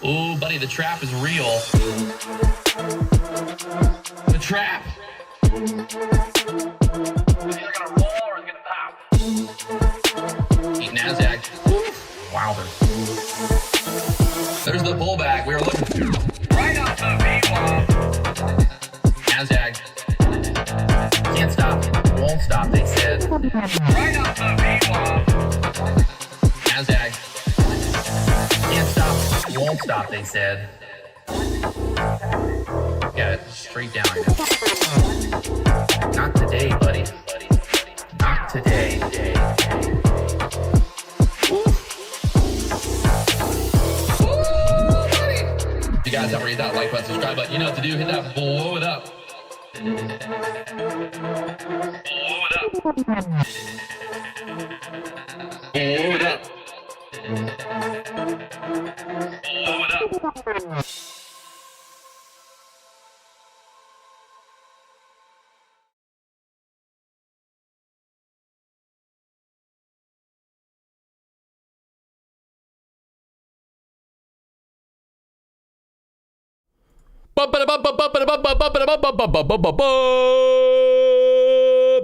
Ooh, buddy, the trap is real. The trap. It's either gonna roll or it's gonna pop. Eat NASDAQ. Wilder. There's the pullback we were looking for. Right off the V1. NASDAQ. Can't stop. Won't stop, they said. Right off the V1. NASDAQ. Can't stop. Won't stop, they said. Yeah, straight down right now. Not today, buddy. Not today. If you guys haven't hit that like button, subscribe button, you know what to do. Hit that, blow it up. Blow it up. Blow it up. Blow it up.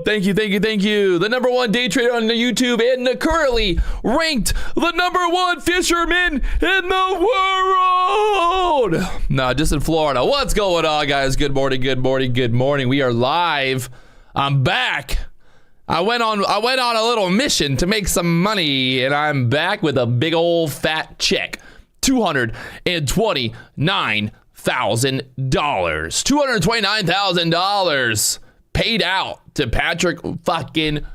Thank you. The #1 day trader on the YouTube and currently ranked the #1 fisherman in the world. Nah, just in Florida. What's going on, guys? Good morning. We are live. I'm back. I went on a little mission to make some money, and I'm back with a big old fat check. $229,000 paid out to Patrick fucking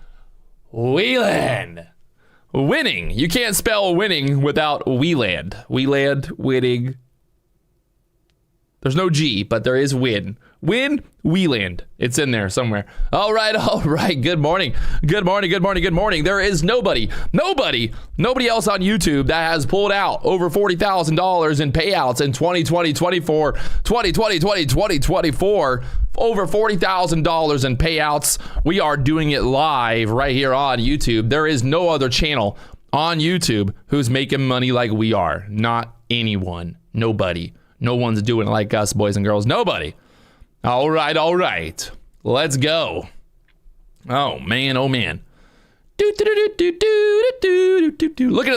Wieland. Winning. You can't spell winning without Wieland. Wieland, winning. There's no G, but there is win. Win, Wieland. It's in there somewhere. All right. Good morning. There is nobody else on YouTube that has pulled out over $40,000 in payouts in 2024. Over $40,000 in payouts. We are doing it live right here on YouTube. There is no other channel on YouTube who's making money like we are. Not anyone. Nobody. No one's doing it like us, boys and girls. Nobody. All right. Let's go. Oh, man. Looking at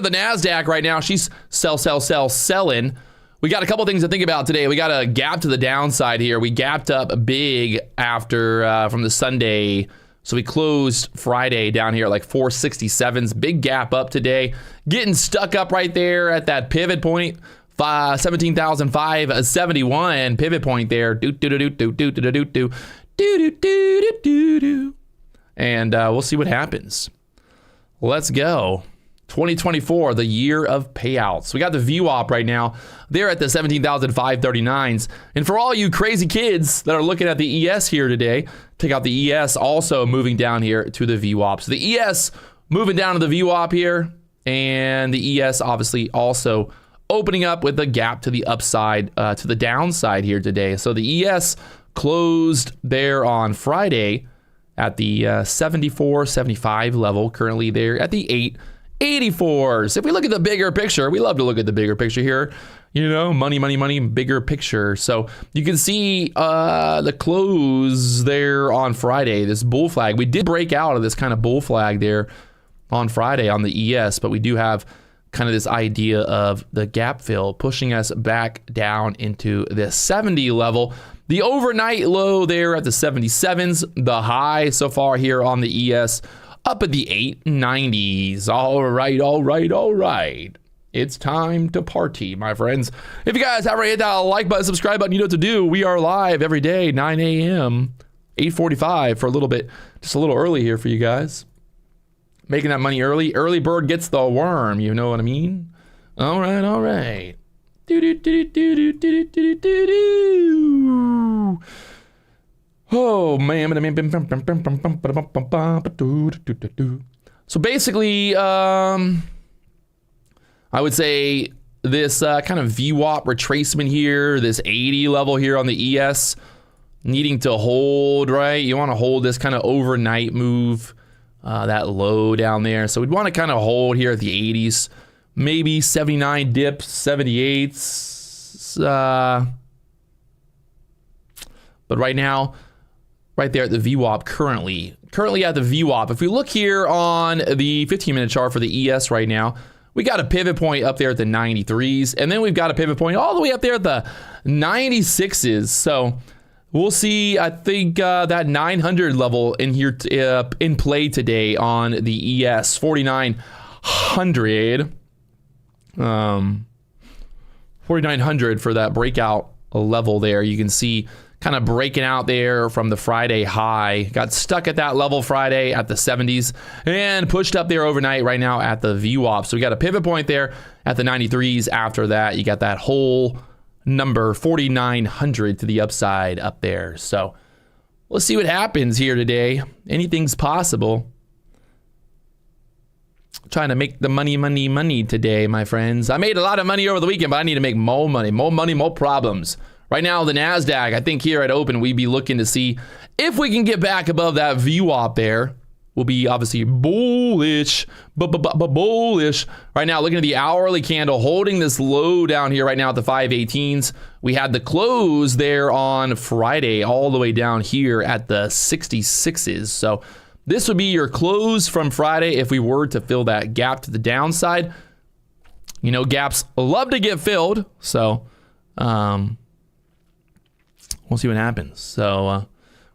the NASDAQ right now. She's selling. We got a couple things to think about today. We got a gap to the downside here. We gapped up big after from the Sunday. So we closed Friday down here at like 467s. Big gap up today. Getting stuck up right there at that pivot point. 17,571 pivot point there. And we'll see what happens. Let's go. 2024, the year of payouts. We got the VWAP right now. They're at the 17,539s. And for all you crazy kids that are looking at the ES here today, take out the ES also moving down here to the VWAP. So the ES moving down to the VWAP here. And the ES obviously also opening up with a gap to the upside, to the downside here today. So the ES closed there on Friday at the 74, 75 level. Currently there at the 884s. If we look at the bigger picture, we love to look at the bigger picture here. You know, money, bigger picture. So you can see the close there on Friday, this bull flag. We did break out of this kind of bull flag there on Friday on the ES, but we do have kind of this idea of the gap fill pushing us back down into the 70 level. The overnight low there at the 77s, the high so far here on the ES up at the 890s. All right. It's time to party, my friends. If you guys haven't hit that like button, subscribe button, you know what to do. We are live every day, 9 a.m., 8:45 for a little bit, just a little early here for you guys. Making that money early. Early bird gets the worm. You know what I mean? All right. Oh, man. So basically, I would say this kind of VWAP retracement here, this 80 level here on the ES, needing to hold, right? You want to hold this kind of overnight move. That low down there. So we'd want to kind of hold here at the 80s, maybe 79 dips, 78s, But right now, right there at the VWAP currently at the VWAP. If we look here on the 15-minute chart for the ES right now, we got a pivot point up there at the 93s, and then we've got a pivot point all the way up there at the 96s. So we'll see, I think, that 900 level in here in play today on the ES. 4,900. 4,900 for that breakout level there. You can see kind of breaking out there from the Friday high. Got stuck at that level Friday at the 70s and pushed up there overnight right now at the VWAP. So we got a pivot point there at the 93s. After that, you got that whole number 4,900 to the upside up there. So let's see what happens here today. Anything's possible. Trying to make the money today, my friends. I made a lot of money over the weekend, but I need to make more money, more problems. Right now, the NASDAQ, I think here at open, we'd be looking to see if we can get back above that VWAP there. We'll be obviously bullish, bullish. Right now, looking at the hourly candle, holding this low down here right now at the 518s. We had the close there on Friday all the way down here at the 66s. So this would be your close from Friday if we were to fill that gap to the downside. You know, gaps love to get filled. So, we'll see what happens. So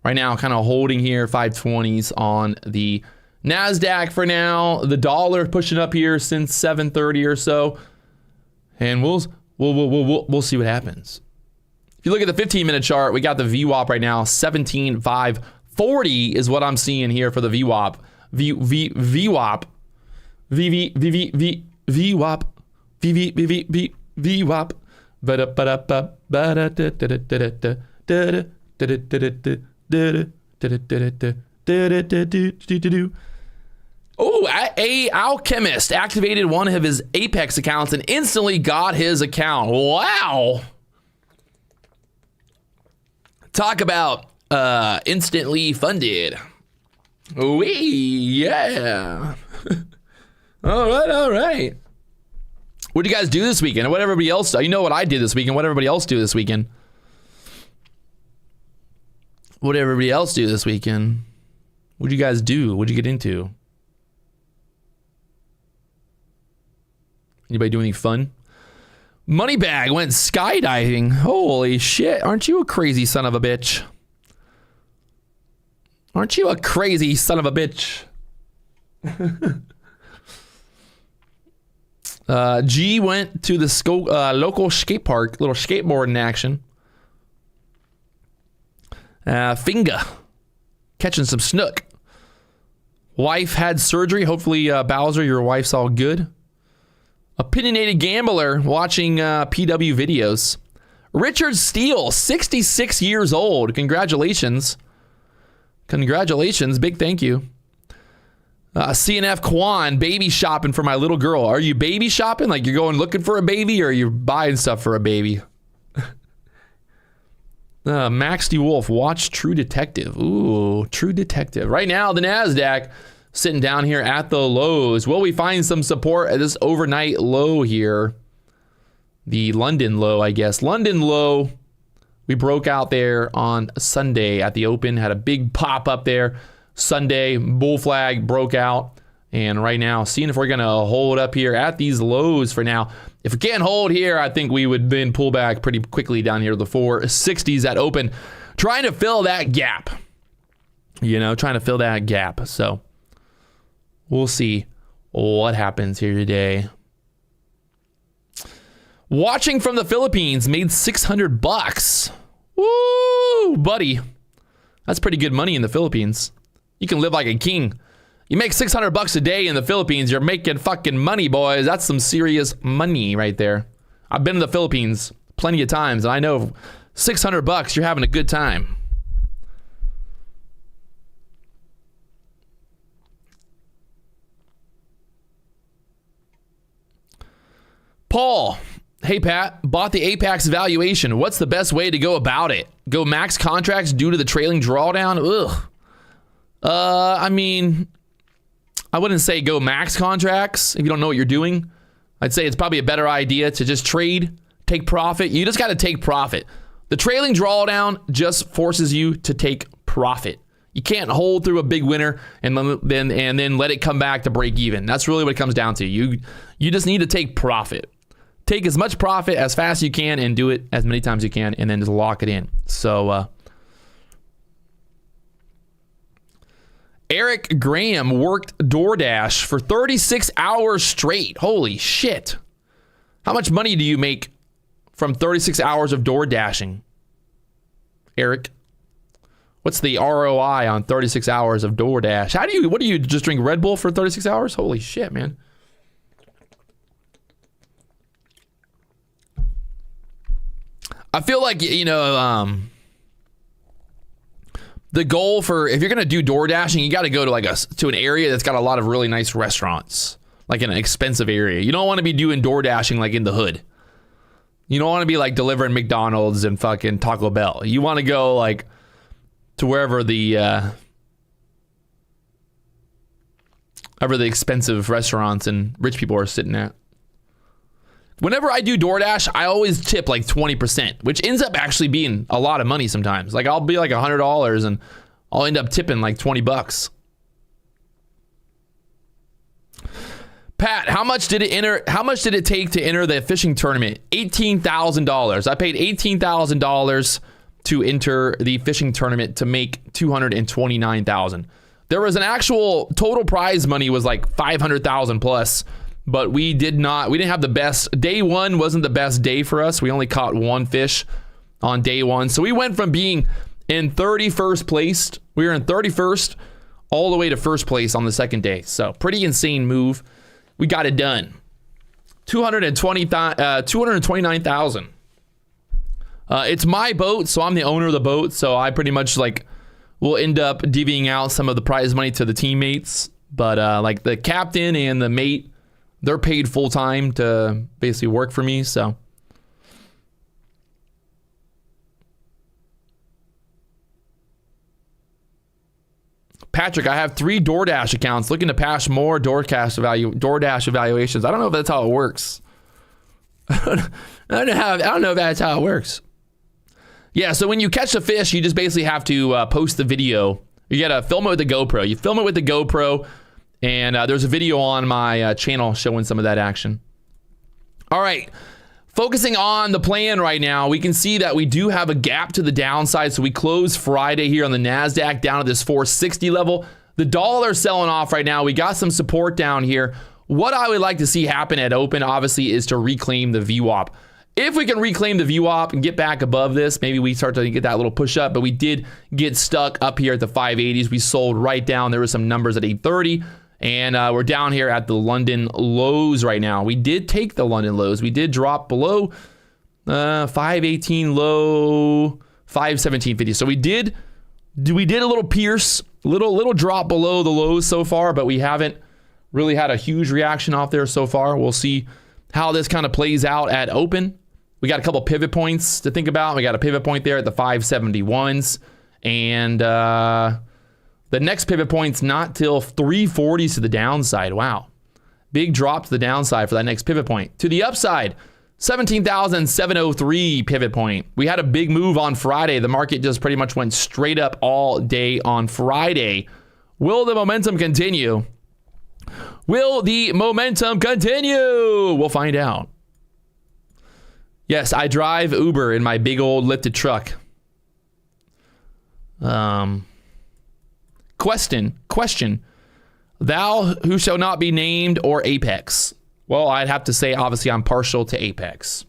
right now, kind of holding here, 520s on the NASDAQ for now. The dollar pushing up here since 7:30 or so. And we'll see what happens. If you look at the 15-minute chart, we got the VWAP right now, 17,540 is what I'm seeing here for the VWAP. VWAP. VWAP. VWAP. Oh, a alchemist activated one of his Apex accounts and instantly got his account. Wow. Talk about instantly funded. Yeah. All right. What did you guys do this weekend? What everybody else do? You know what I did this weekend. What everybody else do this weekend? What did everybody else do this weekend? What did you guys do? What did you get into? Anybody do anything fun? Moneybag went skydiving. Holy shit. Aren't you a crazy son of a bitch? Aren't you a crazy son of a bitch? G went to the local skate park, little skateboarding action. Finger catching some snook. Wife had surgery. Hopefully, Bowser, your wife's all good. Opinionated gambler watching PW videos. Richard Steele, 66 years old. Congratulations. Congratulations. Big thank you. CNF Kwan, baby shopping for my little girl. Are you baby shopping? Like you're going looking for a baby, or are you buying stuff for a baby? Max DeWolf, watch True Detective. Ooh, True Detective. Right now, the NASDAQ sitting down here at the lows. Will we find some support at this overnight low here? The London low, I guess. London low, we broke out there on Sunday at the open. Had a big pop up there. Sunday, bull flag broke out. And right now, seeing if we're going to hold up here at these lows for now. If we can't hold here, I think we would then pull back pretty quickly down here to the 460s at open. Trying to fill that gap. You know, trying to fill that gap. So we'll see what happens here today. Watching from the Philippines, made $600. Woo, buddy. That's pretty good money in the Philippines. You can live like a king. You make $600 a day in the Philippines, you're making fucking money, boys. That's some serious money right there. I've been to the Philippines plenty of times, and I know $600, you're having a good time. Paul, hey Pat, bought the Apex valuation. What's the best way to go about it? Go max contracts due to the trailing drawdown? Ugh. I mean, I wouldn't say go max contracts if you don't know what you're doing. I'd say it's probably a better idea to just trade take profit. You just got to take profit. The trailing drawdown just forces you to take profit. You can't hold through a big winner and then let it come back to break even. That's really what it comes down to. You just need to take profit. Take as much profit as fast as you can and do it as many times as you can, and then just lock it in. So Eric Graham worked DoorDash for 36 hours straight. Holy shit. How much money do you make from 36 hours of DoorDashing, Eric? What's the ROI on 36 hours of DoorDash? What do you just drink Red Bull for 36 hours? Holy shit, man. I feel like, the goal for, if you're going to do DoorDashing, you got to go to an area that's got a lot of really nice restaurants, like in an expensive area. You don't want to be doing DoorDashing like in the hood. You don't want to be like delivering McDonald's and fucking Taco Bell. You want to go like to wherever the expensive restaurants and rich people are sitting at. Whenever I do DoorDash, I always tip like 20%, which ends up actually being a lot of money sometimes. Like I'll be like $100 and I'll end up tipping like $20. Pat, how much did it take to enter the fishing tournament? $18,000. I paid $18,000 to enter the fishing tournament to make $229,000. There was an actual total prize money was like $500,000 plus, but we didn't have the best. Day one wasn't the best day for us. We only caught one fish on day one. So we went from being in 31st place. We were in 31st all the way to first place on the second day. So pretty insane move. We got it done. $229,000. It's my boat, so I'm the owner of the boat. So I pretty much will end up divvying out some of the prize money to the teammates. But like the captain and the mate, they're paid full time to basically work for me. So Patrick, I have 3 DoorDash accounts looking to pass more DoorDash evaluations. I don't know if that's how it works. I don't know if that's how it works. Yeah, so when you catch a fish, you just basically have to post the video. You got to film it with the GoPro. You film it with the GoPro, and there's a video on my channel showing some of that action. All right, focusing on the plan right now, we can see that we do have a gap to the downside. So we closed Friday here on the NASDAQ down at this 460 level. The dollar selling off right now. We got some support down here. What I would like to see happen at open, obviously, is to reclaim the VWAP. If we can reclaim the VWAP and get back above this, maybe we start to get that little push up, but we did get stuck up here at the 580s. We sold right down. There were some numbers at 830, and we're down here at the London lows right now. We did take the London lows. We did drop below 518 low, 517.50. So we did a little pierce, little drop below the lows so far, but we haven't really had a huge reaction off there so far. We'll see how this kind of plays out at open. We got a couple pivot points to think about. We got a pivot point there at the 571s. And the next pivot point's not till 340s to the downside. Wow. Big drop to the downside for that next pivot point. To the upside, 17,703 pivot point. We had a big move on Friday. The market just pretty much went straight up all day on Friday. Will the momentum continue? Will the momentum continue? We'll find out. Yes, I drive Uber in my big old lifted truck. Question. Thou who shall not be named or Apex? Well, I'd have to say, obviously, I'm partial to Apex.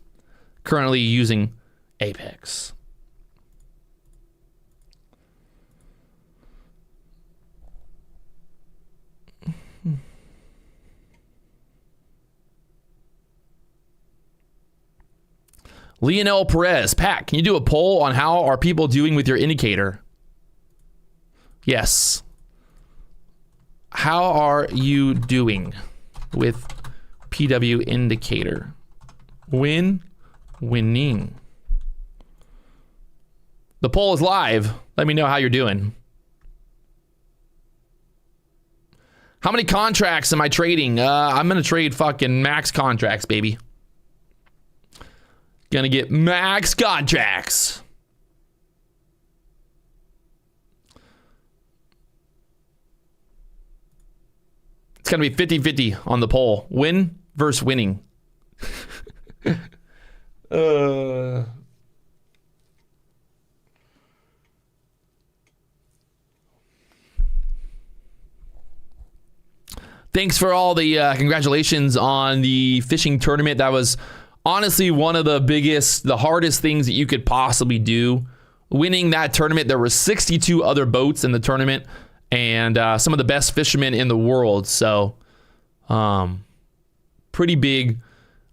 Currently using Apex. Lionel Perez, Pat, can you do a poll on how are people doing with your indicator? Yes. How are you doing with PW indicator? Winning. The poll is live. Let me know how you're doing. How many contracts am I trading? I'm going to trade fucking max contracts, baby. Gonna get max contracts. It's gonna be 50-50 on the poll. Win versus winning. Thanks for all the congratulations on the fishing tournament. That was honestly one of the biggest, the hardest things that you could possibly do. Winning that tournament, there were 62 other boats in the tournament and some of the best fishermen in the world. So pretty big.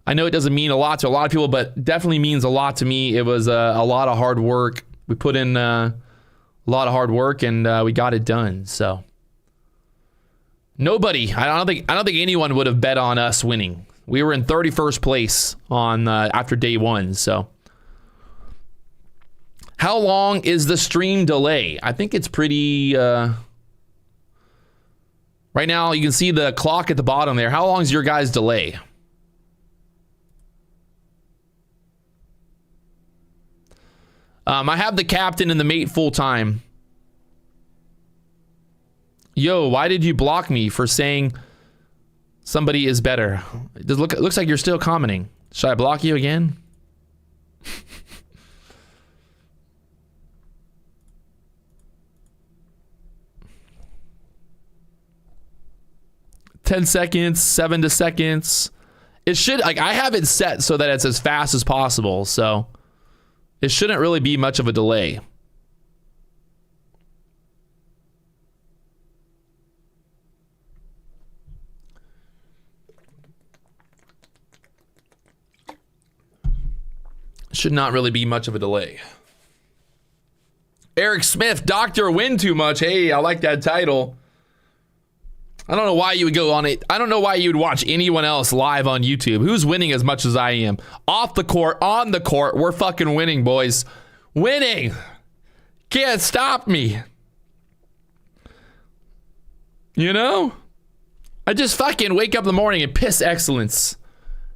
I know it doesn't mean a lot to a lot of people, but definitely means a lot to me. It was a lot of hard work. We put in a lot of hard work and we got it done. So nobody, I don't think anyone would have bet on us winning. We were in 31st place on after day one. So how long is the stream delay? I think it's pretty right now you can see the clock at the bottom there. How long is your guys' delay? I have the captain and the mate full time. Yo, why did you block me for saying somebody is better? It looks like you're still commenting. Should I block you again? $10 seconds, 7 seconds. It should, like, I have it set so that it's as fast as possible, so it shouldn't really be much of a delay. Should not really be much of a delay. Eric Smith, Dr. Win Too Much. Hey, I like that title. I don't know why you would go on it. I don't know why you would watch anyone else live on YouTube. Who's winning as much as I am? Off the court, on the court, we're fucking winning, boys. Winning. Can't stop me. You know? I just fucking wake up in the morning and piss excellence.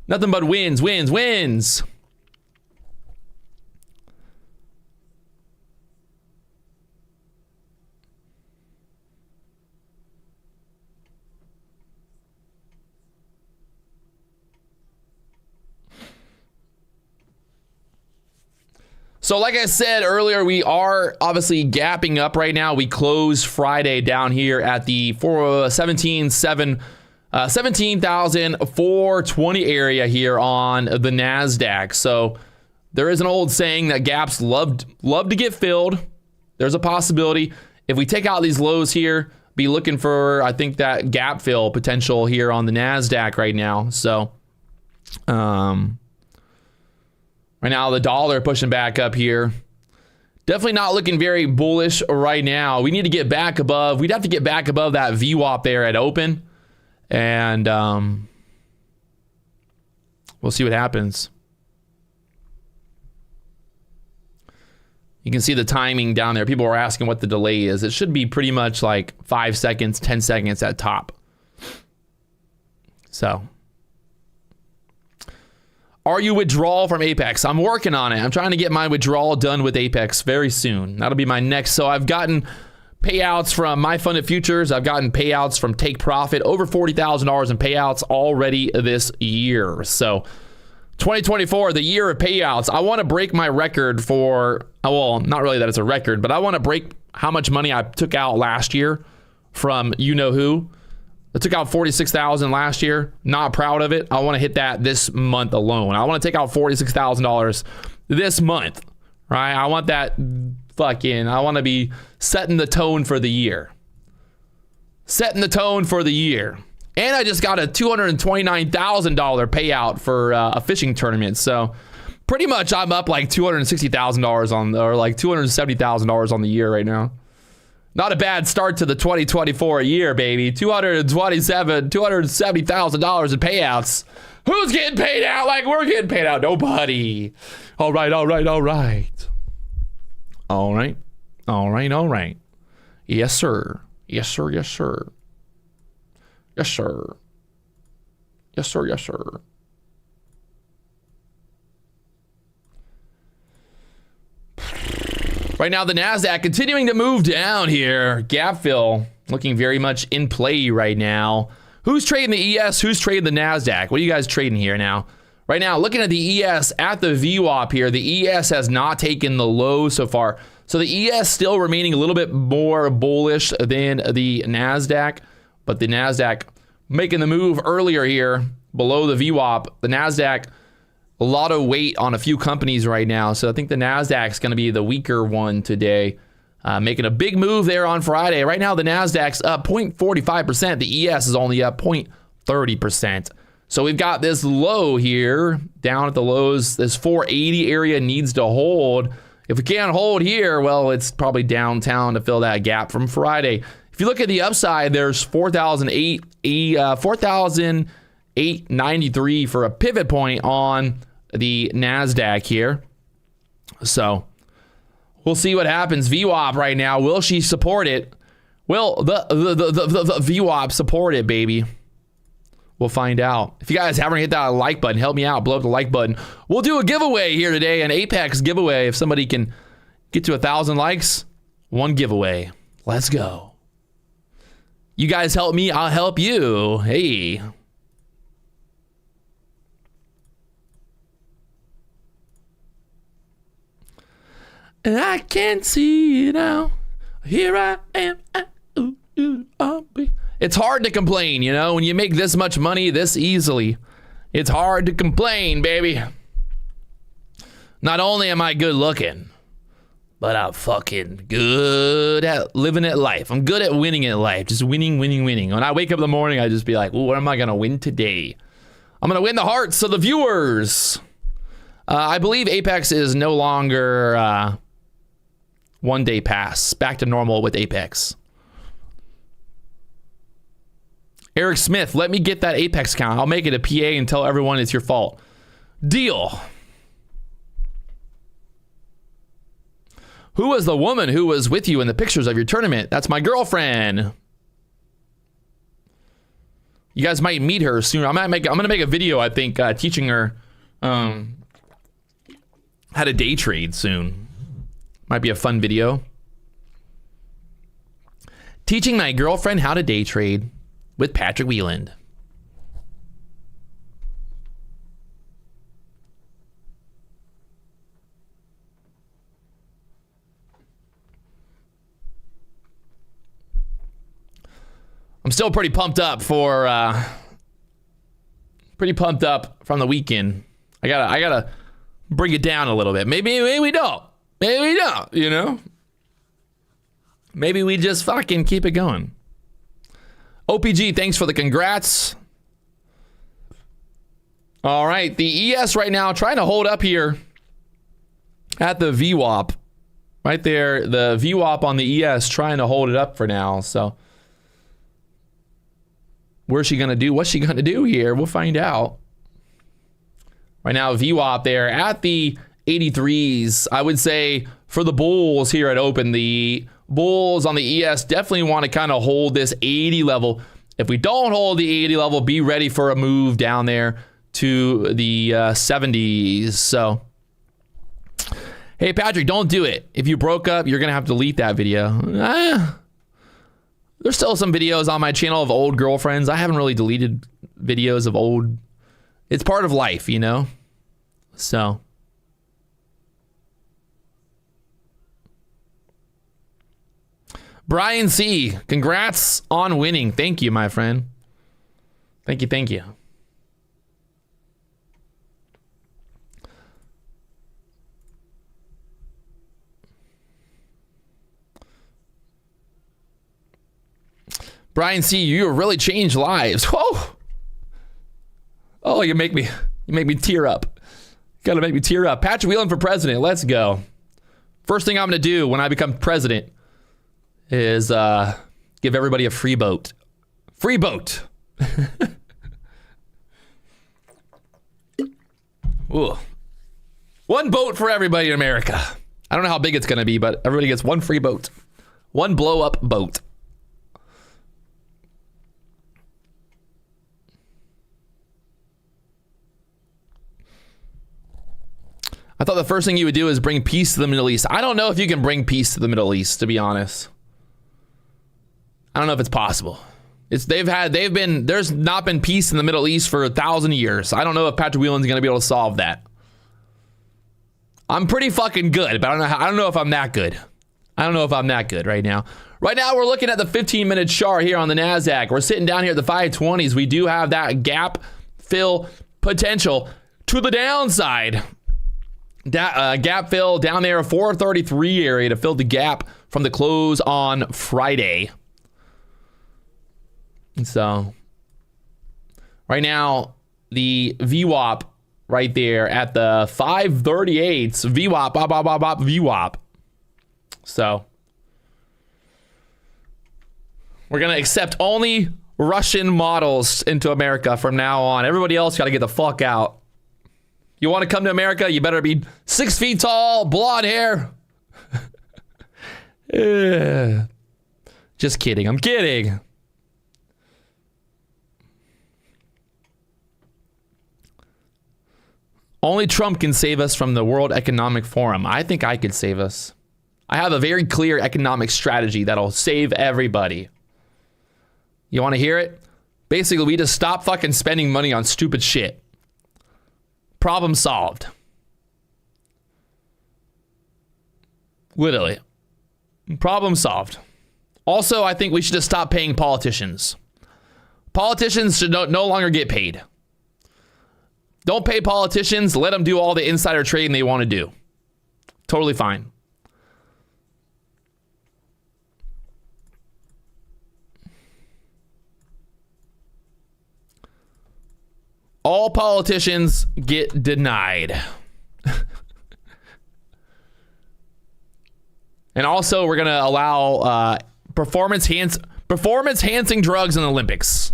Nothing but wins, wins, wins. So like I said earlier, we are obviously gapping up right now. We closed Friday down here at the 17,420 area here on the NASDAQ. So there is an old saying that gaps love to get filled. There's a possibility. If we take out these lows here, be looking for, I think, that gap fill potential here on the NASDAQ right now. So, right now, the dollar pushing back up here. Definitely not looking very bullish right now. We need to get back above. We'd have to get back above that VWAP there at open. And we'll see what happens. You can see the timing down there. People are asking what the delay is. It should be pretty much like 5 seconds, 10 seconds at top. So, are you withdrawal from Apex? I'm working on it. I'm trying to get my withdrawal done with Apex very soon. That'll be my next. So I've gotten payouts from My Funded Futures. I've gotten payouts from Take Profit. Over $40,000 in payouts already this year. So 2024, the year of payouts. I want to break my record for, well, not really that it's a record, but I want to break how much money I took out last year from you-know-who. I took out $46,000 last year. Not proud of it. I want to hit that this month alone. I want to take out $46,000 this month, right? I want that fucking, I want to be setting the tone for the year. Setting the tone for the year. And I just got a $229,000 payout for a fishing tournament. So pretty much I'm up like $260,000 on, or like $270,000 on the year right now. Not a bad start to the 2024 year, baby. $270,000 in payouts. Who's getting paid out like we're getting paid out? Nobody. All right, all right, all right. All right, all right, all right. Yes, sir. Yes, sir, yes, sir. Yes, sir. Yes, sir, yes, sir. Right now, the NASDAQ continuing to move down here. Gap fill looking very much in play right now. Who's trading the ES? Who's trading the NASDAQ? What are you guys trading here now? Right now, looking at the ES at the VWAP here, the ES has not taken the low so far. So the ES still remaining a little bit more bullish than the NASDAQ, but the NASDAQ making the move earlier here below the VWAP. The NASDAQ, a lot of weight on a few companies right now. So I think the NASDAQ is going to be the weaker one today. Making a big move there on Friday. Right now, the NASDAQ's up 0.45%. The ES is only up 0.30%. So we've got this low here down at the lows. This 480 area needs to hold. If we can't hold here, well, it's probably downtown to fill that gap from Friday. If you look at the upside, there's 4,893 for a pivot point on the NASDAQ here. So we'll see what happens. VWAP right now, will she support it? Will the VWAP support it, baby? We'll find out. If you guys haven't hit that like button, help me out. Blow up the like button. We'll do a giveaway here today, an Apex giveaway. If somebody can get to 1,000 likes, one giveaway. Let's go. You guys help me, I'll help you. Hey. And I can't see it now. Here I am. It's hard to complain, you know, when you make this much money this easily. It's hard to complain, baby. Not only am I good looking, but I'm fucking good at living at life. I'm good at winning at life. Just winning, winning, winning. When I wake up in the morning, I just be like, what am I going to win today? I'm going to win the hearts of the viewers. I believe Apex is no longer one day pass. Back to normal with Apex. Eric Smith, let me get that Apex count. I'll make it a PA and tell everyone it's your fault. Deal. Who was the woman who was with you in the pictures of your tournament? That's my girlfriend. You guys might meet her soon. I'm gonna make a video, I think, teaching her how to day trade soon. Might be a fun video. Teaching my girlfriend how to day trade with Patrick Wieland. I'm still pretty pumped up for from the weekend. I gotta bring it down a little bit. Maybe we don't. Maybe we don't, you know? Maybe we just fucking keep it going. OPG, thanks for the congrats. All right, the ES right now trying to hold up here at the VWAP. Right there, the VWAP on the ES trying to hold it up for now. So where's she going to do? What's she going to do here? We'll find out. Right now, VWAP there at the 83s. I would say for the bulls here at open, the bulls on the ES definitely want to kind of hold this 80 level. If we don't hold the 80 level, be ready for a move down there to the 70s. So, hey, Patrick, don't do it. If you broke up, you're going to have to delete that video. There's still some videos on my channel of old girlfriends. I haven't really deleted videos of old. It's part of life, you know? So. Brian C., congrats on winning. Thank you, my friend. Thank you, thank you. Brian C., you really changed lives. Whoa. Oh, you make me tear up. Gotta make me tear up. Patrick Wieland for president. Let's go. First thing I'm gonna do when I become president is give everybody a free boat. Free boat. Ooh. One boat for everybody in America. I don't know how big it's going to be, but everybody gets one free boat. One blow up boat. I thought the first thing you would do is bring peace to the Middle East. I don't know if you can bring peace to the Middle East, to be honest. I don't know if it's possible. There's not been peace in the Middle East for 1,000 years. I don't know if Patrick Wieland's going to be able to solve that. I'm pretty fucking good, but I don't know if I'm that good. I don't know if I'm that good right now. Right now, we're looking at the 15-minute chart here on the NASDAQ. We're sitting down here at the 520s. We do have that gap fill potential to the downside. Gap fill down there, 433 area to fill the gap from the close on Friday. So, right now, the VWAP right there at the 538s. VWAP, VWAP. So, we're going to accept only Russian models into America from now on. Everybody else got to get the fuck out. You want to come to America, you better be 6 feet tall, blonde hair. Just kidding. I'm kidding. Only Trump can save us from the World Economic Forum. I think I could save us. I have a very clear economic strategy that'll save everybody. You want to hear it? Basically, we just stop fucking spending money on stupid shit. Problem solved. Literally. Problem solved. Also, I think we should just stop paying politicians. Politicians should no longer get paid. Don't pay politicians. Let them do all the insider trading they want to do. Totally fine. All politicians get denied. And also, we're going to allow performance-enhancing drugs in the Olympics.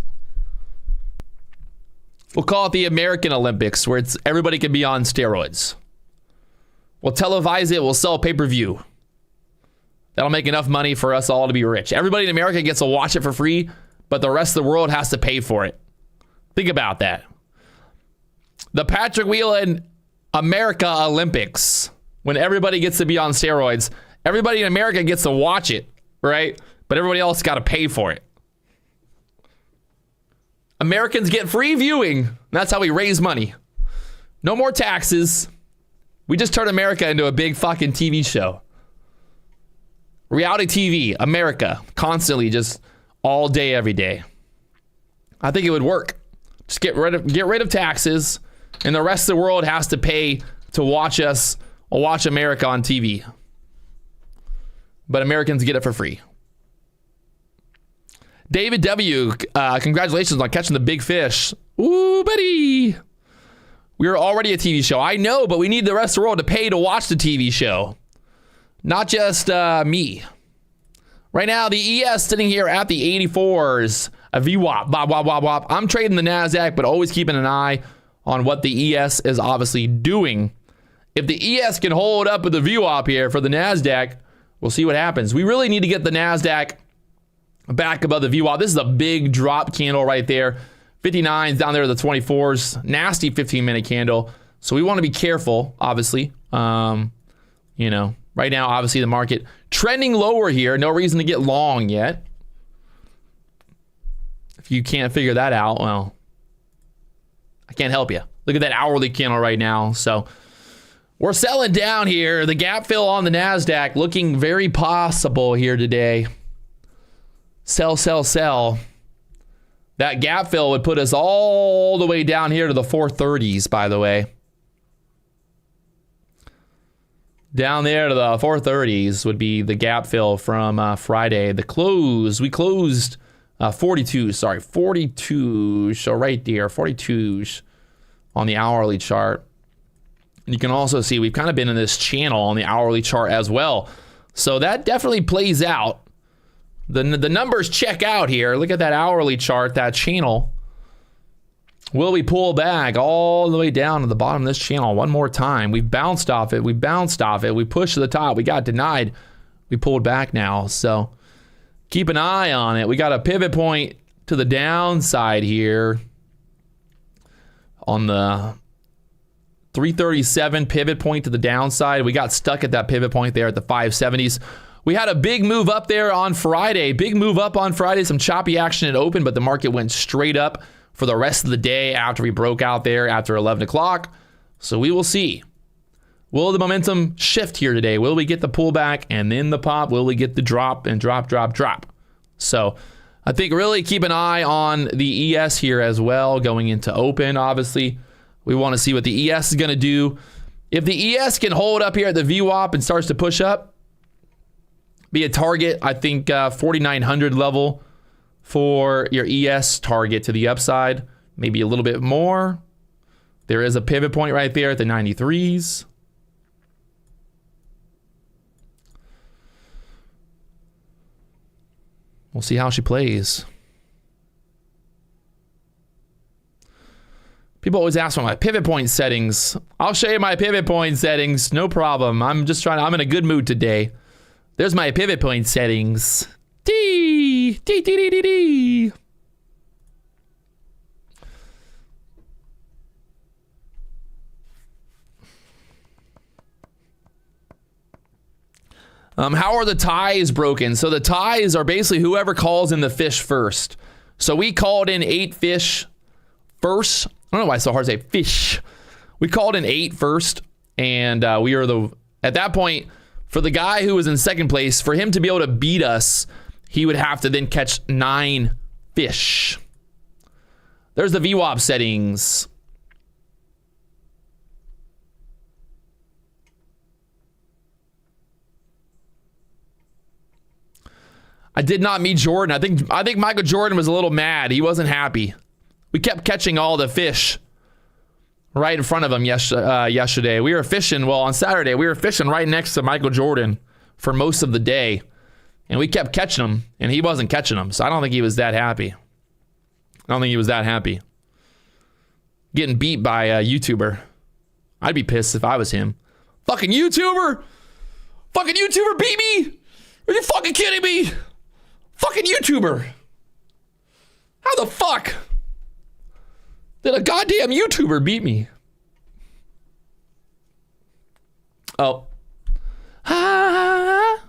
We'll call it the American Olympics, where everybody can be on steroids. We'll televise it. We'll sell pay-per-view. That'll make enough money for us all to be rich. Everybody in America gets to watch it for free, but the rest of the world has to pay for it. Think about that. The Patrick Wieland America Olympics, when everybody gets to be on steroids, everybody in America gets to watch it, right? But everybody else got to pay for it. Americans get free viewing. That's how we raise money. No more taxes. We just turned America into a big fucking TV show. Reality TV, America, constantly, just all day, every day. I think it would work. Just get rid of taxes, and the rest of the world has to pay to watch us or watch America on TV. But Americans get it for free. David W., congratulations on catching the big fish. Ooh, buddy. We are already a TV show. I know, but we need the rest of the world to pay to watch the TV show. Not just me. Right now, the ES sitting here at the 84s. A VWAP, bop, bop, bop, bop. I'm trading the NASDAQ, but always keeping an eye on what the ES is obviously doing. If the ES can hold up with the VWAP here for the NASDAQ, we'll see what happens. We really need to get the NASDAQ back above the VWAP. This is a big drop candle right there. 59s down there, the 24s. Nasty 15-minute candle. So we want to be careful, obviously. You know, right now, obviously, the market trending lower here. No reason to get long yet. If you can't figure that out, well, I can't help you. Look at that hourly candle right now. So we're selling down here. The gap fill on the NASDAQ looking very possible here today. Sell, sell, sell. That gap fill would put us all the way down here to the 430s, by the way. Down there to the 430s would be the gap fill from Friday. The close, we closed 42, sorry, 42. So right there, 42 on the hourly chart. And you can also see we've kind of been in this channel on the hourly chart as well. So that definitely plays out. The numbers check out here. Look at that hourly chart, that channel. Will we pull back all the way down to the bottom of this channel one more time? We bounced off it. We bounced off it. We pushed to the top. We got denied. We pulled back now. So keep an eye on it. We got a pivot point to the downside here on the 337 pivot point to the downside. We got stuck at that pivot point there at the 570s. We had a big move up there on Friday. Big move up on Friday. Some choppy action at open, but the market went straight up for the rest of the day after we broke out there after 11 o'clock. So we will see. Will the momentum shift here today? Will we get the pullback and then the pop? Will we get the drop and drop? So I think really keep an eye on the ES here as well going into open. Obviously, we want to see what the ES is going to do. If the ES can hold up here at the VWAP and starts to push up, be a target, I think 4,900 level for your ES target to the upside. Maybe a little bit more. There is a pivot point right there at the 93s. We'll see how she plays. People always ask for my pivot point settings. I'll show you my pivot point settings. No problem. I'm in a good mood today. There's my pivot point settings. How are the ties broken? So the ties are basically whoever calls in the fish first. So we called in 8 fish first. I don't know why it's so hard to say fish. We called in 8 first, and we are at that point, for the guy who was in second place, for him to be able to beat us, he would have to then catch 9 fish. There's the VWAP settings. I did not meet Jordan. I think Michael Jordan was a little mad. He wasn't happy. We kept catching all the fish right in front of him yesterday. We were fishing, on Saturday, we were fishing right next to Michael Jordan for most of the day. And we kept catching them, and he wasn't catching them. So I don't think he was that happy. Getting beat by a YouTuber. I'd be pissed if I was him. Fucking YouTuber beat me? Are you fucking kidding me? Fucking YouTuber. How the fuck did a goddamn YouTuber beat me? Oh. I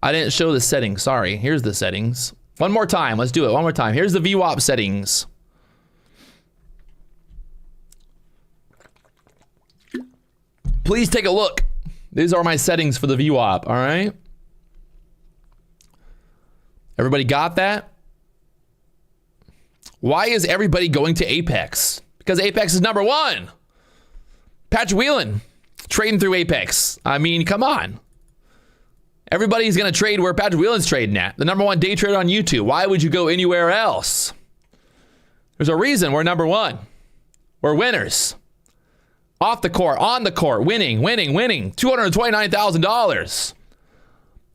didn't show the settings. Sorry. Here's the settings. One more time. Let's do it. One more time. Here's the VWAP settings. Please take a look. These are my settings for the VWAP. All right. Everybody got that? Why is everybody going to Apex? Because Apex is number 1. Patrick Wieland trading through Apex. I mean, come on. Everybody's going to trade where Patrick Wieland's trading at. The number 1 day trader on YouTube. Why would you go anywhere else? There's a reason we're number 1. We're winners. Off the court, on the court, winning. $229,000.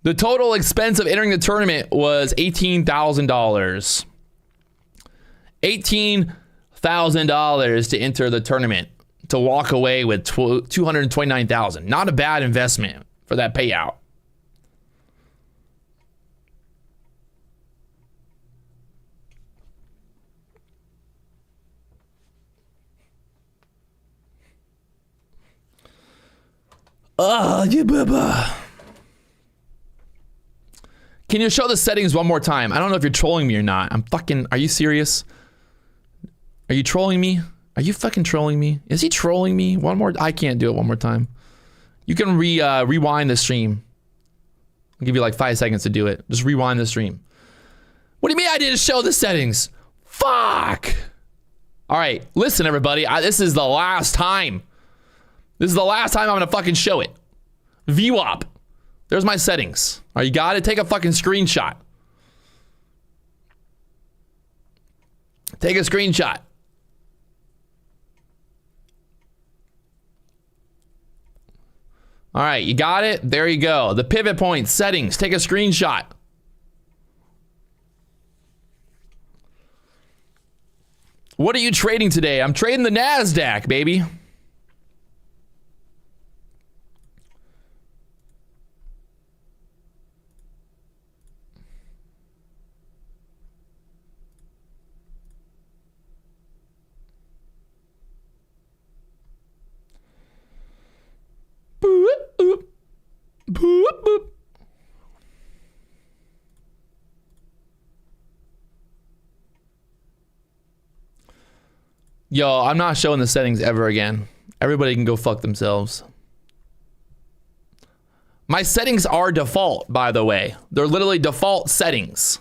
The total expense of entering the tournament was $18,000. $18,000 to enter the tournament, to walk away with $229,000. Not a bad investment for that payout. Can you show the settings one more time? I don't know if you're trolling me or not. Are you serious? Are you trolling me? Are you fucking trolling me? Is he trolling me? I can't do it one more time. You can rewind the stream. I'll give you like 5 seconds to do it. Just rewind the stream. What do you mean I didn't show the settings? Fuck. All right, listen everybody. This is the last time. This is the last time I'm gonna fucking show it. VWAP. There's my settings. All right, you got it? Take a fucking screenshot. Take a screenshot. All right, you got it? There you go. The pivot point settings. Take a screenshot. What are you trading today? I'm trading the NASDAQ, baby. Yo, I'm not showing the settings ever again. Everybody can go fuck themselves. My settings are default, by the way. They're literally default settings.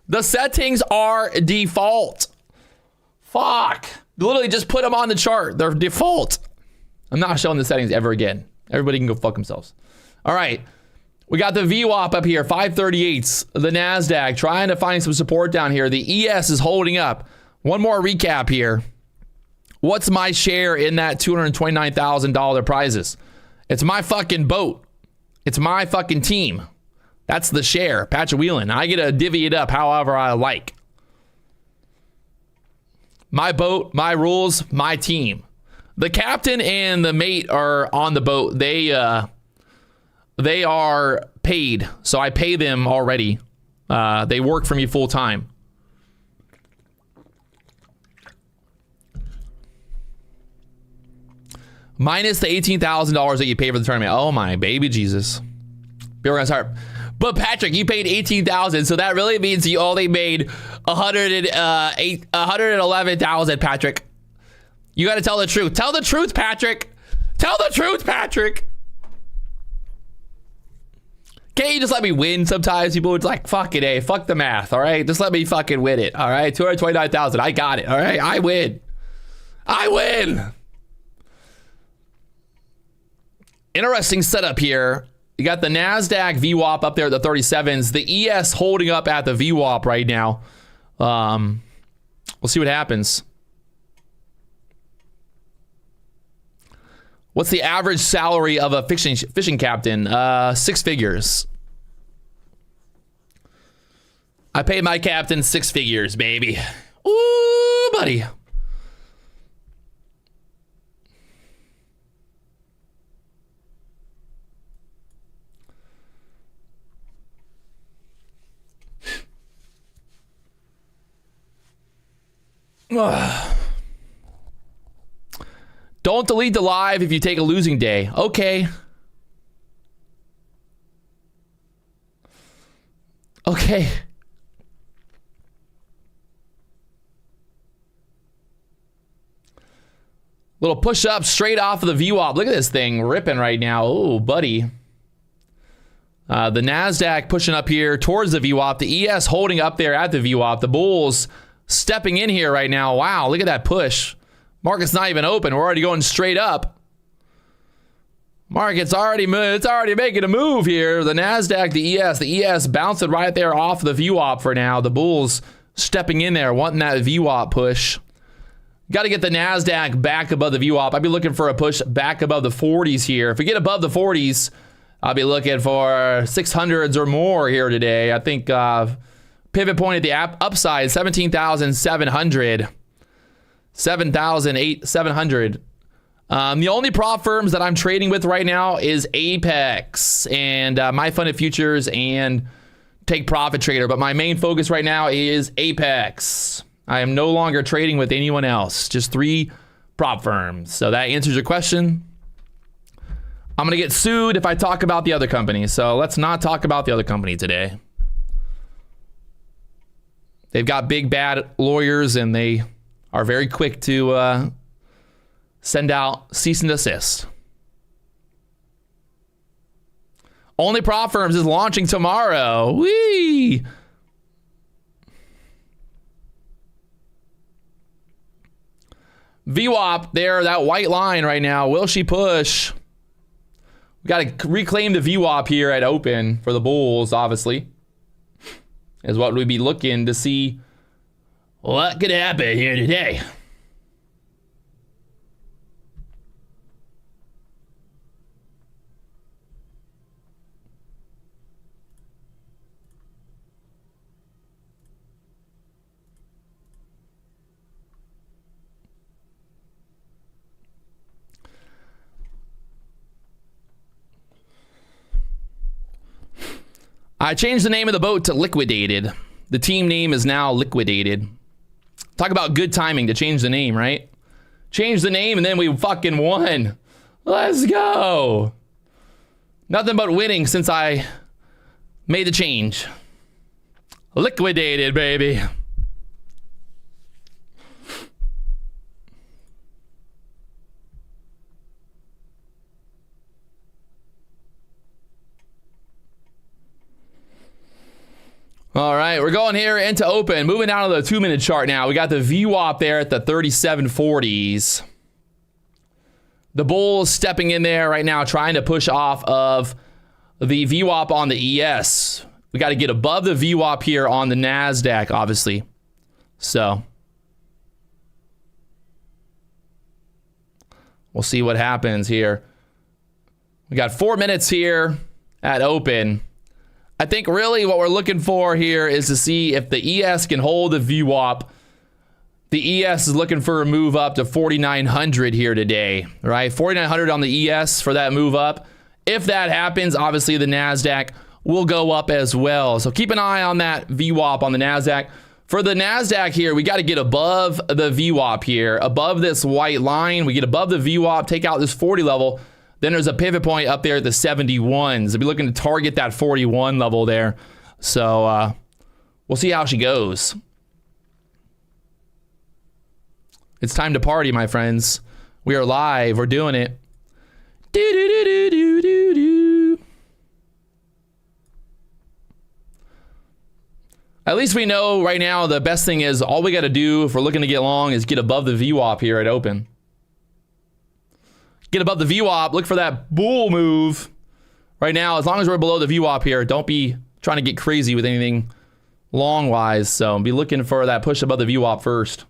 The settings are default. Fuck. Literally just put them on the chart. They're default. I'm not showing the settings ever again. Everybody can go fuck themselves. All right. We got the VWAP up here, 538s. The NASDAQ trying to find some support down here. The ES is holding up. One more recap here. What's my share in that $229,000 prizes? It's my fucking boat. It's my fucking team. That's the share. Patrick Wieland. I get to divvy it up however I like. My boat, my rules, my team. The captain and the mate are on the boat. They are paid, so I pay them already. They work for me full time. Minus the $18,000 that you pay for the tournament. Oh my baby Jesus. We're gonna start. But Patrick, you paid $18,000, so that really means you only made $111,000. Patrick, you got to tell the truth. Tell the truth, Patrick. Tell the truth, Patrick. Can't you just let me win sometimes? People would like, fuck it, fuck the math, all right? Just let me fucking win it, all right? 229,000, I got it, all right? I win. I win. Interesting setup here. You got the NASDAQ VWAP up there at the 37s. The ES holding up at the VWAP right now. We'll see what happens. What's the average salary of a fishing captain? 6 figures. I paid my captain 6 figures, baby. Ooh, buddy. Don't delete the live if you take a losing day. Okay. Okay. Little push up straight off of the VWAP. Look at this thing ripping right now. Oh, buddy. The NASDAQ pushing up here towards the VWAP. The ES holding up there at the VWAP. The bulls stepping in here right now. Wow, look at that push. Market's not even open. We're already going straight up. Market's already making a move here. The NASDAQ, the ES bouncing right there off the VWAP for now. The bulls stepping in there, wanting that VWAP push. Got to get the NASDAQ back above the VWAP. I'd be looking for a push back above the 40s here. If we get above the 40s, I'll be looking for 600s or more here today. I think pivot point at the upside, 17,700. 7,700. The only prop firms that I'm trading with right now is Apex and My Funded Futures and Take Profit Trader. But my main focus right now is Apex. I am no longer trading with anyone else. Just 3 prop firms. So that answers your question. I'm going to get sued if I talk about the other company. So let's not talk about the other company today. They've got big bad lawyers and they are very quick to send out cease and desist. Only Prop Firms is launching tomorrow. Whee! VWAP there, that white line right now. Will she push? We got to reclaim the VWAP here at open for the bulls, obviously. Is what we'd be looking to see what could happen here today. I changed the name of the boat to Liquidated. The team name is now Liquidated. Talk about good timing to change the name, right? Change the name and then we fucking won. Let's go. Nothing but winning since I made the change. Liquidated, baby. All right, we're going here into open. Moving down to the 2-minute chart now. We got the VWAP there at the 3740s. The bulls stepping in there right now, trying to push off of the VWAP on the ES. We got to get above the VWAP here on the NASDAQ, obviously. So we'll see what happens here. We got 4 minutes here at open. I think really what we're looking for here is to see if the ES can hold the VWAP. The ES is looking for a move up to 4,900 here today, right? 4,900 on the ES for that move up. If that happens, obviously the NASDAQ will go up as well. So keep an eye on that VWAP on the NASDAQ. For the NASDAQ here, we got to get above the VWAP here, above this white line. We get above the VWAP, take out this 40 level. Then there's a pivot point up there at the 71s. We'll be looking to target that 41 level there. So we'll see how she goes. It's time to party, my friends. We are live. We're doing it. At least we know right now the best thing is all we got to do if we're looking to get long is get above the VWAP here at open. Get above the VWAP, look for that bull move. Right now, as long as we're below the VWAP here, don't be trying to get crazy with anything long-wise. So be looking for that push above the VWAP first.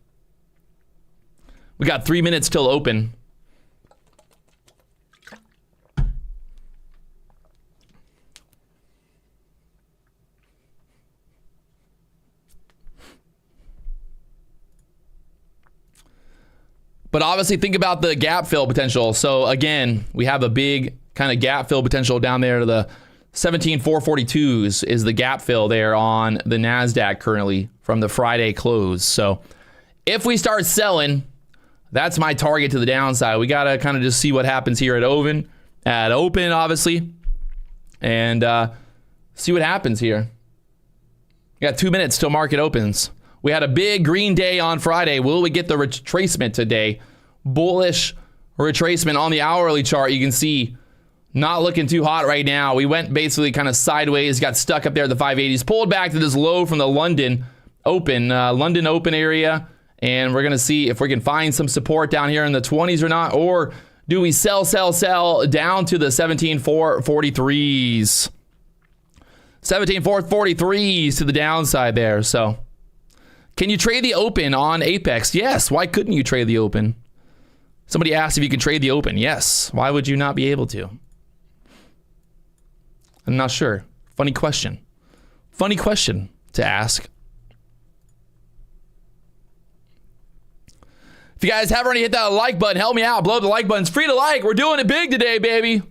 We got 3 minutes till open. But obviously think about the gap fill potential. So again, we have a big kind of gap fill potential down there to the 17,442s is the gap fill there on the NASDAQ currently from the Friday close. So if we start selling, that's my target to the downside. We got to kind of just see what happens here at open, obviously, and see what happens here. We got 2 minutes till market opens. We had a big green day on Friday. Will we get the retracement today? Bullish retracement on the hourly chart. You can see not looking too hot right now. We went basically kind of sideways, got stuck up there at the 580s, pulled back to this low from the London open area. And we're going to see if we can find some support down here in the 20s or not. Or do we sell down to the 17,443s? 17,443s to the downside there. So can you trade the open on Apex? Yes. Why couldn't you trade the open? Somebody asked if you could trade the open. Yes. Why would you not be able to? I'm not sure. Funny question. Funny question to ask. If you guys haven't already hit that like button, help me out. Blow up the like button. It's free to like. We're doing it big today, baby.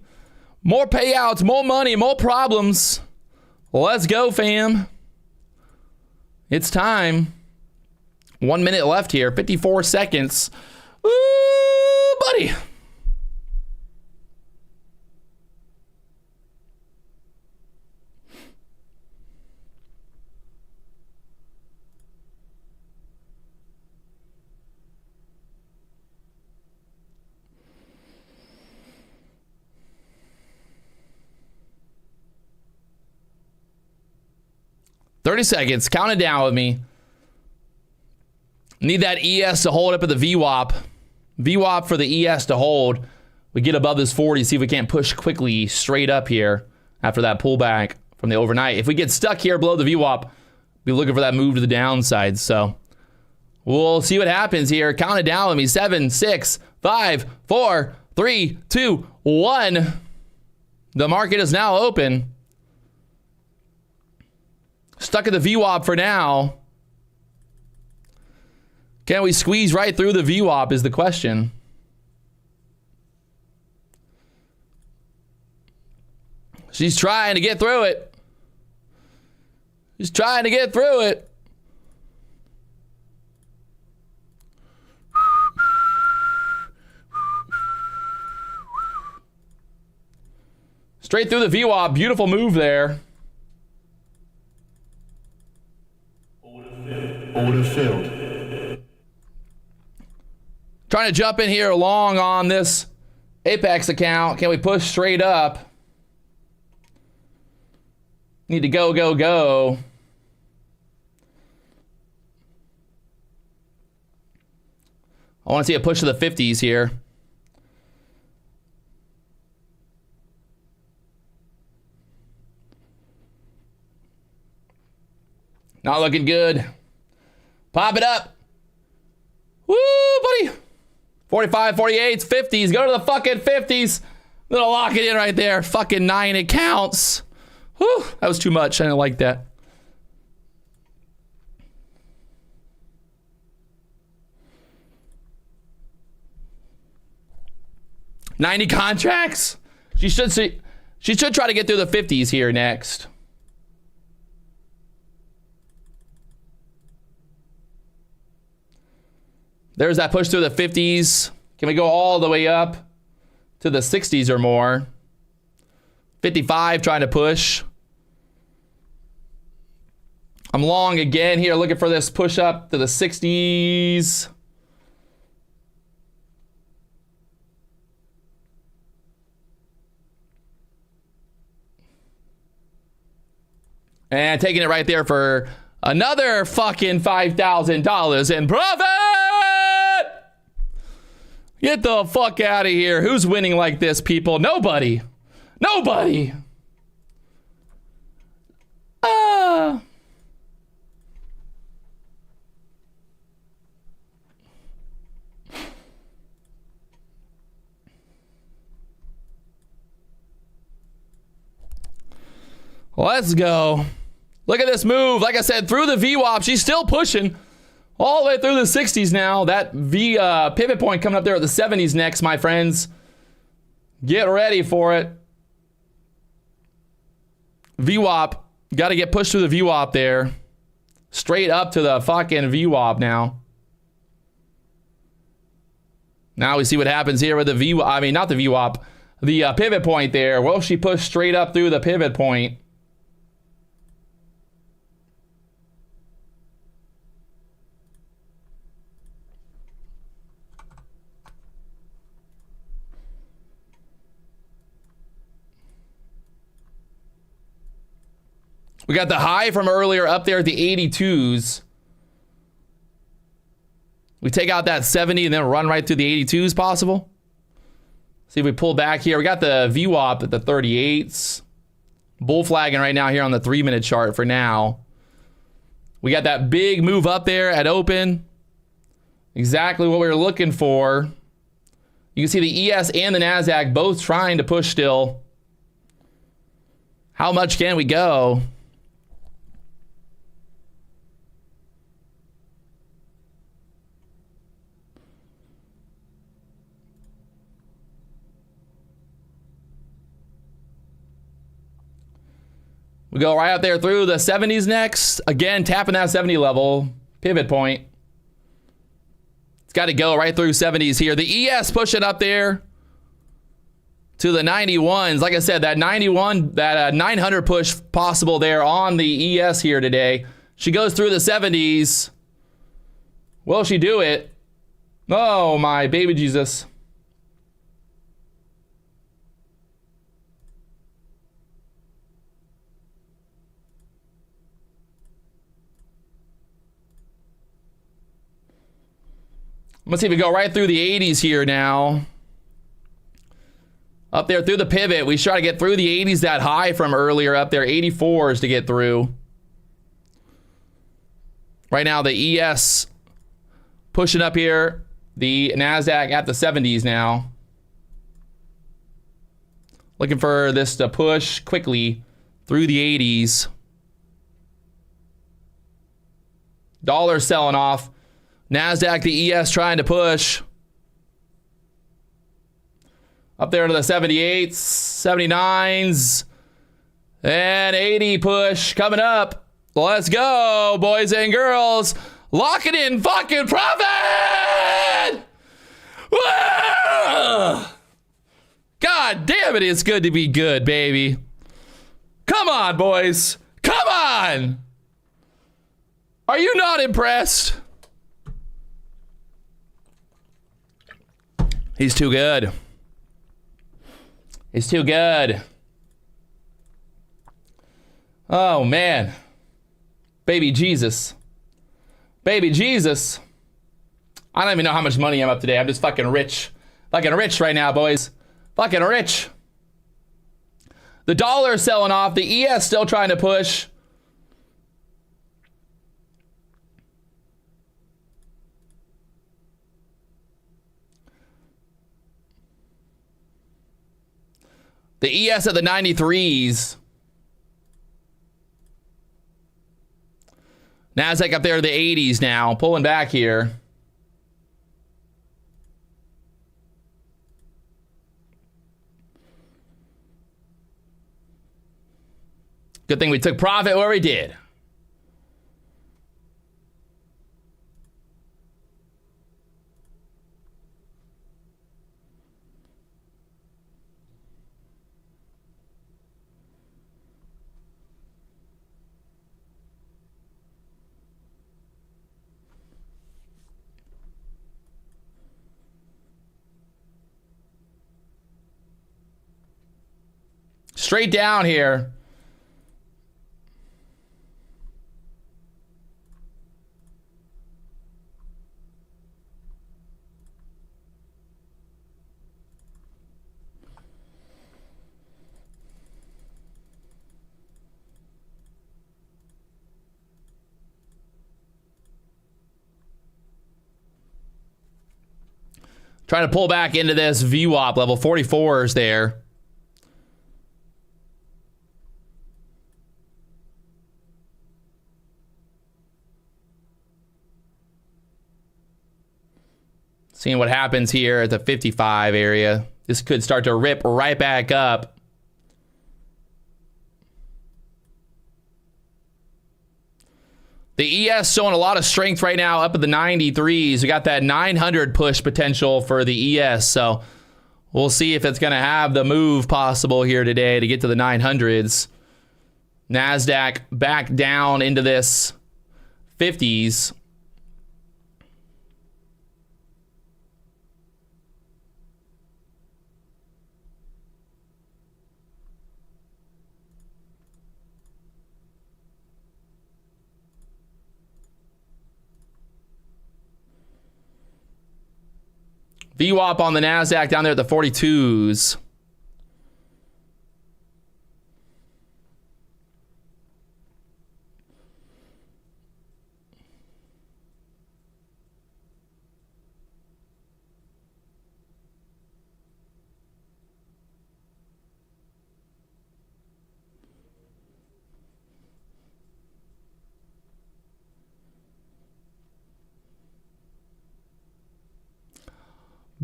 More payouts, more money, more problems. Let's go, fam. It's time. 1 minute left here. 54 seconds. Ooh, buddy. $30 seconds. Count it down with me. Need that ES to hold up at the VWAP. VWAP for the ES to hold. We get above this 40. See if we can't push quickly straight up here after that pullback from the overnight. If we get stuck here below the VWAP, be looking for that move to the downside. So we'll see what happens here. Count it down with me. 7, 6, 5, 4, 3, 2, 1. The market is now open. Stuck at the VWAP for now. Can we squeeze right through the VWAP is the question. She's trying to get through it. She's trying to get through it. Straight through the VWAP. Beautiful move there. Order filled. Trying to jump in here long on this Apex account. Can we push straight up? Need to go, go, go. I want to see a push to the 50s here. Not looking good. Pop it up. Woo, buddy. 45, 48, 50s. Go to the fucking 50s. Little lock it in right there. Fucking 9 accounts. Whew, that was too much. I didn't like that. $90 contracts. She should try to get through the 50s here next. There's that push through the 50s. Can we go all the way up to the 60s or more? 55 trying to push. I'm long again here looking for this push up to the 60s. And taking it right there for another fucking $5,000 in profit. Get the fuck out of here. Who's winning like this, people? Nobody. Nobody. Let's go. Look at this move. Like I said, through the VWAP, she's still pushing all the way through the 60s now. That pivot point coming up there at the 70s next, my friends. Get ready for it. VWAP. Got to get pushed through the VWAP there. Straight up to the fucking VWAP now. Now we see what happens here with the VWAP. I mean, not the VWAP. The pivot point there. Will she push straight up through the pivot point? We got the high from earlier up there at the 82s. We take out that 70 and then run right through the 82s possible. See if we pull back here. We got the VWAP at the 38s. Bull flagging right now here on the 3-minute chart for now. We got that big move up there at open. Exactly what we were looking for. You can see the ES and the NASDAQ both trying to push still. How much can we go? We go right up there through the 70s next. Again, tapping that 70 level. Pivot point. It's got to go right through 70s here. The ES pushing up there to the 91s. Like I said, that 91, that 900 push possible there on the ES here today. She goes through the 70s. Will she do it? Oh, my baby Jesus. Let's see if we go right through the 80s here now. Up there through the pivot. We try to get through the 80s, that high from earlier up there. 84s to get through. Right now, the ES pushing up here. The NASDAQ at the 70s now. Looking for this to push quickly through the 80s. Dollar selling off. NASDAQ, the ES trying to push. Up there to the 78s, 79s, and 80 push coming up. Let's go, boys and girls. Lock it in fucking profit! Woo! God damn it, it's good to be good, baby. Come on, boys. Come on! Are you not impressed? He's too good. He's too good. Oh, man. Baby Jesus. Baby Jesus. I don't even know how much money I'm up today. I'm just fucking rich. Fucking rich right now, boys. Fucking rich. The dollar is selling off. The ES still trying to push. The ES at the 93s. NASDAQ up there to the 80s now. Pulling back here. Good thing we took profit where we did. Straight down here. Trying to pull back into this VWAP level. 44s there. Seeing what happens here at the 55 area. This could start to rip right back up. The ES showing a lot of strength right now up at the 93s. We got that 900 push potential for the ES. So we'll see if it's going to have the move possible here today to get to the 900s. NASDAQ back down into this 50s. VWAP on the NASDAQ down there at the 42s.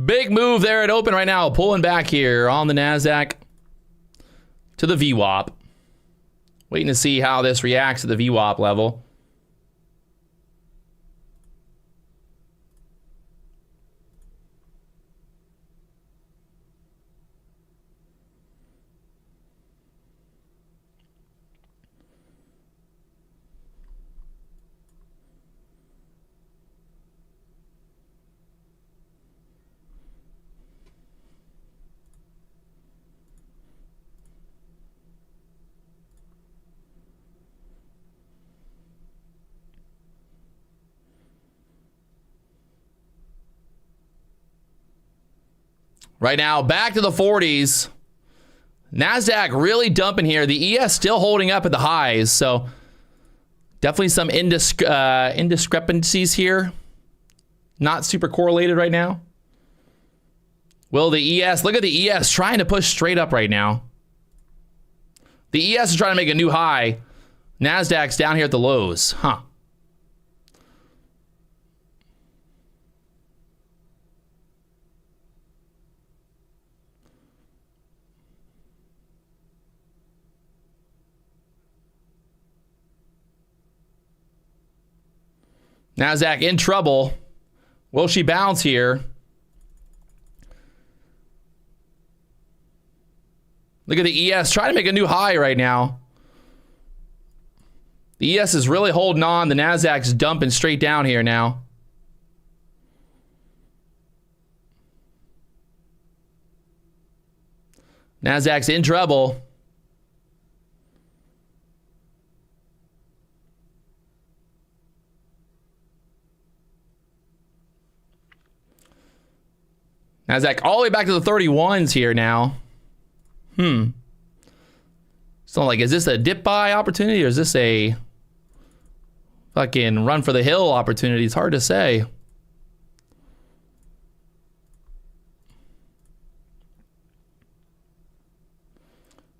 Big move there at open right now. Pulling back here on the NASDAQ to the VWAP. Waiting to see how this reacts at the VWAP level. Right now, back to the 40s. NASDAQ really dumping here. The ES still holding up at the highs. So definitely some indiscrepancies here. Not super correlated right now. Will the ES, look at the ES trying to push straight up right now. The ES is trying to make a new high. NASDAQ's down here at the lows. Huh. NASDAQ in trouble. Will she bounce here? Look at the ES trying to make a new high right now. The ES is really holding on. The NASDAQ's dumping straight down here now. NASDAQ's in trouble. NASDAQ all the way back to the 31s here now. So like, is this a dip buy opportunity or is this a fucking run for the hill opportunity? It's hard to say.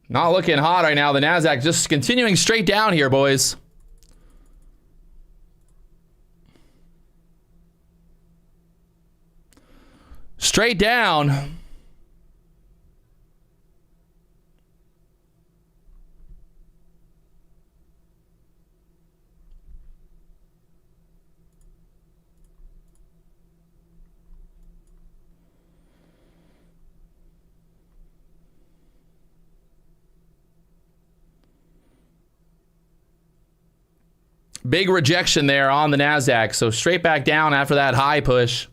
Not looking hot right now. The NASDAQ just continuing straight down here, boys. Straight down. Big rejection there on the NASDAQ. So straight back down after that high push.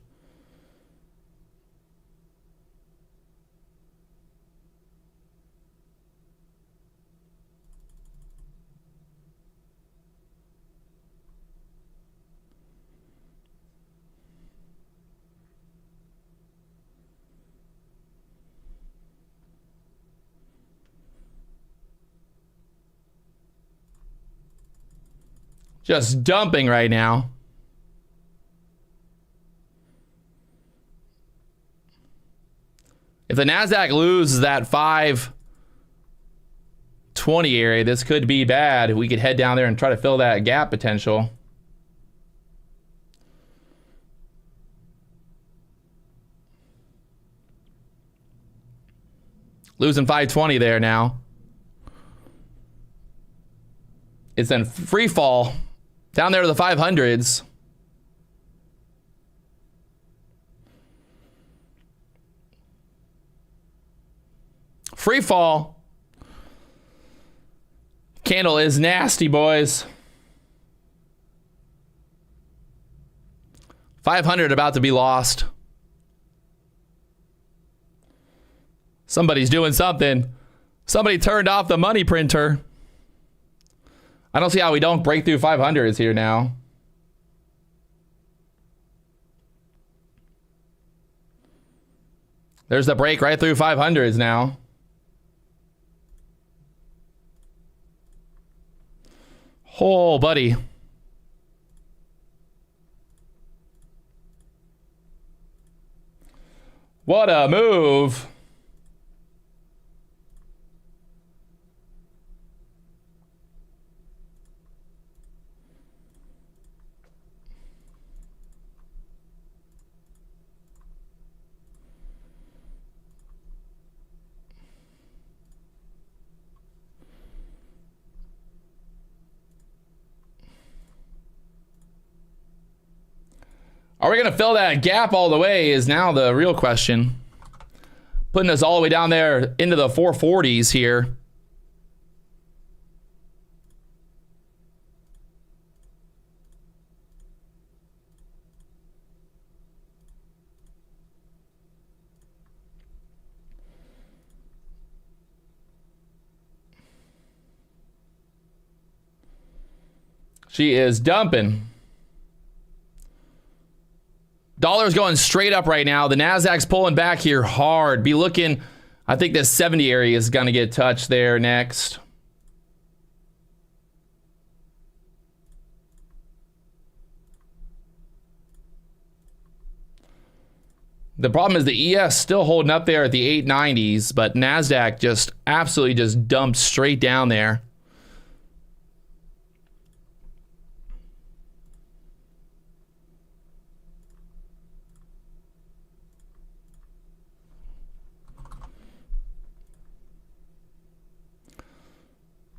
Just dumping right now. If the NASDAQ loses that 520 area, this could be bad. We could head down there and try to fill that gap potential. Losing 520 there now. It's in free fall. Down there to the 500s. Free fall. Candle is nasty, boys. 500 about to be lost. Somebody's doing something. Somebody turned off the money printer. I don't see how we don't break through 500s here now. There's the break right through 500s now. Oh, buddy. What a move. Are we going to fill that gap all the way is now the real question. Putting us all the way down there into the 440s here. She is dumping. Dollar's going straight up right now. The NASDAQ's pulling back here hard. Be looking, I think this 70 area is going to get touched there next. The problem is the ES still holding up there at the 890s, but NASDAQ just absolutely just dumped straight down there.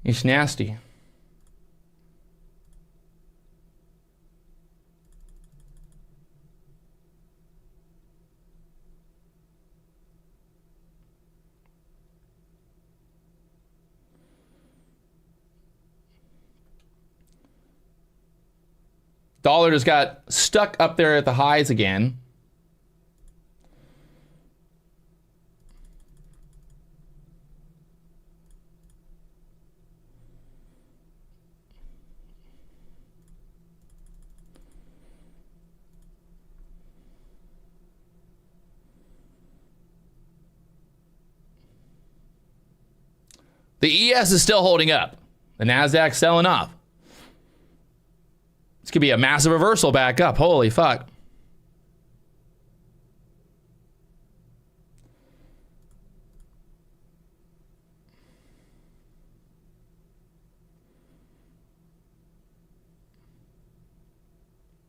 It's nasty. Dollar just got stuck up there at the highs again. The ES is still holding up. The NASDAQ selling off. This could be a massive reversal back up. Holy fuck.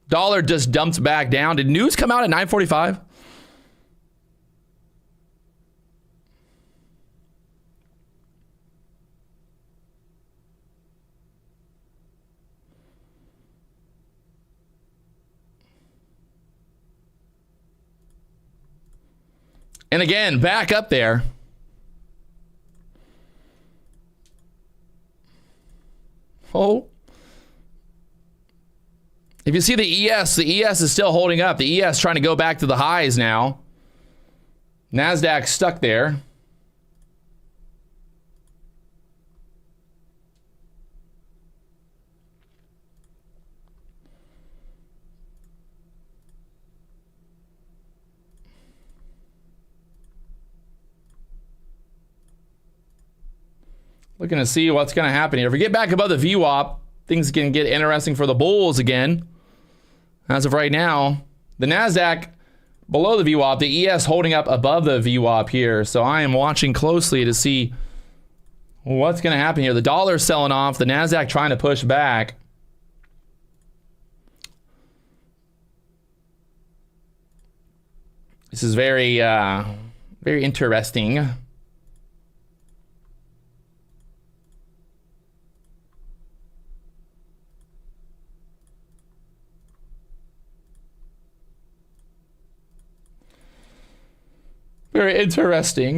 Dollar just dumped back down. Did news come out at 9:45? And again, back up there. Oh. If you see the ES is still holding up. The ES trying to go back to the highs now. NASDAQ stuck there. Looking to see what's going to happen here. If we get back above the VWAP, things can get interesting for the bulls again. As of right now, the NASDAQ below the VWAP, the ES holding up above the VWAP here. So I am watching closely to see what's going to happen here. The dollar's selling off, the NASDAQ trying to push back. This is very interesting. Very interesting.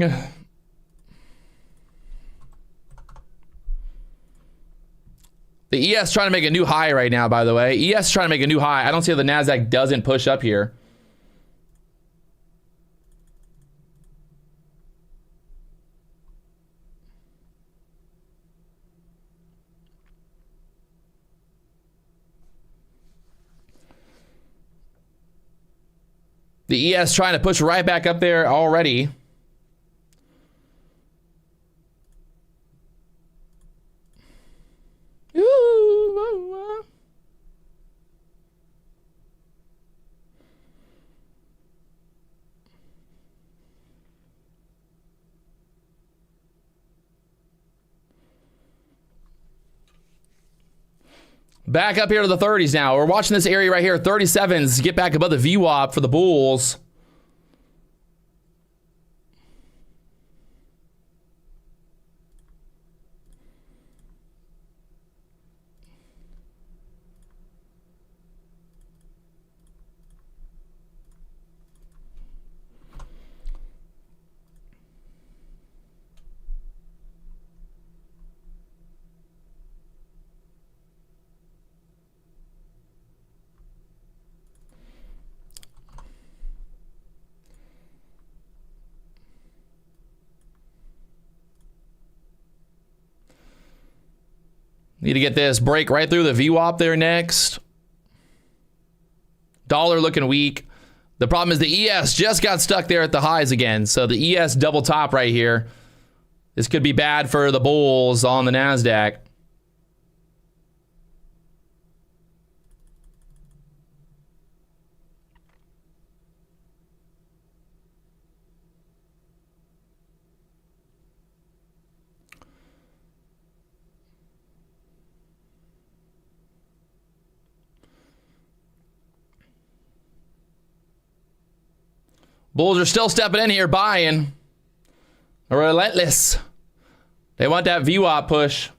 The ES trying to make a new high right now, by the way. ES trying to make a new high. I don't see how the NASDAQ doesn't push up here. The ES trying to push right back up there already. Back up here to the 30s now. We're watching this area right here, 37s, get back above the VWAP for the bulls. Need to get this break right through the VWAP there next. Dollar looking weak. The problem is the ES just got stuck there at the highs again. So the ES double top right here. This could be bad for the bulls on the NASDAQ. Bulls are still stepping in here, buying. They're relentless. They want that VWAP push.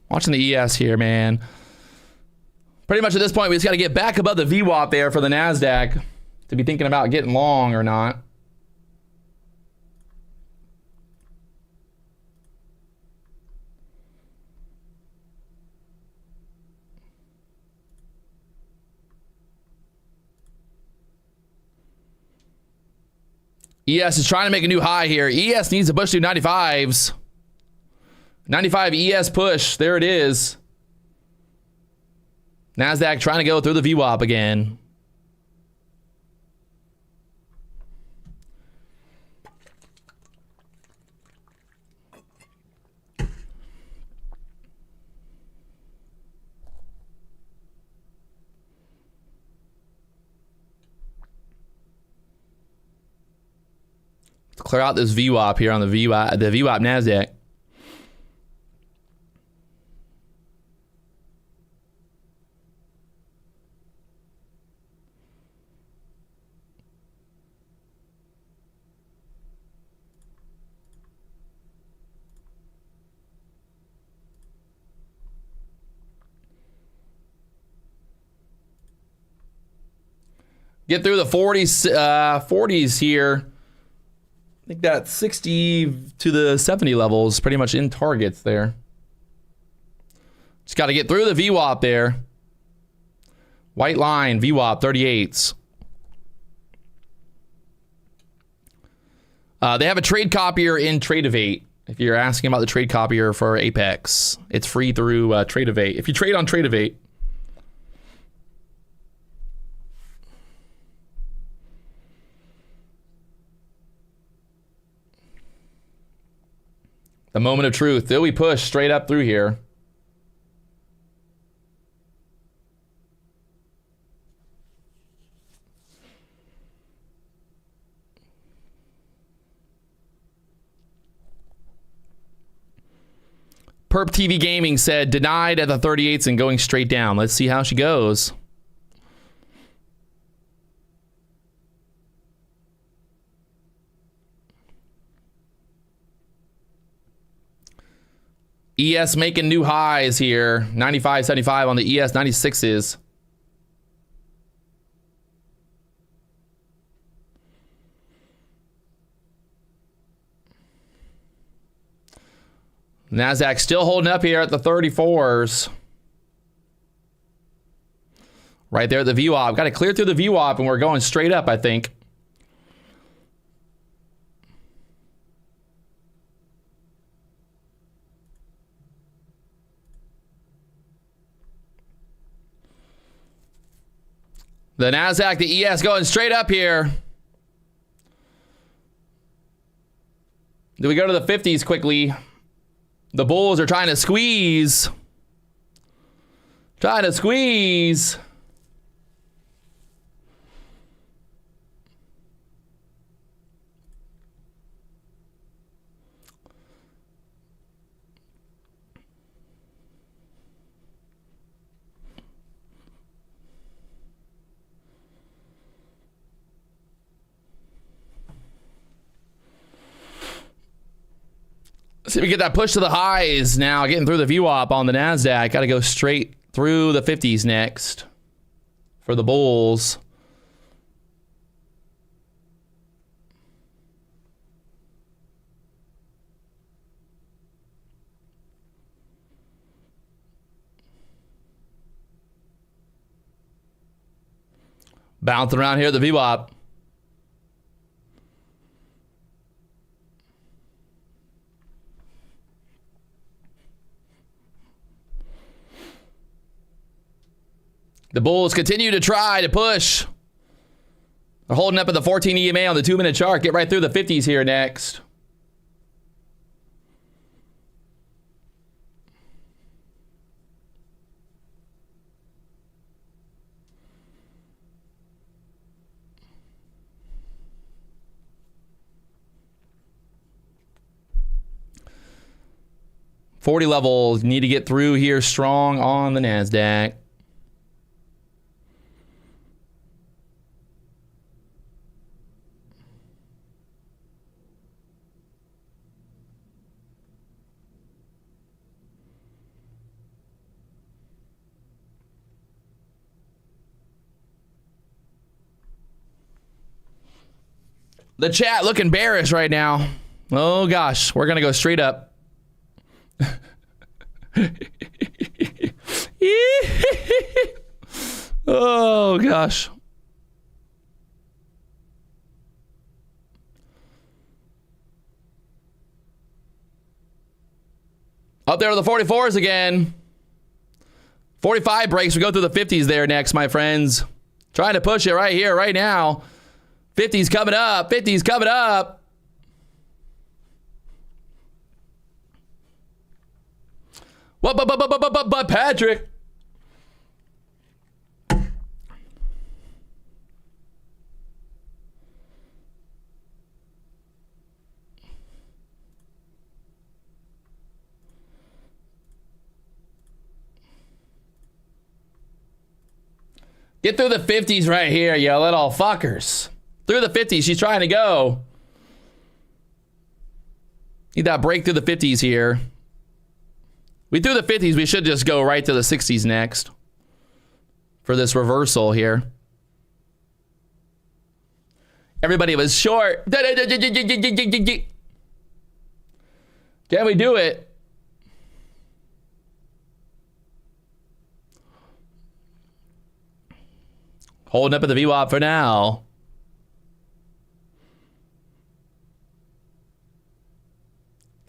Watching the ES here, man. Pretty much at this point, we just got to get back above the VWAP there for the NASDAQ to be thinking about getting long or not. ES is trying to make a new high here. ES needs to push through 95s. 95 ES push. There it is. NASDAQ trying to go through the VWAP again. Let's clear out this VWAP here on the VWAP NASDAQ. Get through the 40s here. I think that 60 to the 70 levels pretty much in targets there. Just got to get through the VWAP there. White line, VWAP, 38s. They have a trade copier in Tradeovate. If you're asking about the trade copier for Apex, it's free through Tradeovate. If you trade on Tradeovate, the moment of truth. Do we push straight up through here? Perp TV Gaming said denied at the 38s and going straight down. Let's see how she goes. ES making new highs here. 95.75 on the ES 96s. NASDAQ still holding up here at the 34s. Right there at the VWAP. Got to clear through the VWAP and we're going straight up, I think. The NASDAQ, the ES going straight up here. Do we go to the 50s quickly? The bulls are trying to squeeze. Trying to squeeze. See if we get that push to the highs now, getting through the VWAP on the NASDAQ. Got to go straight through the 50s next for the bulls. Bouncing around here at the VWAP. The bulls continue to try to push. They're holding up at the 14 EMA on the 2-minute chart. Get right through the 50s here next. $40 levels need to get through here strong on the NASDAQ. The chat looking bearish right now. Oh gosh, we're gonna go straight up. Oh gosh. Up there to the 44s again. 45 breaks. We go through the 50s there next, my friends. Trying to push it right here, right now. 50s coming up. 50s coming up. But Patrick. Get through the 50s right here, you little fuckers. Through the 50s, she's trying to go. Need that break through the 50s here. We threw the 50s, we should just go right to the 60s next. For this reversal here. Everybody was short. Can we do it? Holding up at the VWAP for now.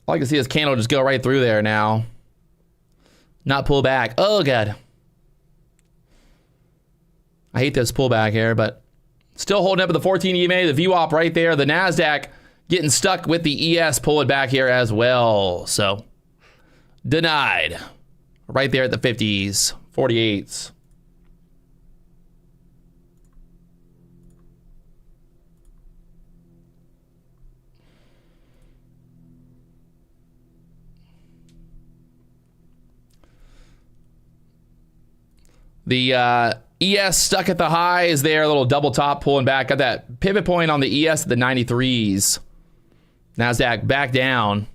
I like to see this candle just go right through there now. Not pull back. Oh, God. I hate this pullback here, but still holding up at the 14 EMA, the VWAP right there. The NASDAQ getting stuck with the ES pulling back here as well. So, denied. Right there at the 50s, 48s. The ES stuck at the highs there, a little double top pulling back. Got that pivot point on the ES at the 93s. NASDAQ back down.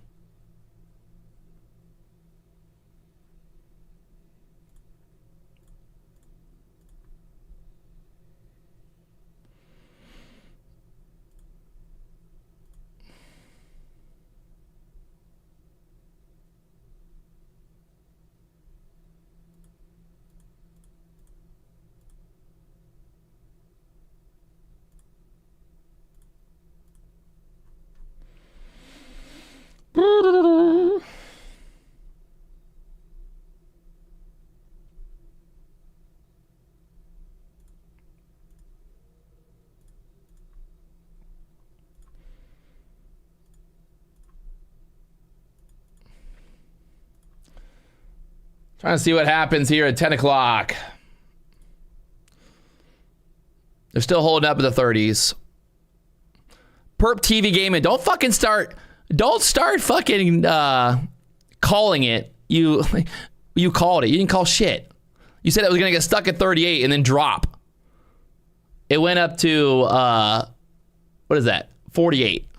Trying to see what happens here at 10 o'clock. They're still holding up at the 30s. Perp TV Gaming, don't start fucking calling it. You called it. You didn't call shit. You said it was going to get stuck at 38 and then drop. It went up to, what is that? 48.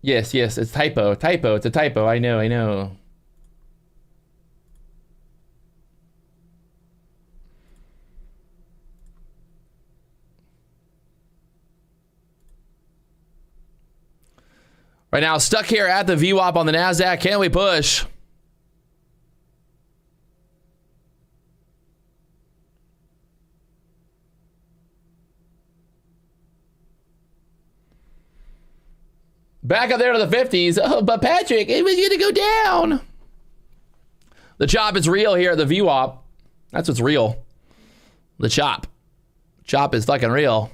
Yes, it's typo. It's a typo. I know. Right now, stuck here at the VWAP on the NASDAQ. Can we push? Back up there to the 50s. Oh, but Patrick, it was going to go down. The chop is real here at the VWAP. That's what's real. The chop. Chop is fucking real.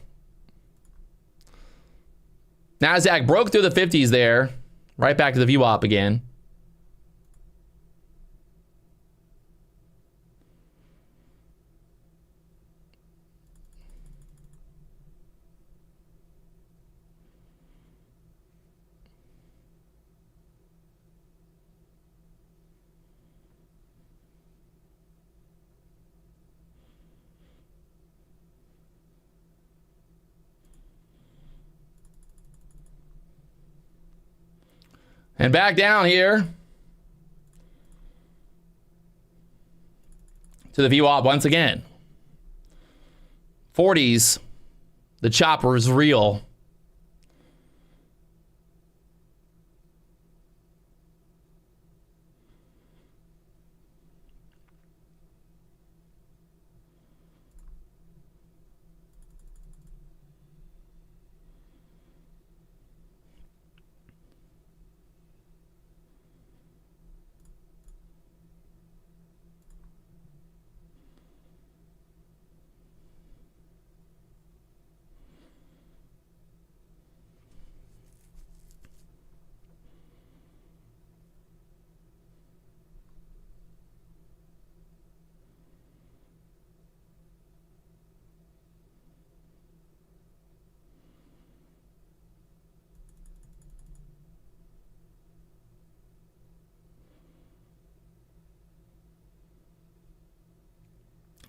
NASDAQ broke through the 50s there. Right back to the VWAP again. And back down here to the VWAP once again. 40s. The chopper is real.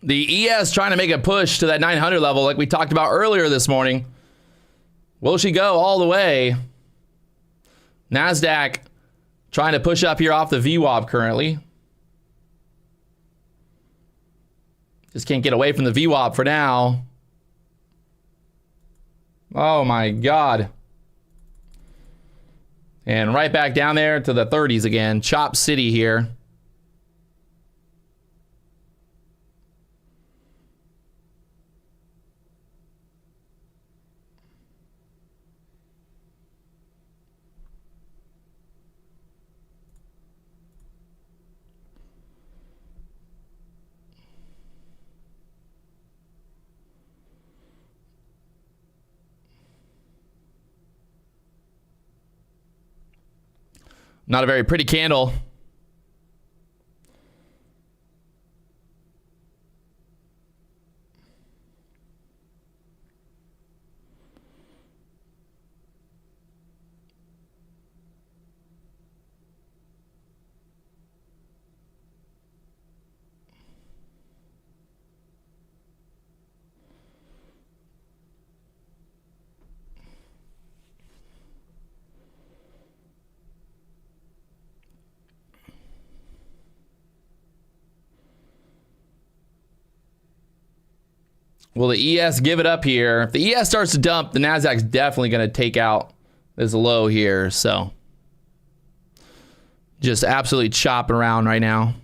The ES trying to make a push to that 900 level like we talked about earlier this morning. Will she go all the way? NASDAQ trying to push up here off the VWAP currently. Just can't get away from the VWAP for now. Oh my God. And right back down there to the 30s again. Chop City here. Not a very pretty candle. Will the ES give it up here? If the ES starts to dump, the NASDAQ's definitely going to take out this low here. So just absolutely chopping around right now.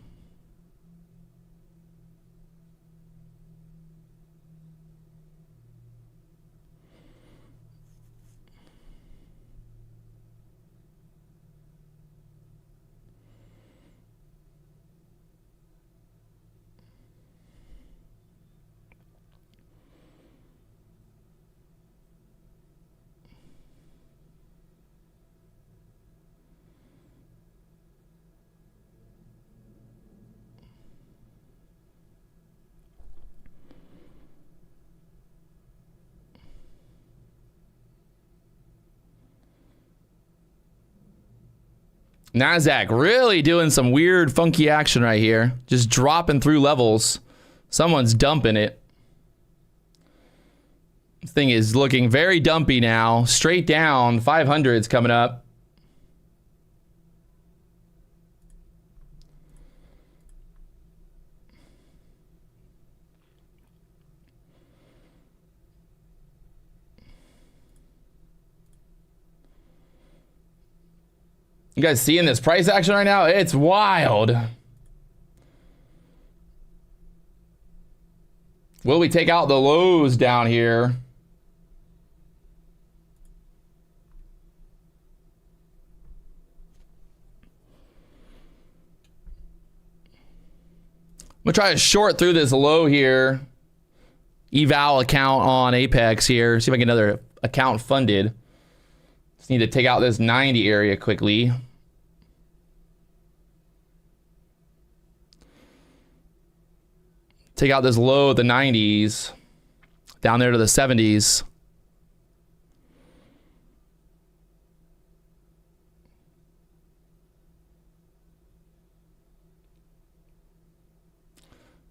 NASDAQ really doing some weird, funky action right here. Just dropping through levels. Someone's dumping it. This thing is looking very dumpy now. Straight down. 500's coming up. You guys seeing this price action right now? It's wild. Will we take out the lows down here? I'm gonna try to short through this low here. Eval account on Apex here. See if I can get another account funded. Just need to take out this 90 area quickly. Take out this low at the 90s. Down there to the 70s.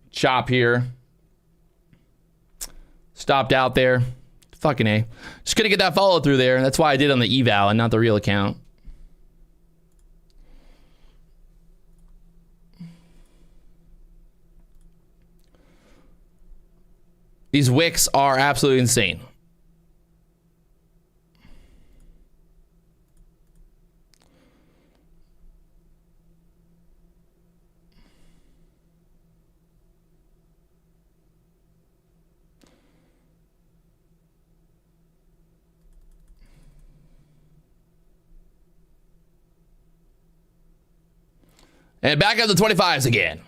Chop here. Stopped out there. Fucking A. Just gonna get that follow through there. That's why I did on the eval and not the real account. These wicks are absolutely insane. And back up the 25s again.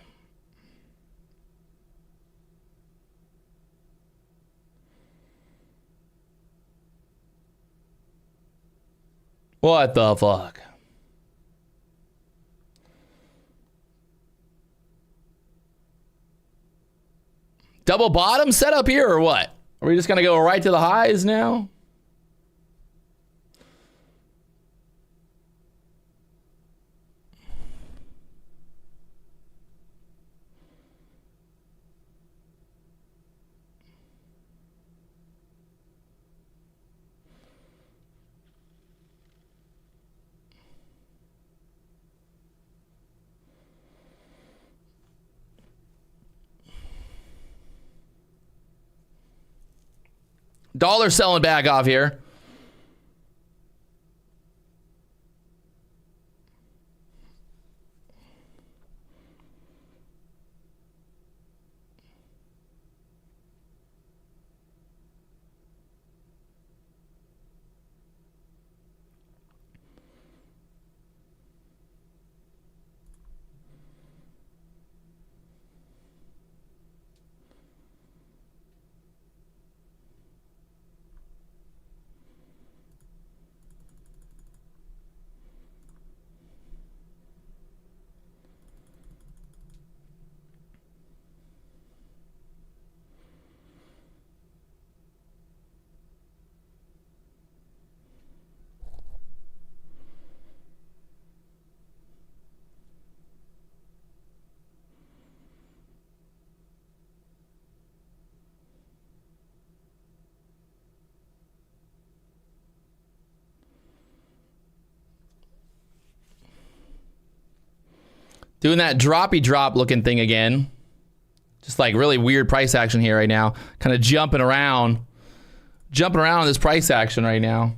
What the fuck? Double bottom setup here or what? Are we just going to go right to the highs now? Dollar selling back off here. Doing that droppy drop looking thing again. Just like really weird price action here right now. Kind of jumping around in this price action right now.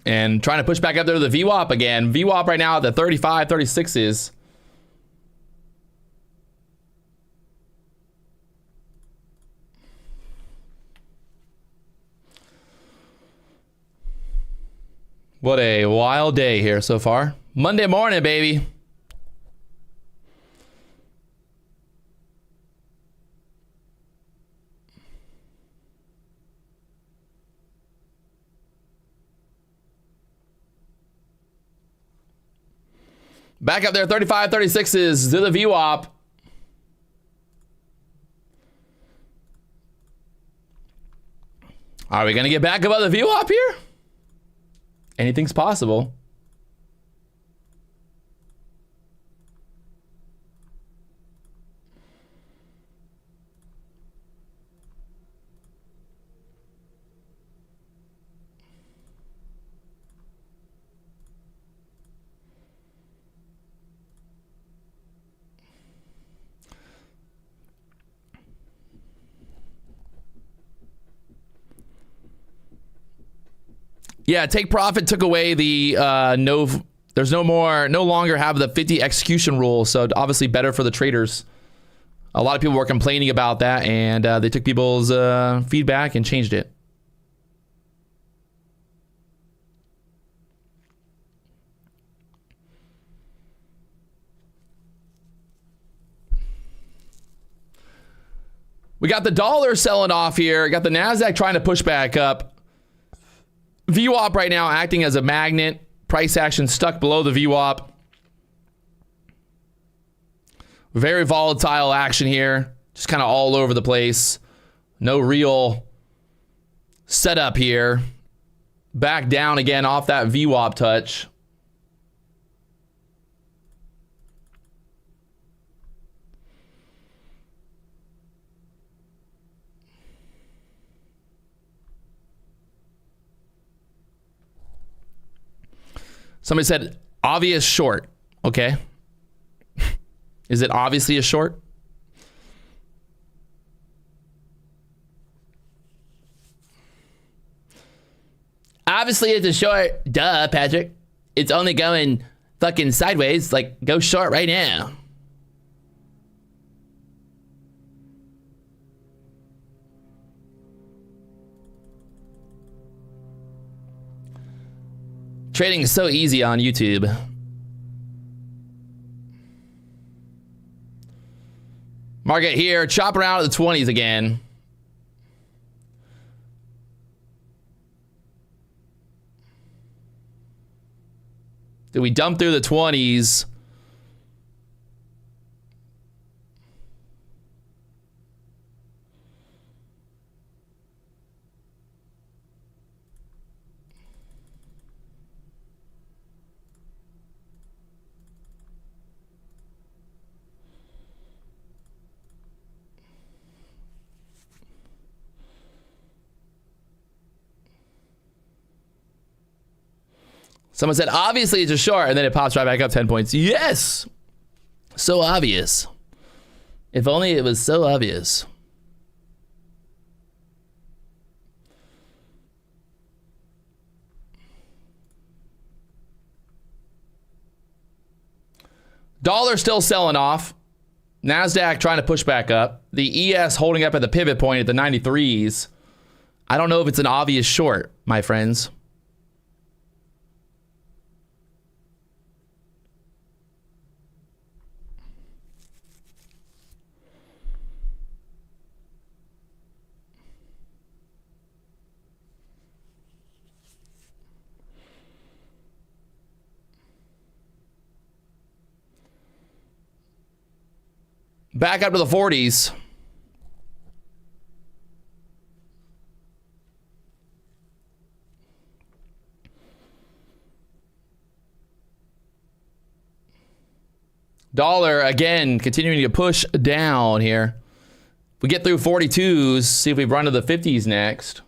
And trying to push back up there to the VWAP again. VWAP right now at the 35, 36s. What a wild day here so far. Monday morning, baby. Back up there, 35, 36s to the VWAP. Are we going to get back above the VWAP here? Anything's possible. Yeah, take profit took away the there's no longer have the 50 execution rule, so obviously better for the traders. A lot of people were complaining about that, and they took people's feedback and changed it. We got the dollar selling off here. Got the NASDAQ trying to push back up. VWAP right now acting as a magnet. Price action stuck below the VWAP. Very volatile action here. Just kind of all over the place. No real setup here. Back down again off that VWAP touch. Somebody said, obvious short. Okay. Is it obviously a short? Obviously it's a short. Duh, Patrick. It's only going fucking sideways. Like, go short right now. Trading is so easy on YouTube. Market here, chop around at the 20s again. Did we dump through the 20s? Someone said, obviously it's a short, and then it pops right back up 10 points. Yes! So obvious. If only it was so obvious. Dollar still selling off. NASDAQ trying to push back up. The ES holding up at the pivot point at the 93s. I don't know if it's an obvious short, my friends. Back up to the 40s. Dollar, again, continuing to push down here. We get through 42s, see if we run to the 50s next.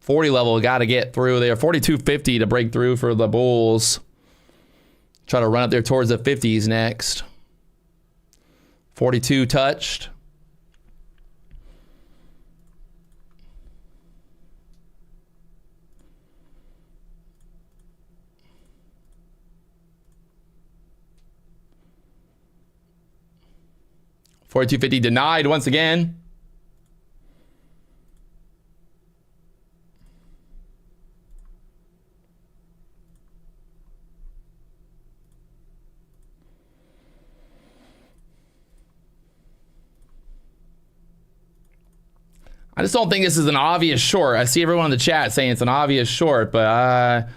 $40 level, got to get through there. 42.50 to break through for the bulls. Try to run up there towards the 50s next. 42 touched. $42.50 denied once again. I just don't think this is an obvious short. I see everyone in the chat saying it's an obvious short, but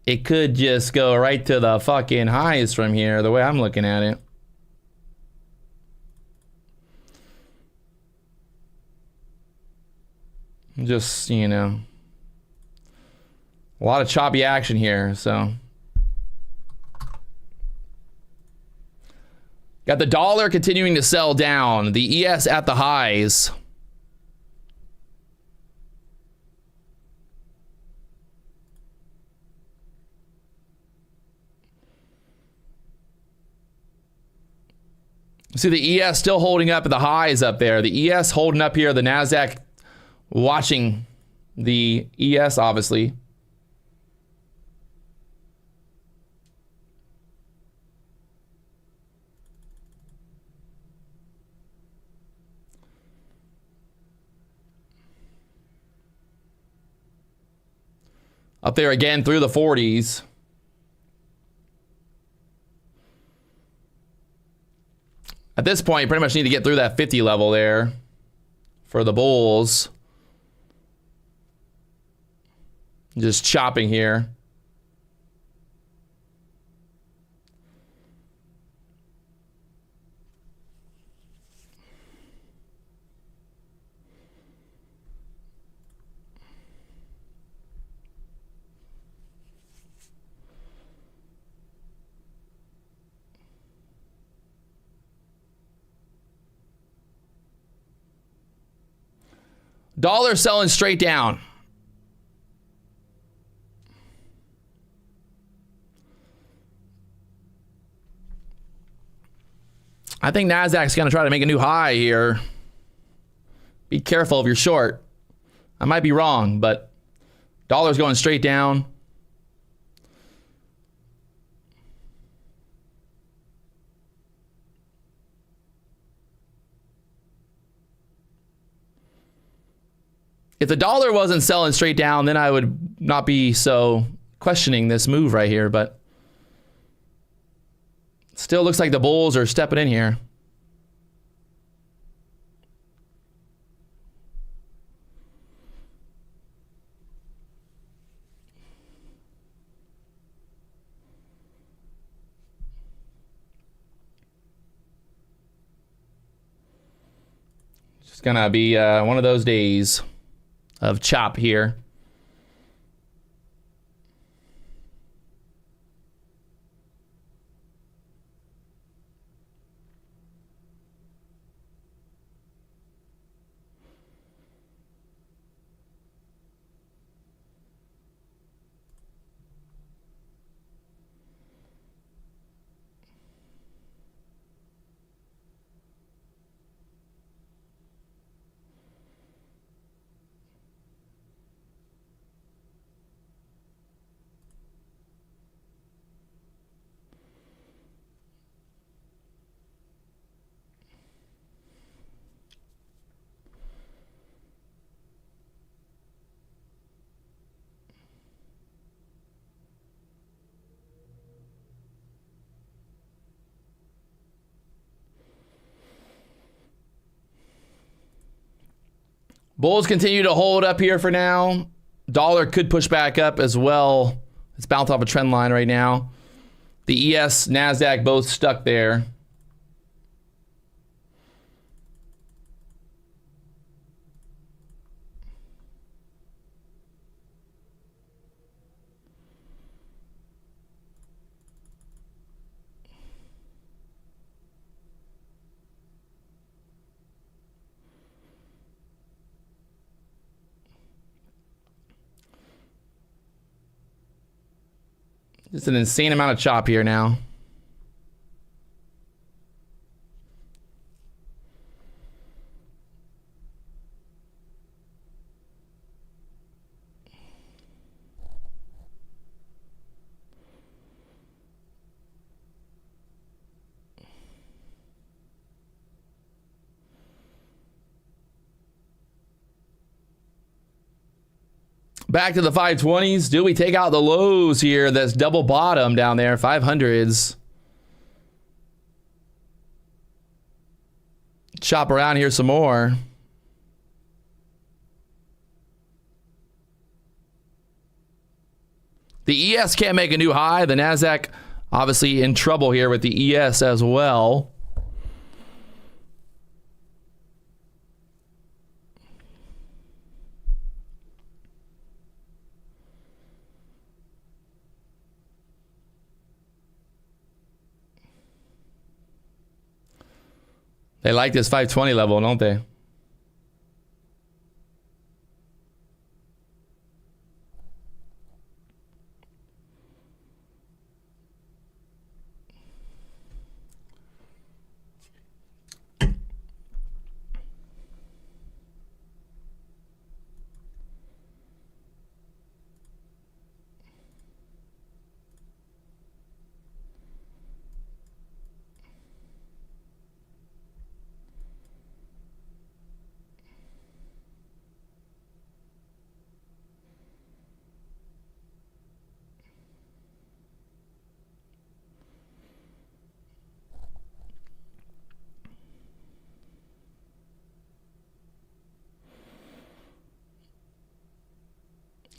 it could just go right to the fucking highs from here, the way I'm looking at it. Just, you know, a lot of choppy action here, so. Got the dollar continuing to sell down. The ES at the highs. See the ES still holding up at the highs up there. The ES holding up here. The NASDAQ watching the ES, obviously. Up there again through the 40s. At this point, you pretty much need to get through that 50 level there for the bulls. Just chopping here. Dollar selling straight down. I think NASDAQ's going to try to make a new high here. Be careful if you're short. I might be wrong, but dollar's going straight down. If the dollar wasn't selling straight down, then I would not be so questioning this move right here, but still looks like the bulls are stepping in here. It's gonna be one of those days of chop here. Bulls continue to hold up here for now. Dollar could push back up as well. It's bounced off a trend line right now. The ES, NASDAQ both stuck there. Just an insane amount of chop here now. Back to the 520s. Do we take out the lows here? That's double bottom down there, 500s. Chop around here some more. The ES can't make a new high. The NASDAQ obviously in trouble here with the ES as well. They like this 520 level, don't they?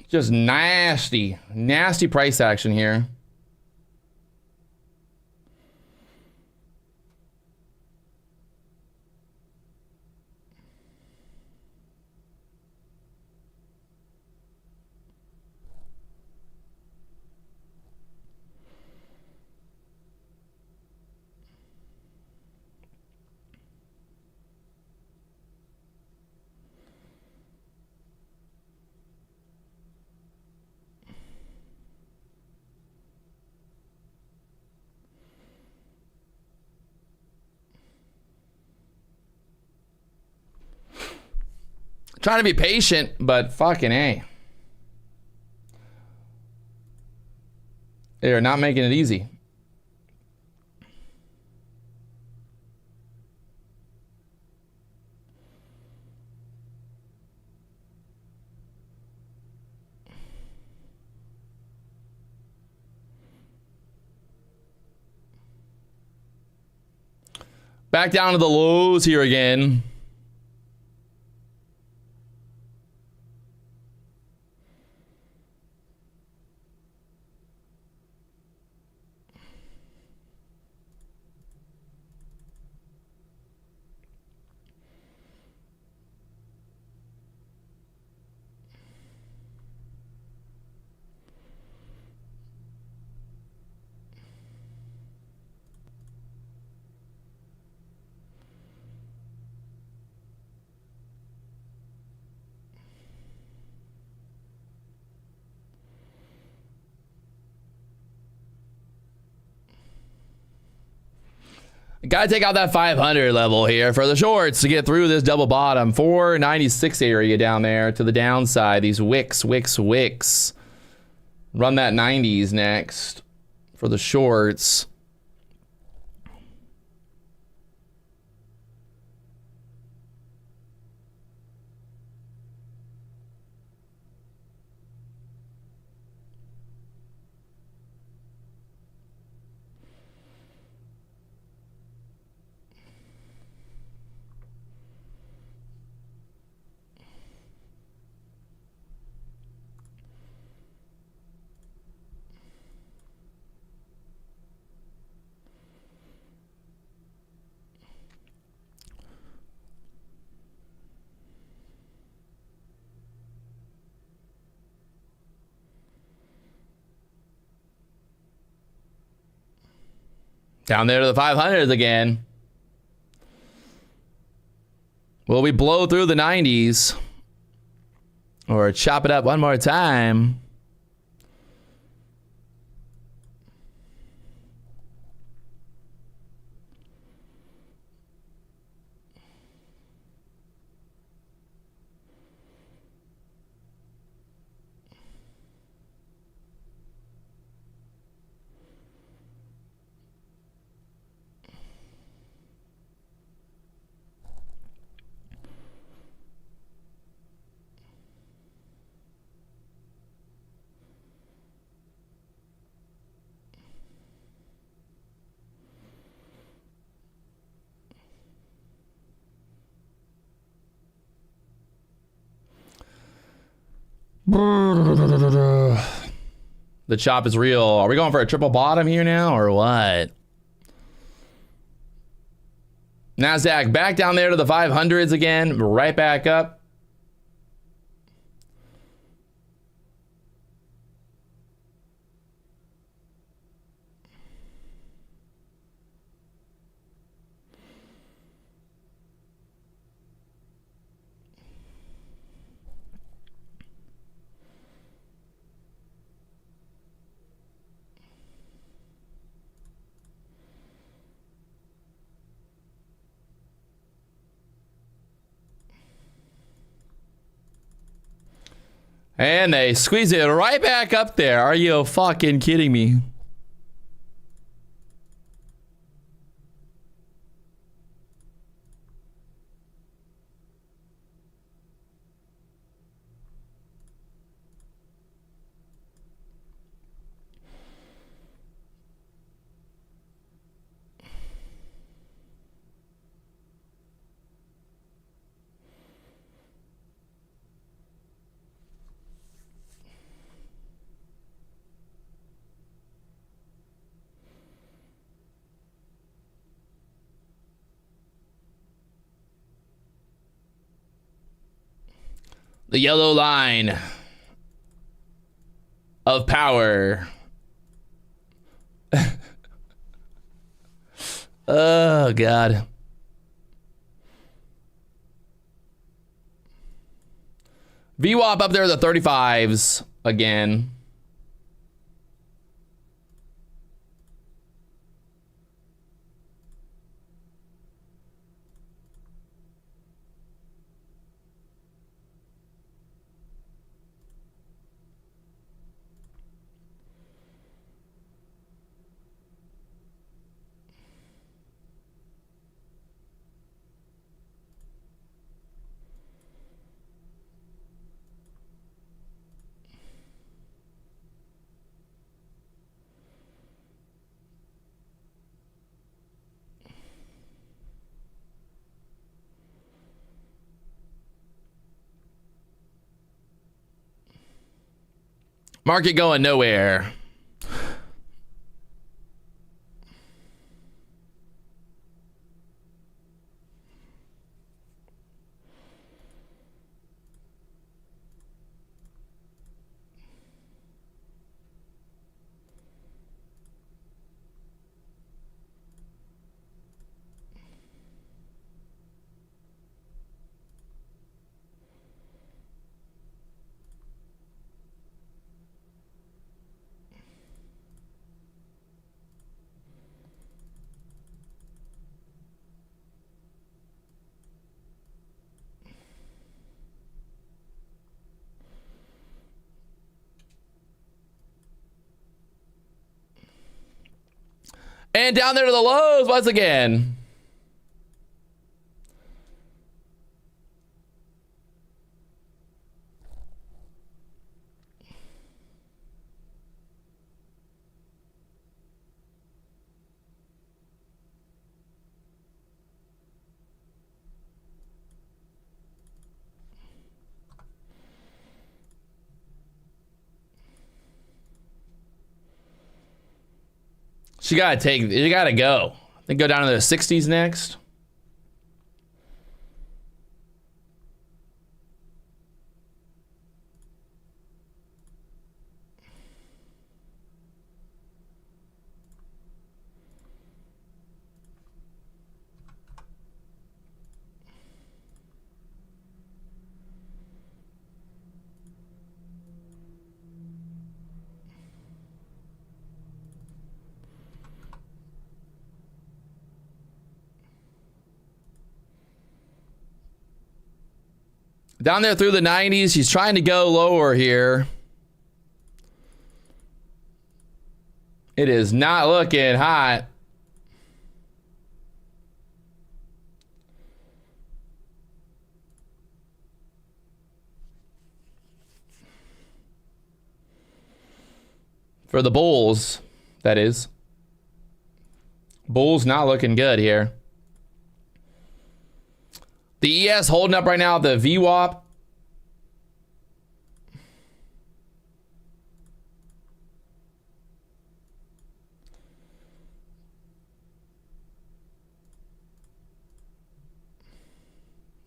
Just nasty, nasty price action here. Trying to be patient, but fucking A. They are not making it easy. Back down to the lows here again. Got to take out that 500 level here for the shorts to get through this double bottom. 496 area down there to the downside. These wicks. Run that 90s next for the shorts. Down there to the 500s again. Will we blow through the 90s? Or chop it up one more time? The chop is real. Are we going for a triple bottom here now or what? NASDAQ back down there to the 500s again. Right back up. And they squeeze it right back up there. Are you fucking kidding me? The yellow line of power. Oh, God. VWAP up there, the 35s again. Market going nowhere. And down there to the lows once again. You gotta go. I think go down to the 60s next. Down there through the 90s. He's trying to go lower here. It is not looking hot. For the bulls, that is. Bulls not looking good here. The ES holding up right now. The VWAP.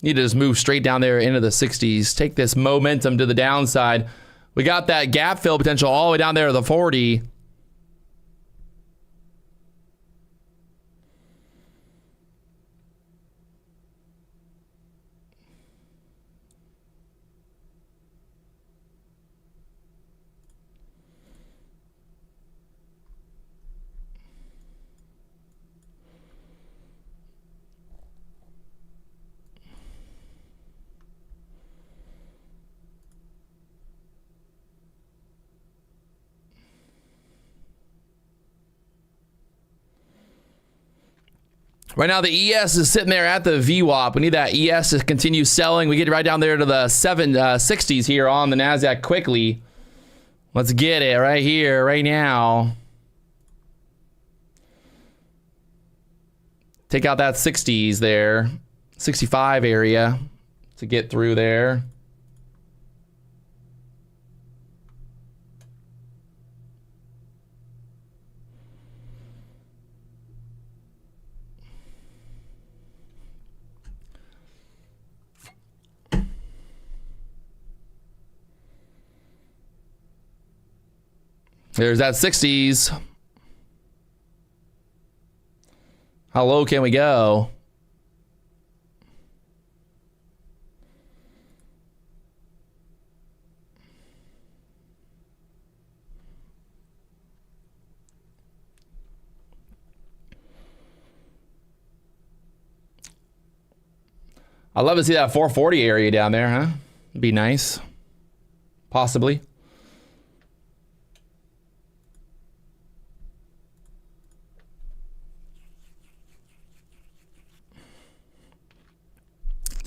Need to just move straight down there into the 60s. Take this momentum to the downside. We got that gap fill potential all the way down there to the 40. Right now, the ES is sitting there at the VWAP. We need that ES to continue selling. We get right down there to the 760s here on the NASDAQ quickly. Let's get it right here, right now. Take out that 60s there. 65 area to get through there. There's that 60s. How low can we go? I'd love to see that 440 area down there, huh? Be nice. Possibly.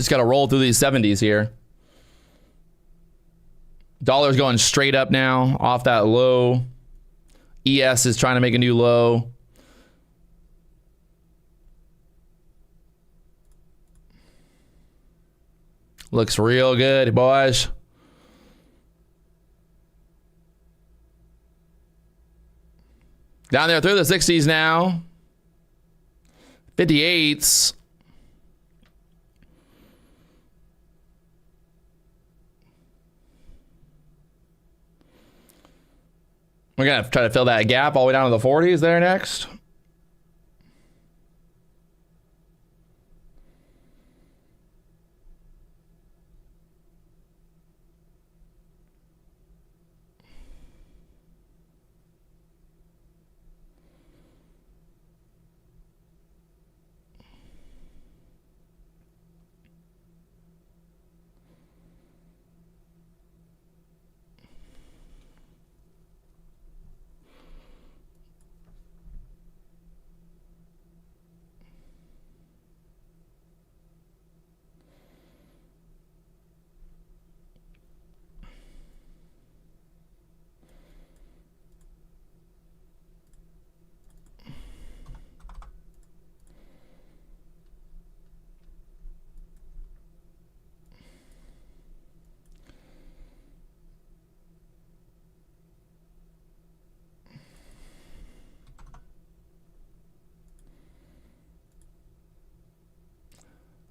Just got to roll through these 70s here. Dollar's going straight up now off that low. ES is trying to make a new low. Looks real good, boys. Down there through the 60s now. 58s. We're going to try to fill that gap all the way down to the 40s there next.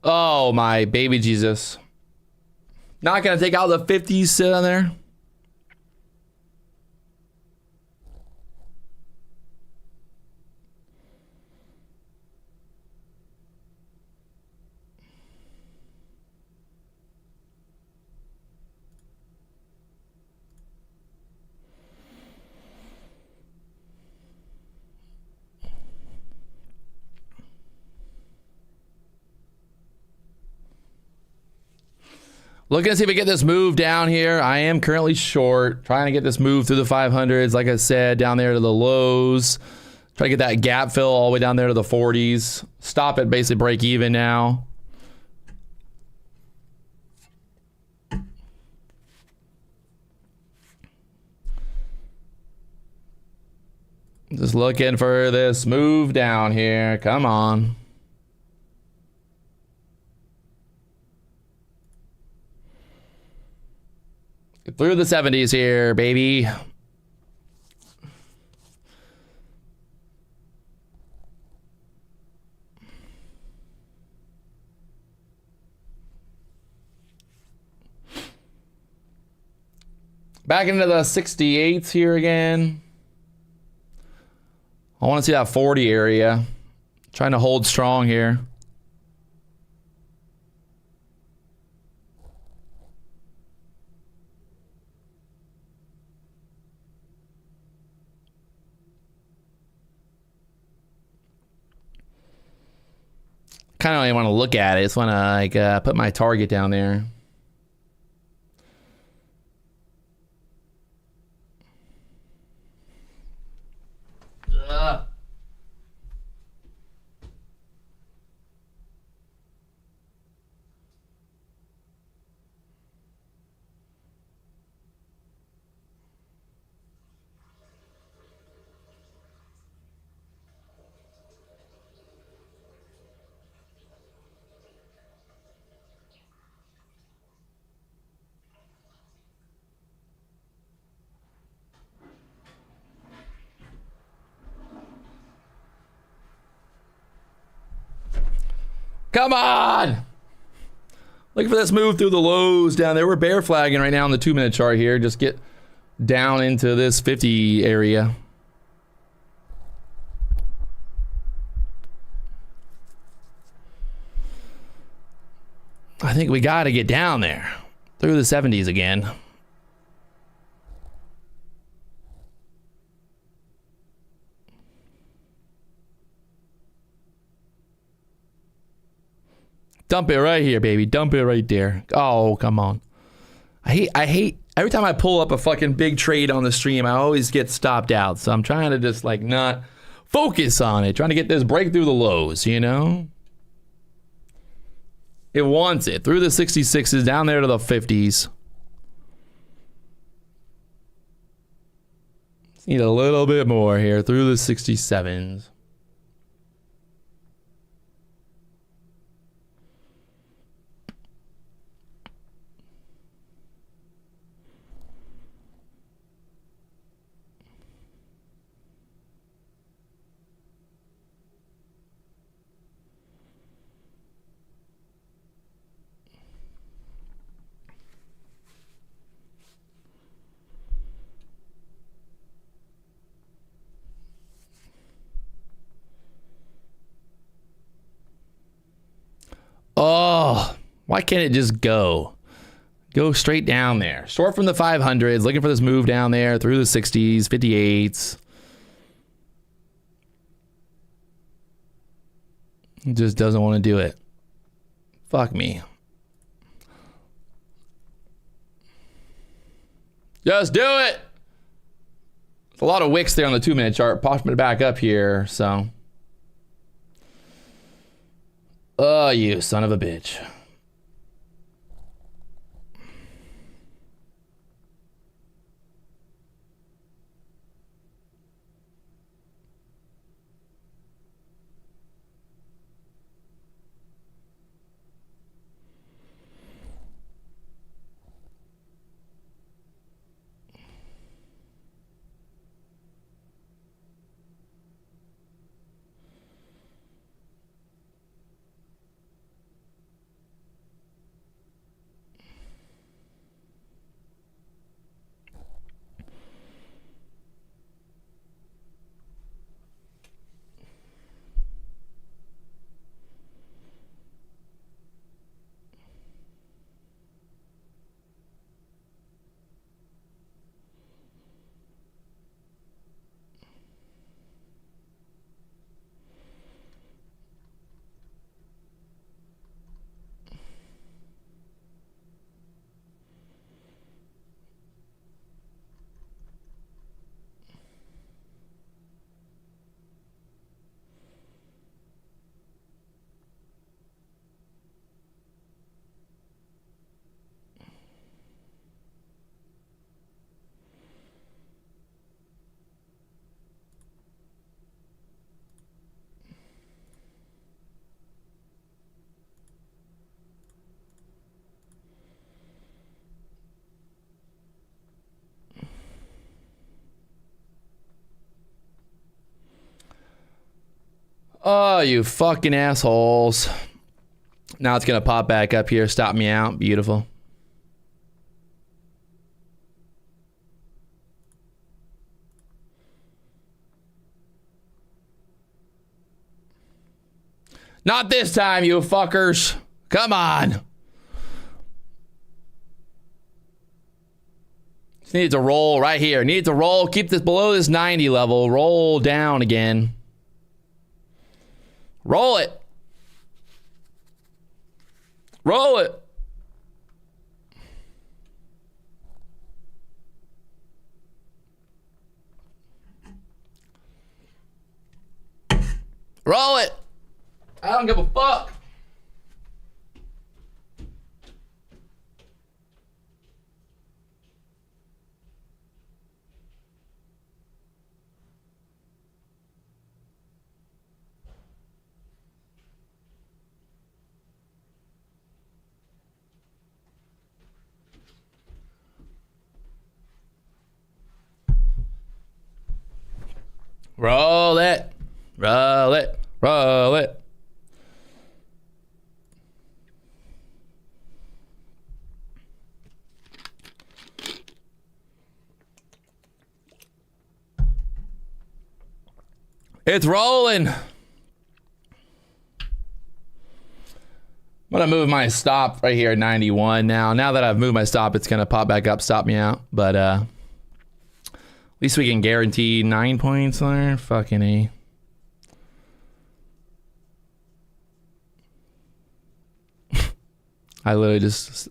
Oh, my baby Jesus. Not going to take out the 50s, sit on there. Looking to see if we get this move down here. I am currently short. Trying to get this move through the 500s. Like I said, down there to the lows. Try to get that gap fill all the way down there to the 40s. Stop at basically break even now. Just looking for this move down here. Come on. Get through the 70s here, baby. Back into the 68s here again. I want to see that 40 area. Trying to hold strong here. Kind of don't even want to look at it. I just want to like put my target down there. Come on! Looking for this move through the lows down there. We're bear flagging right now on the 2-minute chart here. Just get down into this 50 area. I think we got to get down there through the 70s again. Dump it right here, baby. Dump it right there. Oh, come on. I hate every time I pull up a fucking big trade on the stream, I always get stopped out. So I'm trying to just like not focus on it. Trying to get this break through the lows, you know? It wants it. Through the 66s, down there to the 50s. Need a little bit more here. Through the 67s. Oh, why can't it just go? Go straight down there. Short from the 500s, looking for this move down there through the 60s, 58s. It just doesn't want to do it. Fuck me. Just do it. There's a lot of wicks there on the 2-minute chart. Popping it back up here, so. Oh, you son of a bitch. Oh, you fucking assholes. Now it's going to pop back up here. Stop me out. Beautiful. Not this time, you fuckers. Come on. Just need to roll right here. Need to roll. Keep this below this 90 level. Roll down again. Roll it. Roll it. Roll it. I don't give a fuck. Roll it. Roll it. Roll it. It's rolling. I'm gonna move my stop right here at 91 now. Now that I've moved my stop, it's gonna pop back up, stop me out. But at least we can guarantee 9 points there. Fucking A. I literally just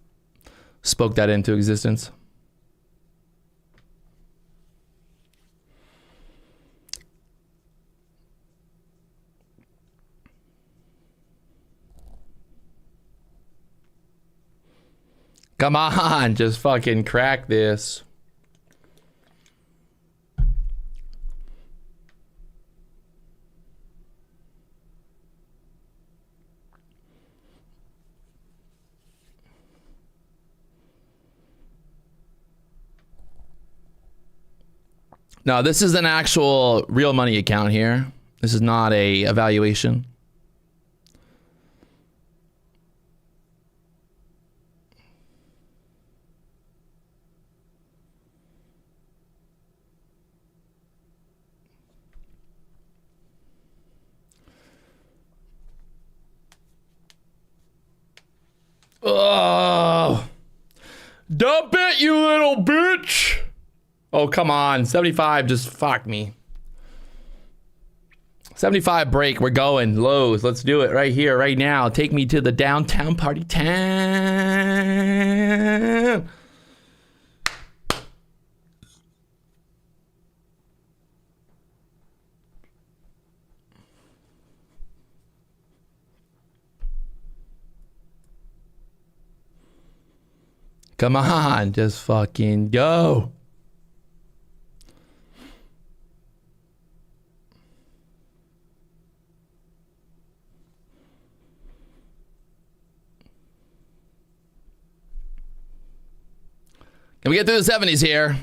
spoke that into existence. Come on, just fucking crack this. No, this is an actual real money account here. This is not a evaluation. Oh, dump it, you little bitch. Oh, come on. 75, just fuck me. 75 break. We're going. Lows. Let's do it right here, right now. Take me to the downtown party town. Come on. Just fucking go. Can we get through the 70s here?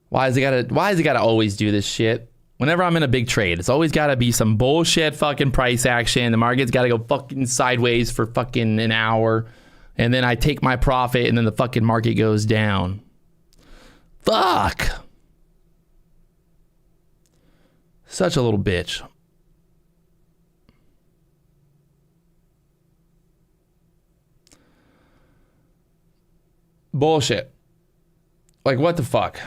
Why is it gotta always do this shit? Whenever I'm in a big trade, it's always gotta be some bullshit fucking price action. The market's gotta go fucking sideways for fucking an hour. And then I take my profit and then the fucking market goes down. Fuck. Such a little bitch. Bullshit. Like, what the fuck?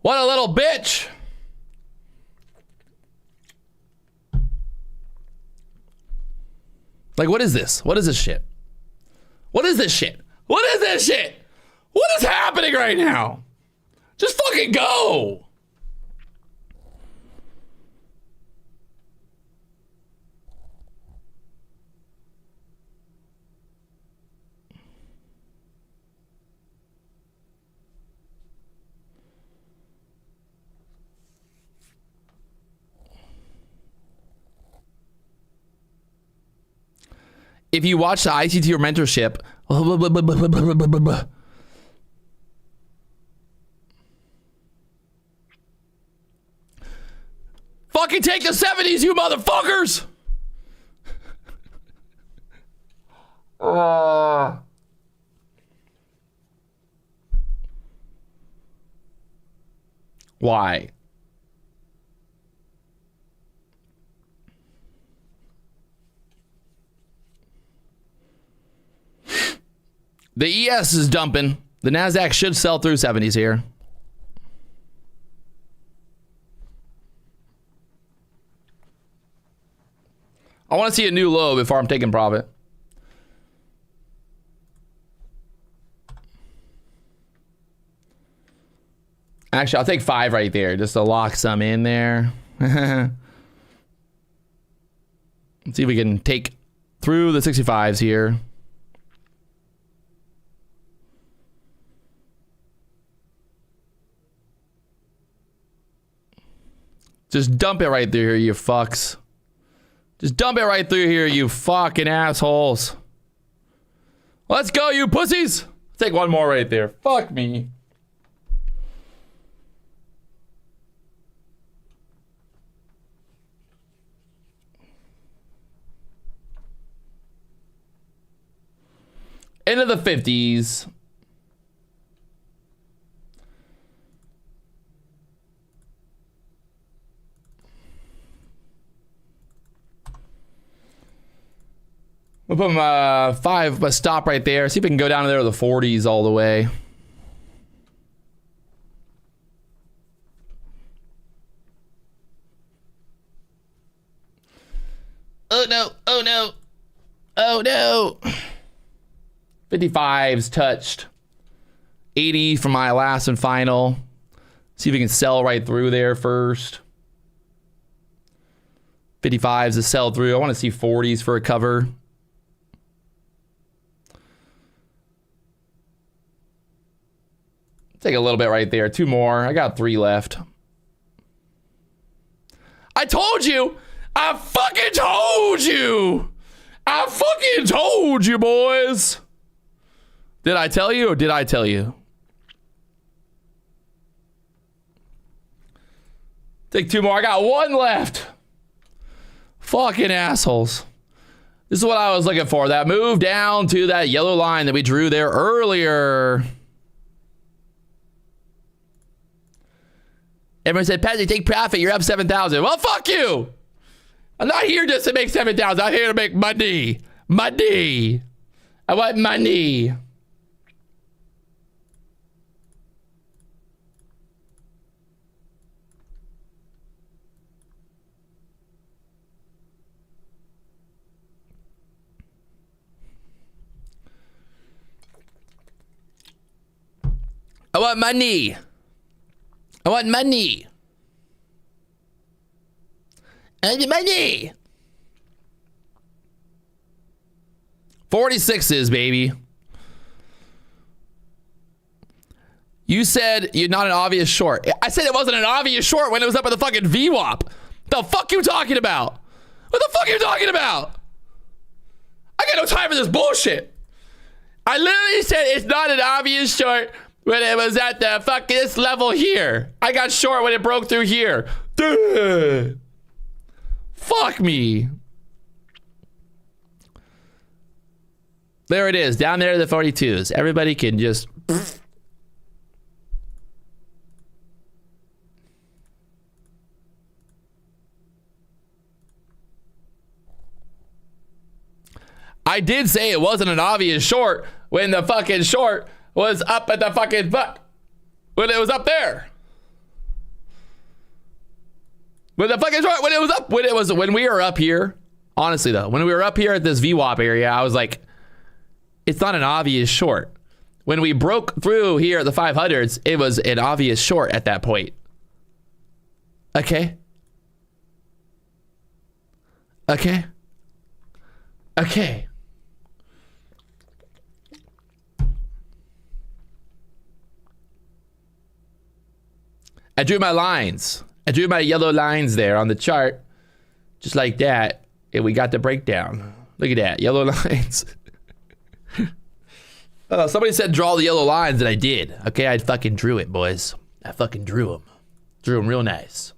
What a little bitch. Like, what is this? What is this shit? What is this shit? What is this shit? What is happening right now? Just fucking go. If you watch the ICT or mentorship, Fucking take the 70s, you motherfuckers! Why? The ES is dumping. The NASDAQ should sell through 70s here. I want to see a new low before I'm taking profit. Actually, I'll take 5 right there just to lock some in there. Let's see if we can take through the 65s here. Just dump it right through here, you fucks. Just dump it right through here, you fucking assholes. Let's go, you pussies. Take one more right there. Fuck me. Into the 50s. We'll put them 5, but stop right there. See if we can go down to there to the 40s all the way. Oh no, oh no, oh no. 55's touched. 80 for my last and final. See if we can sell right through there first. 55's a sell through. I want to see 40s for a cover. Take a little bit right there. 2 more. I got 3 left. I told you. I fucking told you. I fucking told you, boys. Did I tell you or did I tell you? Take 2 more. I got 1 left. Fucking assholes. This is what I was looking for. That move down to that yellow line that we drew there earlier. Everyone said, Patrick, take profit. You're up 7,000. Well, fuck you. I'm not here just to make 7,000. I'm here to make money. Money. I want money. I want money. I want money. I want money. 46s, baby. You said you're not an obvious short. I said it wasn't an obvious short when it was up at the fucking VWAP. The fuck you talking about? What the fuck are you talking about? I got no time for this bullshit. I literally said it's not an obvious short when it was at the fuck this level here. I got short when it broke through here. Duh. Fuck me. There it is, down there to the 42s. Everybody can just... I did say it wasn't an obvious short when the fucking short was up at the fucking butt. When it was up there. When the fucking short, when it was up, when we were up here, honestly though, when we were up here at this VWAP area, I was like, it's not an obvious short. When we broke through here at the 500s, it was an obvious short at that point. Okay. Okay. Okay. I drew my lines. I drew my yellow lines there on the chart. Just like that. And we got the breakdown. Look at that. Yellow lines. Somebody said draw the yellow lines, and I did. Okay, I fucking drew it, boys. I fucking drew them. Drew them real nice.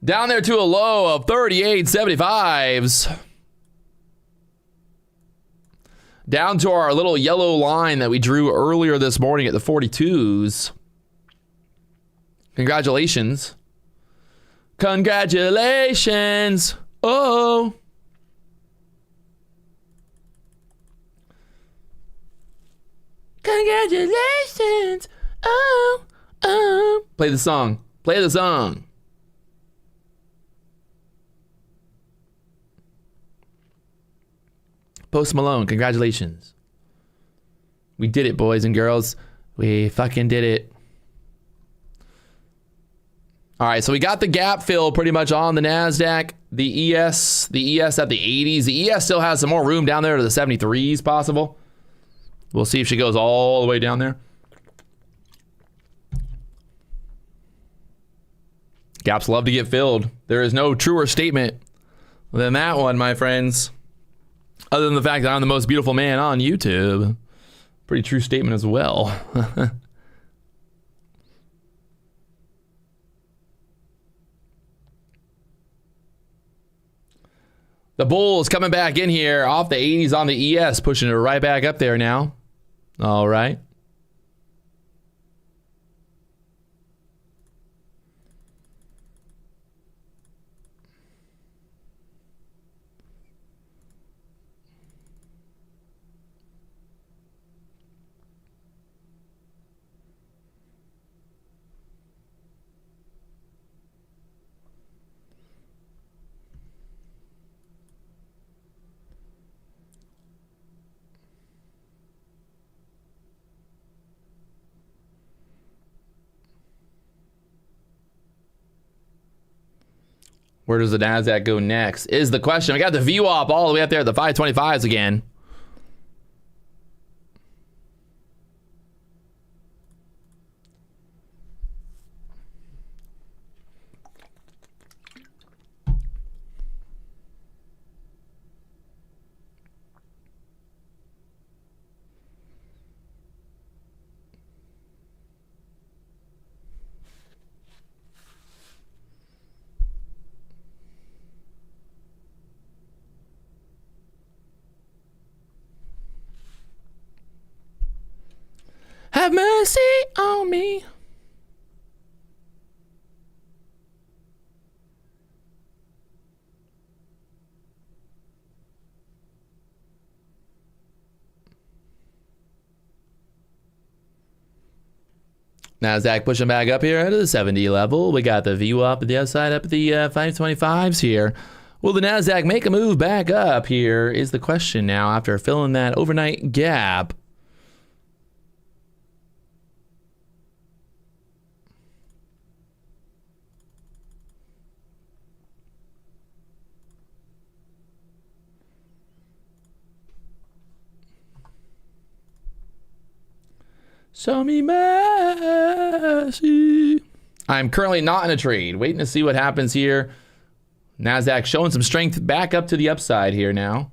Down there to a low of 38.75s. Down to our little yellow line that we drew earlier this morning at the 42s. Congratulations. Congratulations. Oh. Congratulations. Oh. Oh. Play the song. Play the song. Post Malone, congratulations. We did it, boys and girls. We fucking did it. All right, so we got the gap fill pretty much on the NASDAQ. The ES at the 80s. The ES still has some more room down there to the 73s possible. We'll see if she goes all the way down there. Gaps love to get filled. There is no truer statement than that one, my friends. Other than the fact that I'm the most beautiful man on YouTube. Pretty true statement as well. The bull is coming back in here off the 80s on the ES, pushing it right back up there now. All right. Where does the NASDAQ go next is the question. We got the VWAP all the way up there at the 525s again. Have mercy on me. NASDAQ pushing back up here at the 70 level. We got the VWAP at the outside up at the 525s here. Will the NASDAQ make a move back up here is the question now after filling that overnight gap. Show me mercy. I'm currently not in a trade. Waiting to see what happens here. NASDAQ showing some strength back up to the upside here now.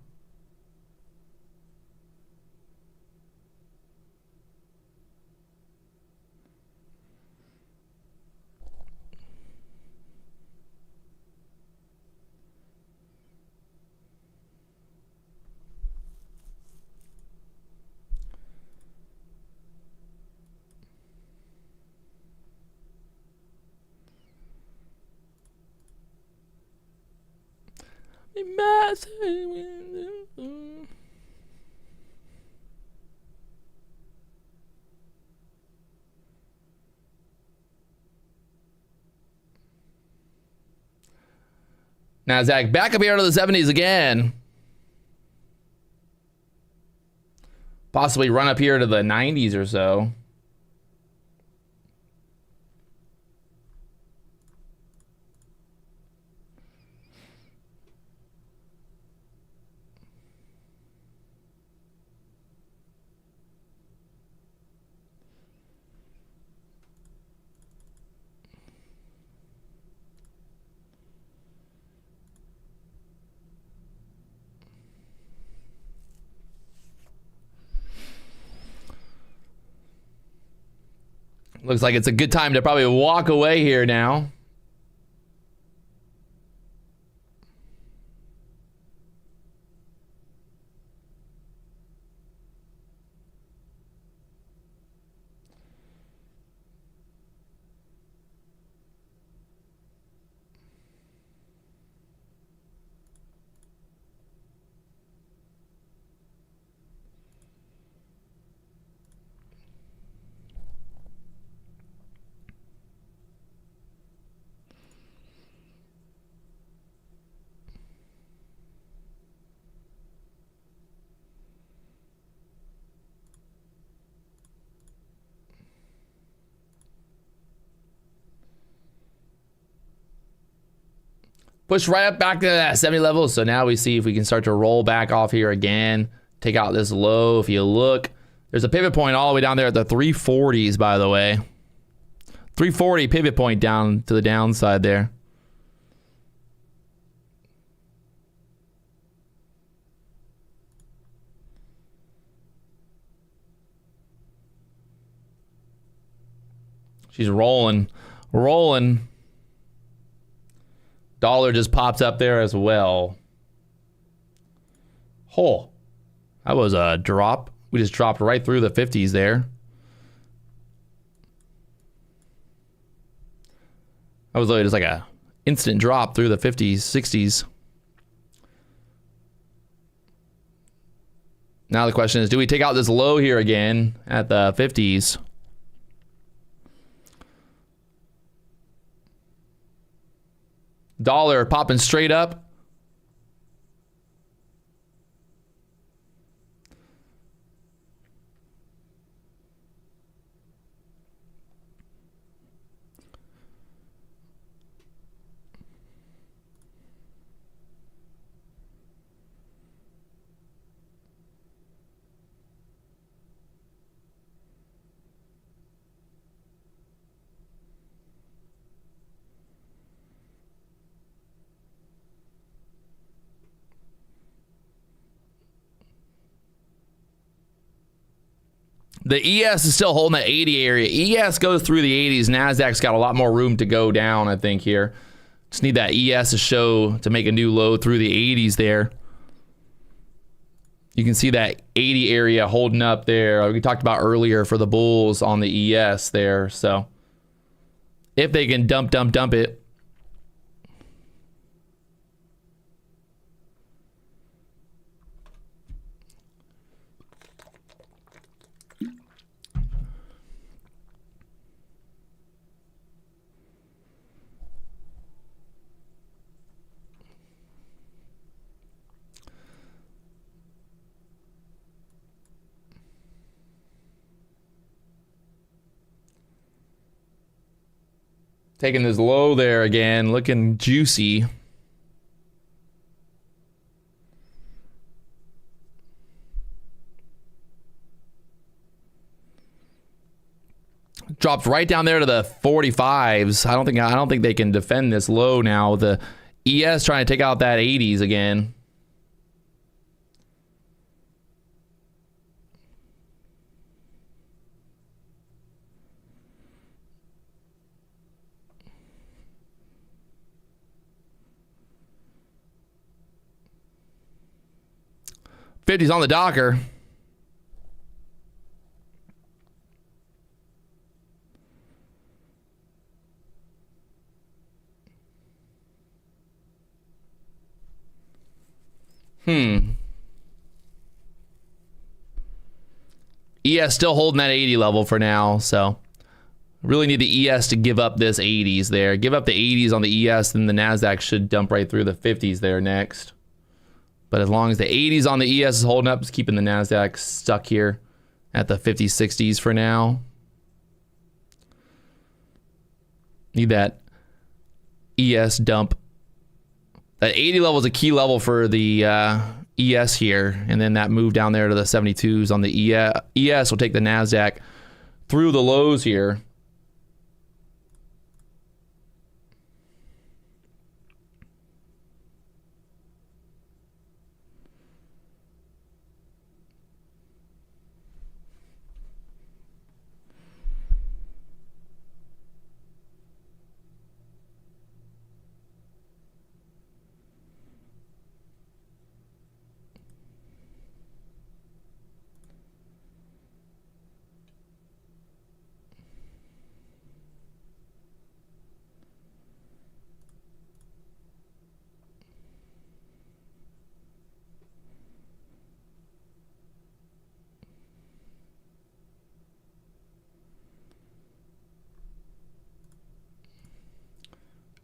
NASDAQ back up here to the 70s again. Possibly run up here to the 90s or so. Looks like it's a good time to probably walk away here now. Push right up back to that 70 level. So now we see if we can start to roll back off here again. Take out this low. If you look, there's a pivot point all the way down there at the 340s, by the way. 340 pivot point down to the downside there. She's rolling. Dollar just pops up there as well. Oh, that was a drop. We just dropped right through the 50s there. That was just like a instant drop through the 50s, 60s. Now the question is, do we take out this low here again at the 50s? Dollar popping straight up. The ES is still holding that 80 area. ES goes through the 80s. NASDAQ's got a lot more room to go down, I think, here. Just need that ES to show, to make a new low through the 80s there. You can see that 80 area holding up there. We talked about earlier for the bulls on the ES there. So if they can dump it. Taking this low there again, looking juicy. Dropped right down there to the 45s. I don't think they can defend this low now. The ES trying to take out that 80s again. '50s on the Docker. ES still holding that 80 level for now, so really need the ES to give up this 80s there. Give up the 80s on the ES, then the NASDAQ should dump right through the 50s there next. But as long as the 80s on the ES is holding up, it's keeping the NASDAQ stuck here at the 50s, 60s for now. Need that ES dump. That 80 level is a key level for the ES here. And then that move down there to the 72s on the ES will take the NASDAQ through the lows here.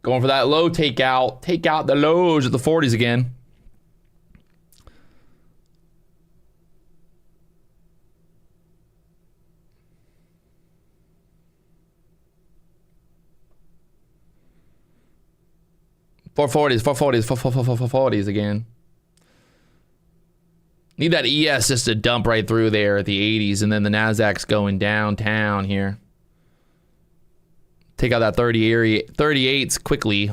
Going for that low takeout. Take out the lows at the 40s again. Four 40s again. Need that ES just to dump right through there at the 80s, and then the Nasdaq's going downtown here. Take out that 38s quickly.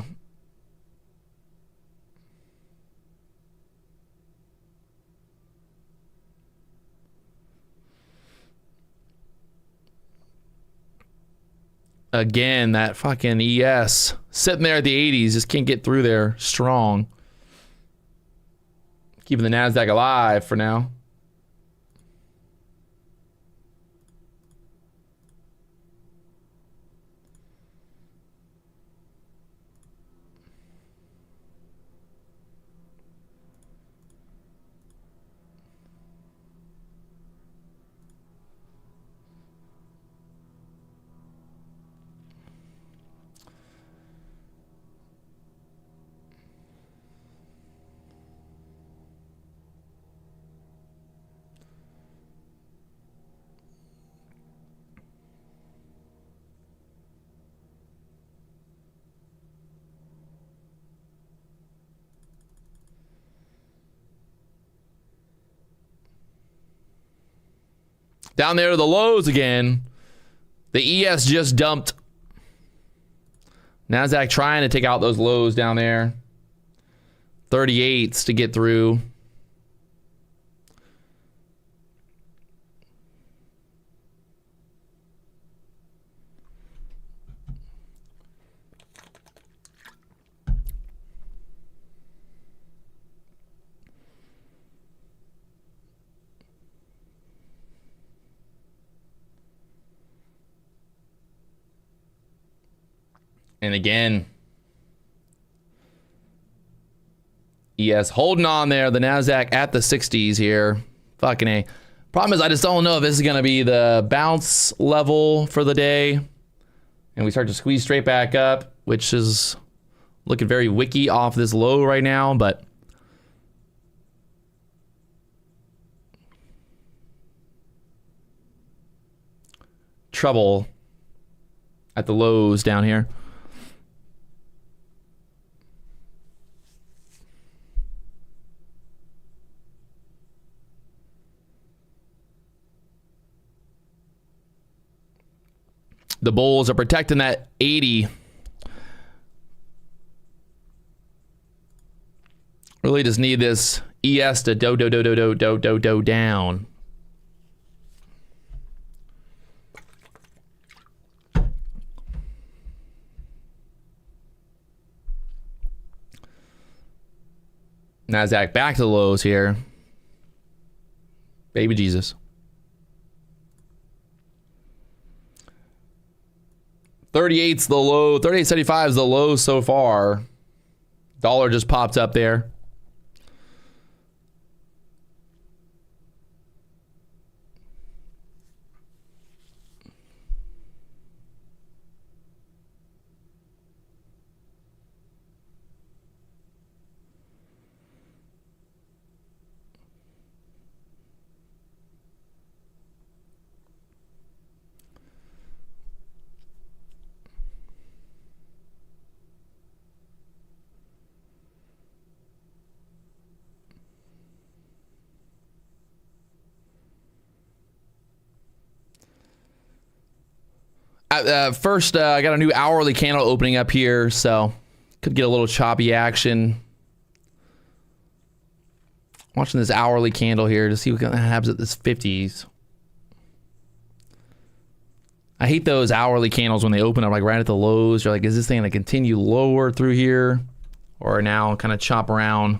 Again, that fucking ES sitting there at the 80s, just can't get through there strong. Keeping the Nasdaq alive for now. Down there to the lows again. The ES just dumped. Nasdaq trying to take out those lows down there. 38s to get through. And again, ES holding on there. The Nasdaq at the 60s here. Fucking A. Problem is, I just don't know if this is going to be the bounce level for the day. And we start to squeeze straight back up, which is looking very wicky off this low right now. But trouble at the lows down here. The bulls are protecting that 80. Really just need this ES to do down. Nasdaq back to the lows here. Baby Jesus. 38's the low. 38.75 is the low so far. Dollar just popped up there. First, I got a new hourly candle opening up here, so could get a little choppy action. Watching this hourly candle here to see what happens at this 50s. I hate those hourly candles when they open up like right at the lows. You're like, is this thing going to continue lower through here? Or now kind of chop around?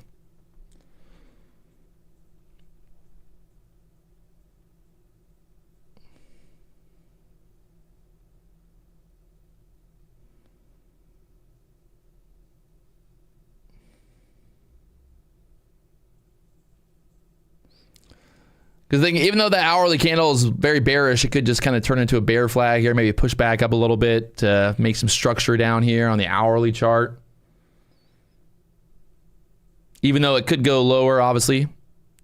Because even though the hourly candle is very bearish, it could just kind of turn into a bear flag here, maybe push back up a little bit to make some structure down here on the hourly chart. Even though it could go lower, obviously.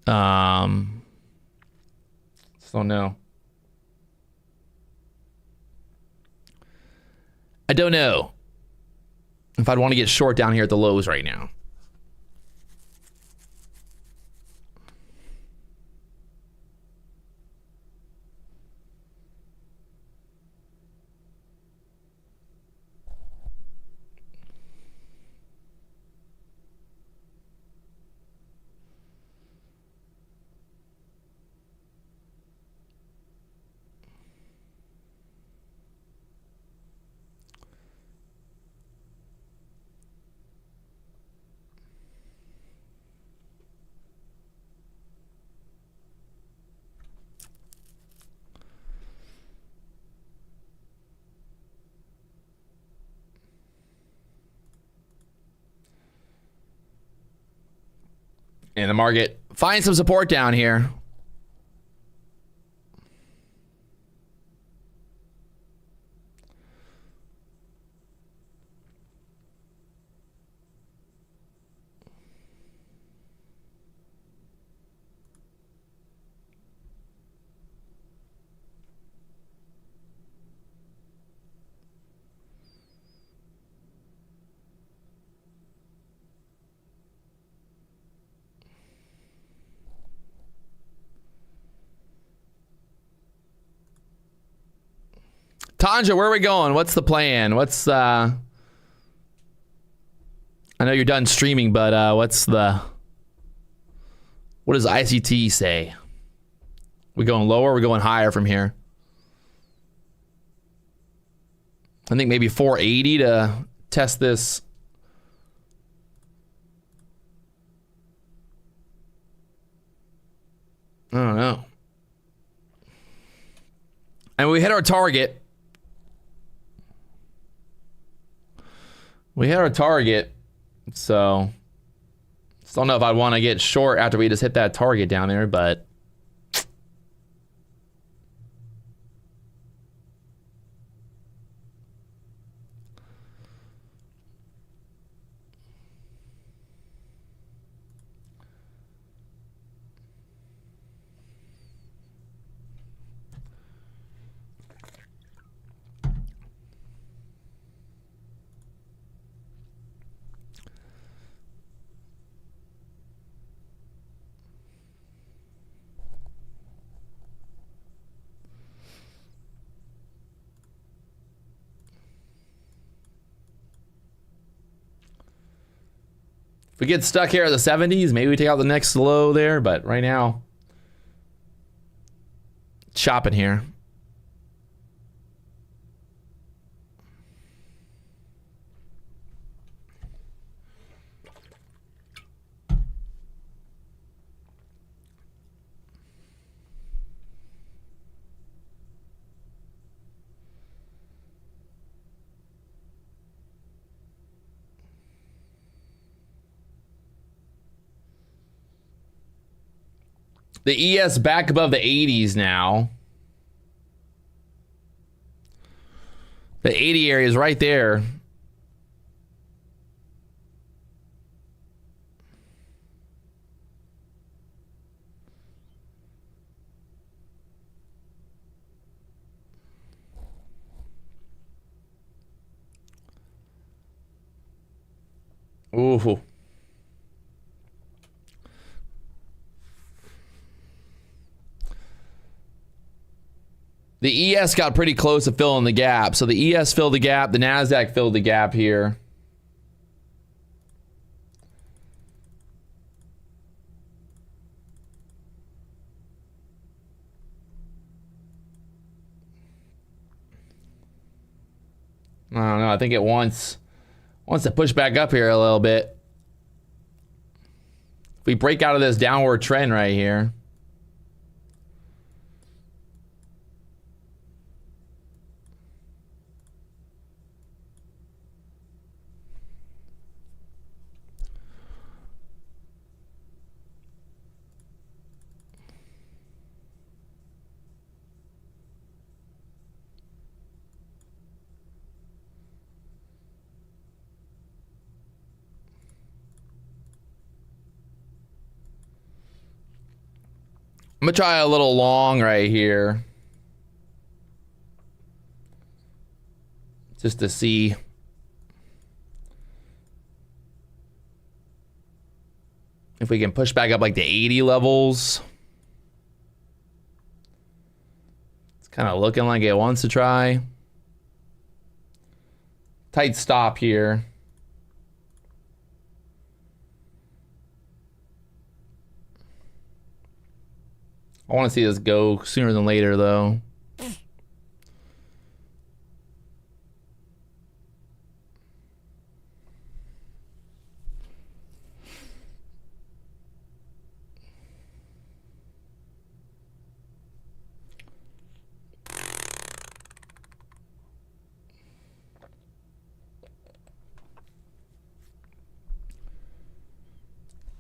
So no. I don't know if I'd want to get short down here at the lows right now. And the market finds some support down here. Tanja, where are we going? What's the plan? What's I know you're done streaming, but what does ICT say? We going lower or we going higher from here? I think maybe 480 to test this. I don't know. And we hit our target. We hit our target, so still don't know if I'd want to get short after we just hit that target down there, but if we get stuck here at the 70s, maybe we take out the next low there, but right now, chopping here. The ES back above the 80s now. The 80 area is right there. Ooh. The ES got pretty close to filling the gap. So the ES filled the gap. The NASDAQ filled the gap here. I don't know. I think it wants to push back up here a little bit. If we break out of this downward trend right here. I'm gonna try a little long right here. Just to see. If we can push back up like the 80 levels. It's kind of looking like it wants to try. Tight stop here. I want to see this go sooner than later, though.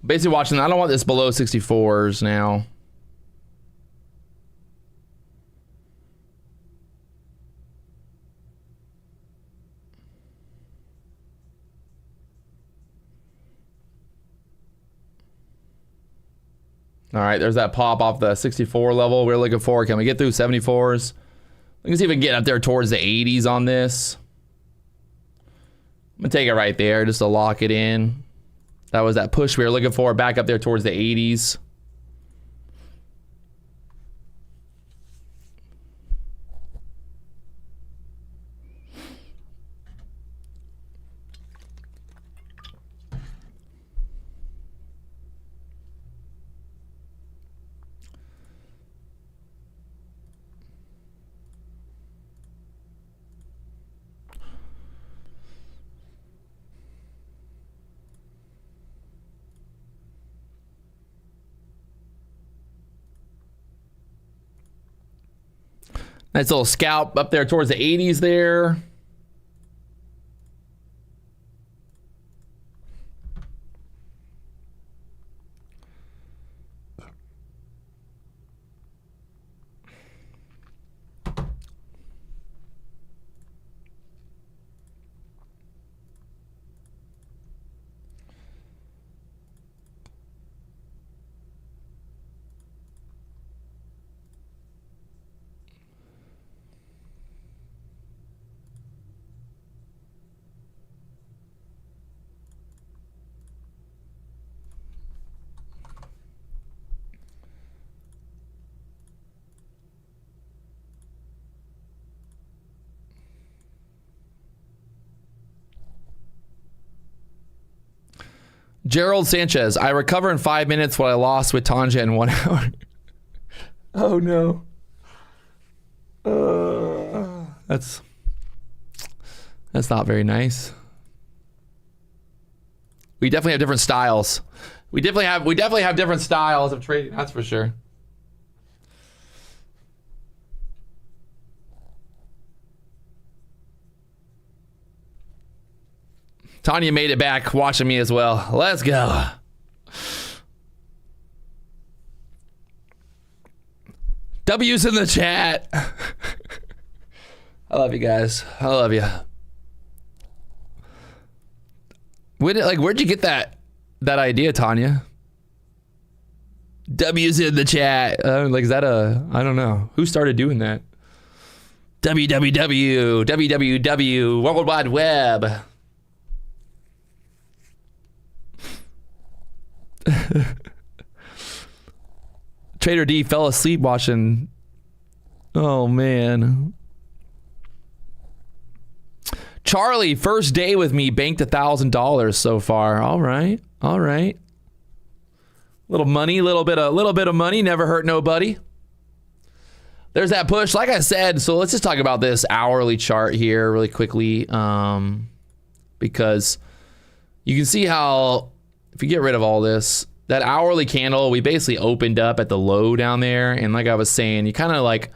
Basically watching, I don't want this below 64s now. All right, there's that pop off the 64 level we're looking for. Can we get through 74s? Let's see if we can get up there towards the 80s on this. I'm gonna take it right there just to lock it in. That was that push we were looking for, back up there towards the 80s. Nice little scalp up there towards the 80s there. Gerald Sanchez, I recover in 5 minutes what I lost with Tanja in 1 hour. Oh no. That's not very nice. We definitely have different styles. We definitely have different styles of trading, that's for sure. Tanya made it back watching me as well. Let's go. W's in the chat. I love you guys. I love you. Where'd you get that idea, Tanya? W's in the chat. Is that I don't know. Who started doing that? www, World Wide Web. Trader D fell asleep watching. Oh man. Charlie, first day with me, banked $1,000 so far. All right. Little money, little bit of money, never hurt nobody. There's that push, like I said. So let's just talk about this hourly chart here really quickly, because you can see how if you get rid of all this, that hourly candle, we basically opened up at the low down there. And like I was saying, you kind of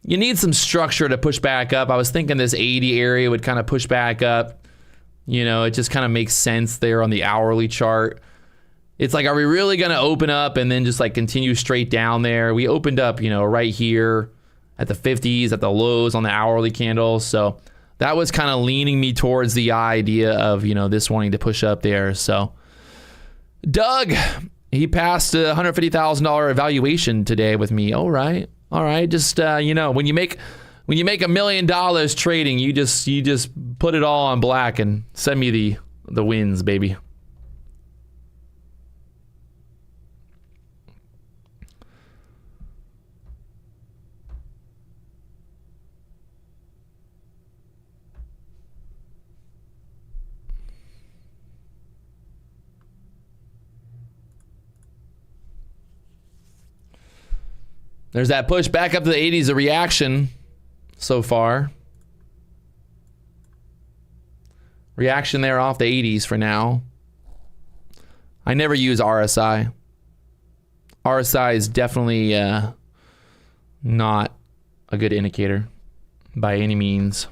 you need some structure to push back up. I was thinking this 80 area would kind of push back up. You know, it just kind of makes sense there on the hourly chart. It's like, are we really going to open up and then just continue straight down there? We opened up, right here at the 50s, at the lows on the hourly candles. So that was kind of leaning me towards the idea of, this wanting to push up there. So Doug, He passed a $150,000 evaluation today with me. All right. Just you know, when you make $1 million trading, you just put it all on black and send me the wins, baby. There's that push back up to the 80s, a reaction so far. Reaction there off the 80s for now. I never use RSI. RSI is definitely not a good indicator by any means.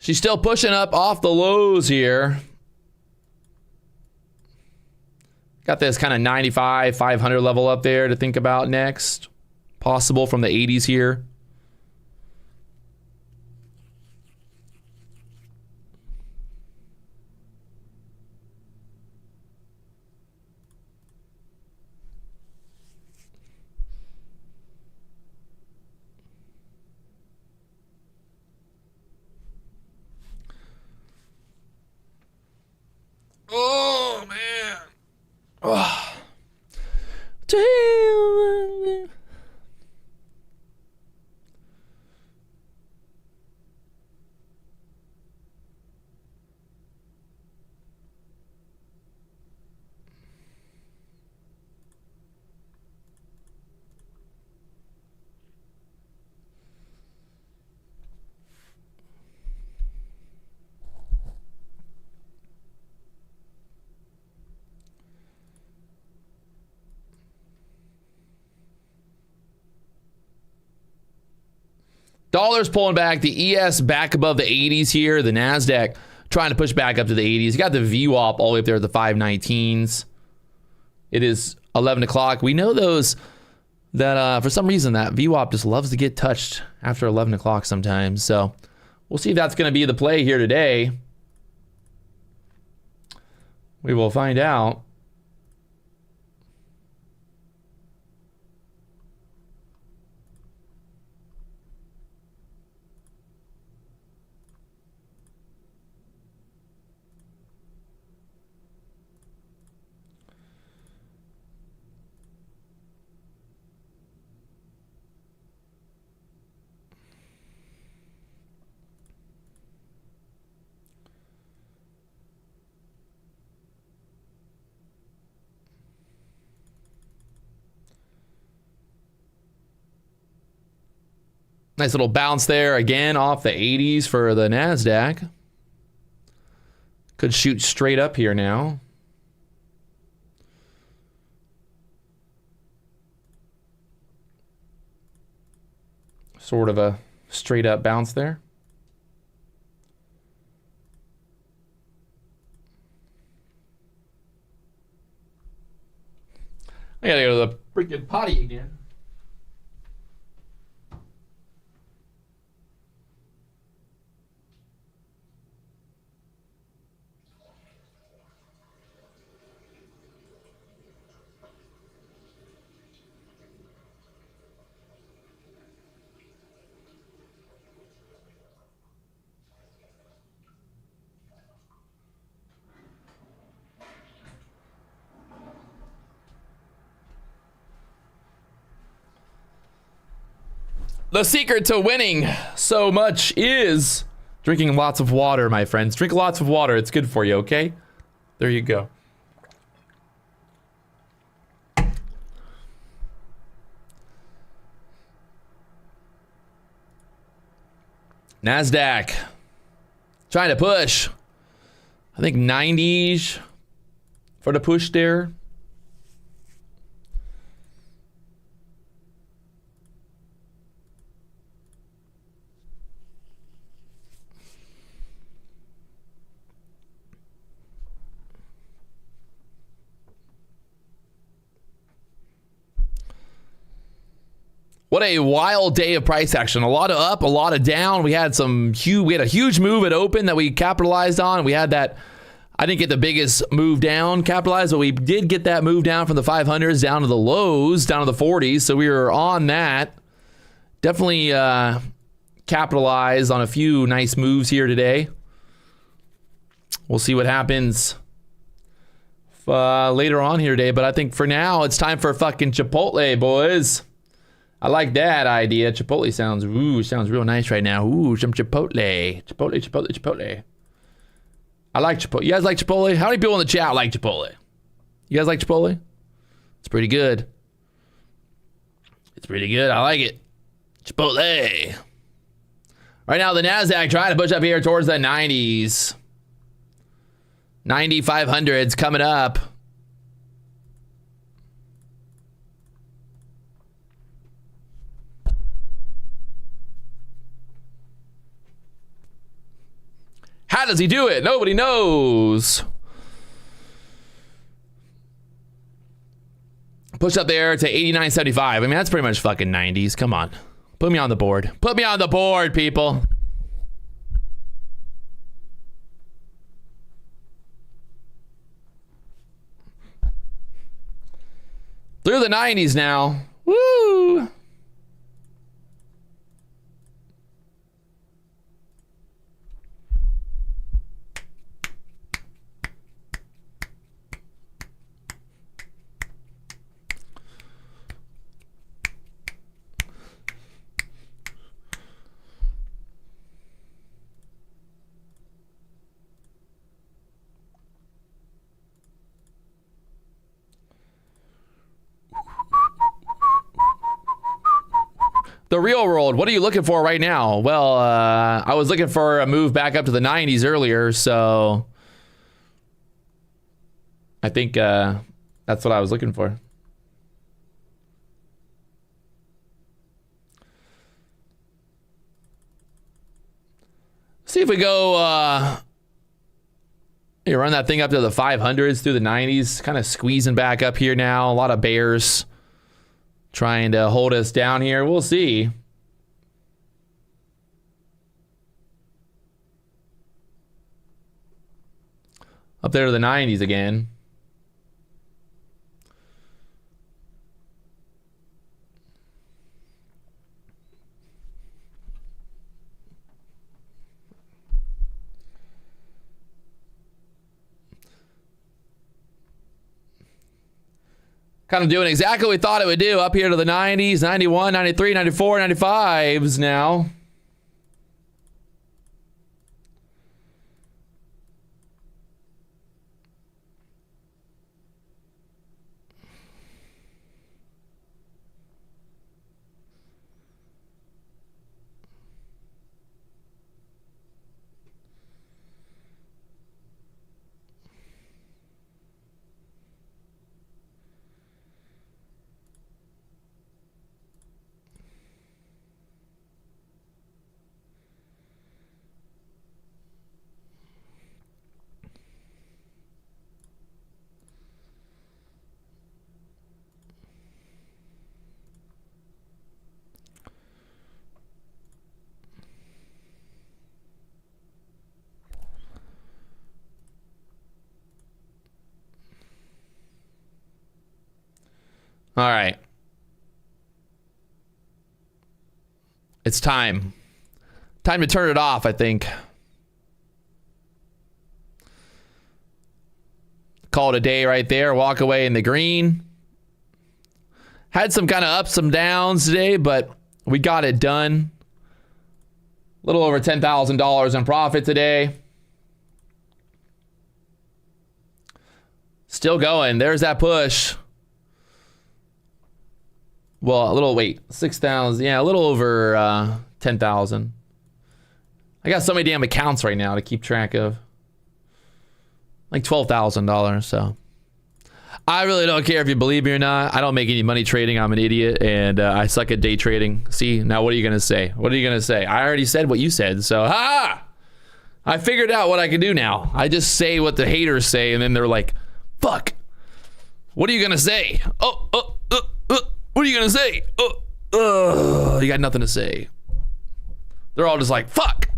She's still pushing up off the lows here. Got this kind of 95, 500 level up there to think about next. Possible from the 80s here. Oh, man. Oh. Damn. Dollar's pulling back. The ES back above the 80s here. The NASDAQ trying to push back up to the 80s. You got the VWAP all the way up there at the 519s. It is 11 o'clock. We know those that for some reason that VWAP just loves to get touched after 11 o'clock sometimes. So we'll see if that's going to be the play here today. We will find out. Nice little bounce there again off the 80s for the NASDAQ. Could shoot straight up here now. Sort of a straight up bounce there. I gotta go to the freaking potty again. The secret to winning so much is drinking lots of water, my friends. Drink lots of water. It's good for you, okay? There you go. NASDAQ trying to push. I think 90s for the push there. What a wild day of price action. A lot of up, a lot of down. We had a huge move at open that we capitalized on. We had that, I didn't get the biggest move down capitalized, but we did get that move down from the 500s down to the lows, down to the 40s. So we were on that. Definitely capitalized on a few nice moves here today. We'll see what happens later on here today. But I think for now, it's time for fucking Chipotle, boys. I like that idea. Chipotle sounds real nice right now. Ooh, some Chipotle. Chipotle. I like Chipotle. You guys like Chipotle? How many people in the chat like Chipotle? You guys like Chipotle? It's pretty good. It's pretty good. I like it. Chipotle. Right now, the NASDAQ trying to push up here towards the 90s. 9,500s coming up. How does he do it? Nobody knows. Push up there to 89.75. I mean, that's pretty much fucking 90s. Come on. Put me on the board. Put me on the board, people. Through the 90s now. Woo! The real world, what are you looking for right now? Well, I was looking for a move back up to the 90s earlier, so I think that's what I was looking for. See if we go, run that thing up to the 500s through the 90s, kind of squeezing back up here now. A lot of bears trying to hold us down here. We'll see. Up there to the 90s again. Kind of doing exactly what we thought it would do up here to the 90s, 91, 93, 94, 95s now. All right. It's time. Time to turn it off, I think. Call it a day right there. Walk away in the green. Had some kind of ups, some downs today, but we got it done. A little over $10,000 in profit today. Still going. There's that push. Well, 6,000. Yeah, a little over 10,000. I got so many damn accounts right now to keep track of. Like $12,000, so. I really don't care if you believe me or not. I don't make any money trading. I'm an idiot, and I suck at day trading. See, now what are you going to say? What are you going to say? I already said what you said, so ha! I figured out what I can do now. I just say what the haters say, and then they're like, fuck. What are you going to say? What are you going to say? ugh, you got nothing to say. They're all just like, fuck.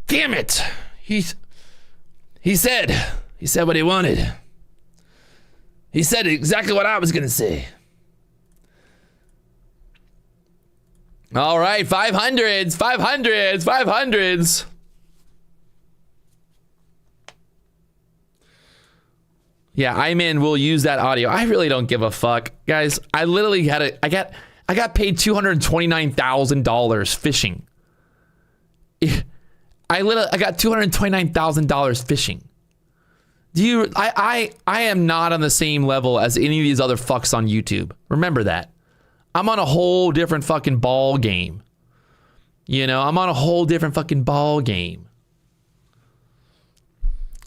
Damn it. He said what he wanted. He said exactly what I was going to say. All right, 500s. Yeah, I'm in. We'll use that audio. I really don't give a fuck, guys. I literally I got paid $229,000 fishing. I got $229,000 fishing. I am not on the same level as any of these other fucks on YouTube. Remember that. I'm on a whole different fucking ball game. You know, I'm on a whole different fucking ball game.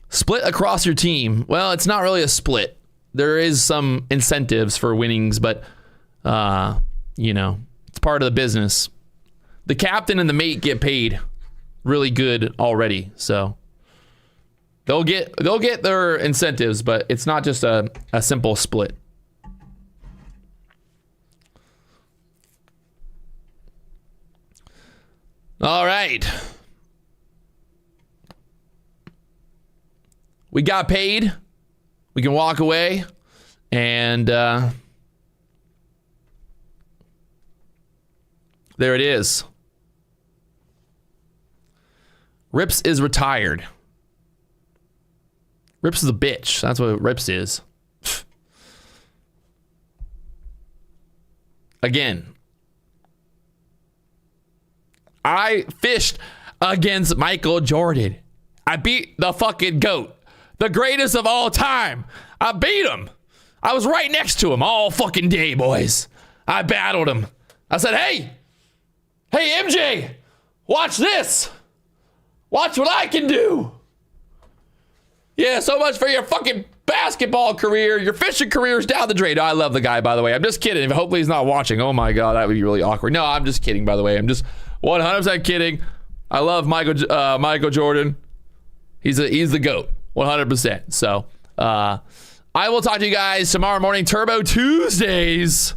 Split across your team. Well, it's not really a split. There is some incentives for winnings, but you know, it's part of the business. The captain and the mate get paid really good already, so they'll get their incentives, but it's not just a simple split. All right. We got paid. We can walk away. And there it is. Rips is retired. Rips is a bitch. That's what Rips is. Again. I fished against Michael Jordan. I beat the fucking GOAT. The greatest of all time. I beat him. I was right next to him all fucking day, boys. I battled him. I said, hey, MJ, watch this. Watch what I can do. Yeah, so much for your fucking basketball career. Your fishing career is down the drain. Oh, I love the guy, by the way. I'm just kidding. Hopefully he's not watching. Oh my God, that would be really awkward. No, I'm just kidding, by the way. I'm just 100% kidding. I love Michael Jordan. He's the GOAT, 100%. So I will talk to you guys tomorrow morning. Turbo Tuesdays,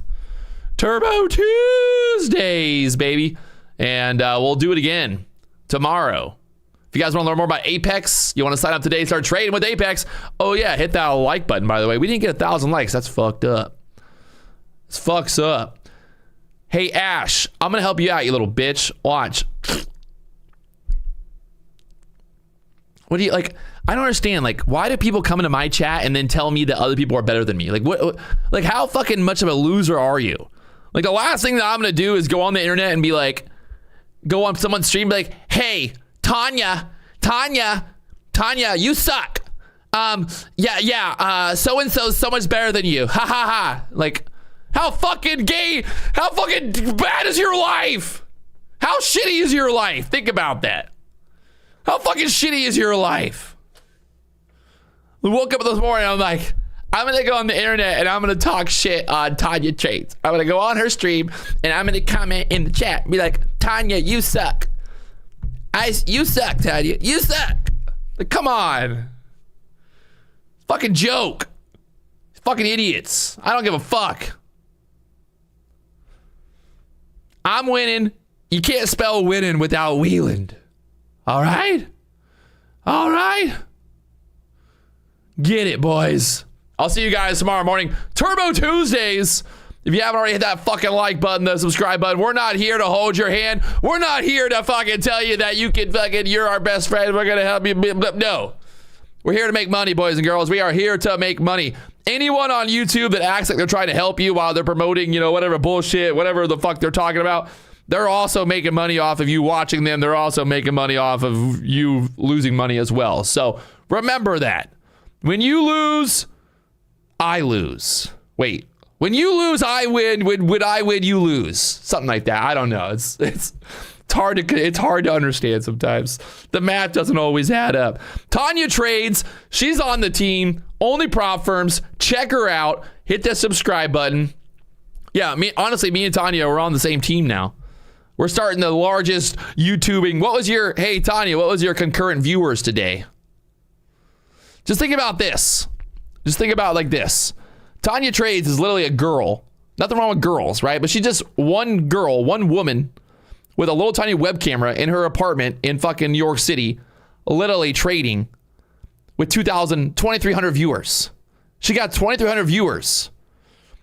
baby. And we'll do it again tomorrow. If you guys want to learn more about Apex, you want to sign up today, start trading with Apex. Oh yeah, hit that like button, by the way. We didn't get 1,000 likes. That's fucked up. This fucks up. Hey, Ash, I'm going to help you out, you little bitch. Watch. What do you, like, I don't understand. Like, why do people come into my chat and then tell me that other people are better than me? Like, what, like, how fucking much of a loser are you? Like, the last thing that I'm going to do is go on the internet and be like, go on someone's stream and be like, hey, Tanya, you suck. So-and-so's so much better than you. Ha ha ha. Like, how fucking gay, how fucking bad is your life? How shitty is your life? Think about that. How fucking shitty is your life? We woke up this morning, I'm like, I'm going to go on the internet and I'm going to talk shit on Tanya Trades. I'm going to go on her stream and I'm going to comment in the chat and be like, Tanya, you suck. You suck, Tanya. You suck. Like, come on. Fucking joke. Fucking idiots. I don't give a fuck. I'm winning. You can't spell winning without Wieland. All right? All right? Get it, boys. I'll see you guys tomorrow morning. Turbo Tuesdays. If you haven't already hit that fucking like button, the subscribe button, we're not here to hold your hand. We're not here to fucking tell you that you can fucking, you're our best friend. We're going to help you. No. We're here to make money, boys and girls. We are here to make money. Anyone on YouTube that acts like they're trying to help you while they're promoting, you know, whatever bullshit, whatever the fuck they're talking about, they're also making money off of you watching them. They're also making money off of you losing money as well. So remember that. When you lose, I lose. Wait. When you lose, I win. When I win, you lose. Something like that. I don't know. It's hard to understand sometimes. The math doesn't always add up. Tanya Trades. She's on the team. Only prop firms. Check her out. Hit that subscribe button. Yeah, honestly, me and Tanya, we're on the same team now. We're starting the largest YouTubing. Hey, Tanya, what was your concurrent viewers today? Just think about this. Just think about it like this. Tanya Trades is literally a girl. Nothing wrong with girls, right? But she's just one girl, one woman with a little tiny web camera in her apartment in fucking New York City, literally trading with 2,300 viewers. She got 2,300 viewers.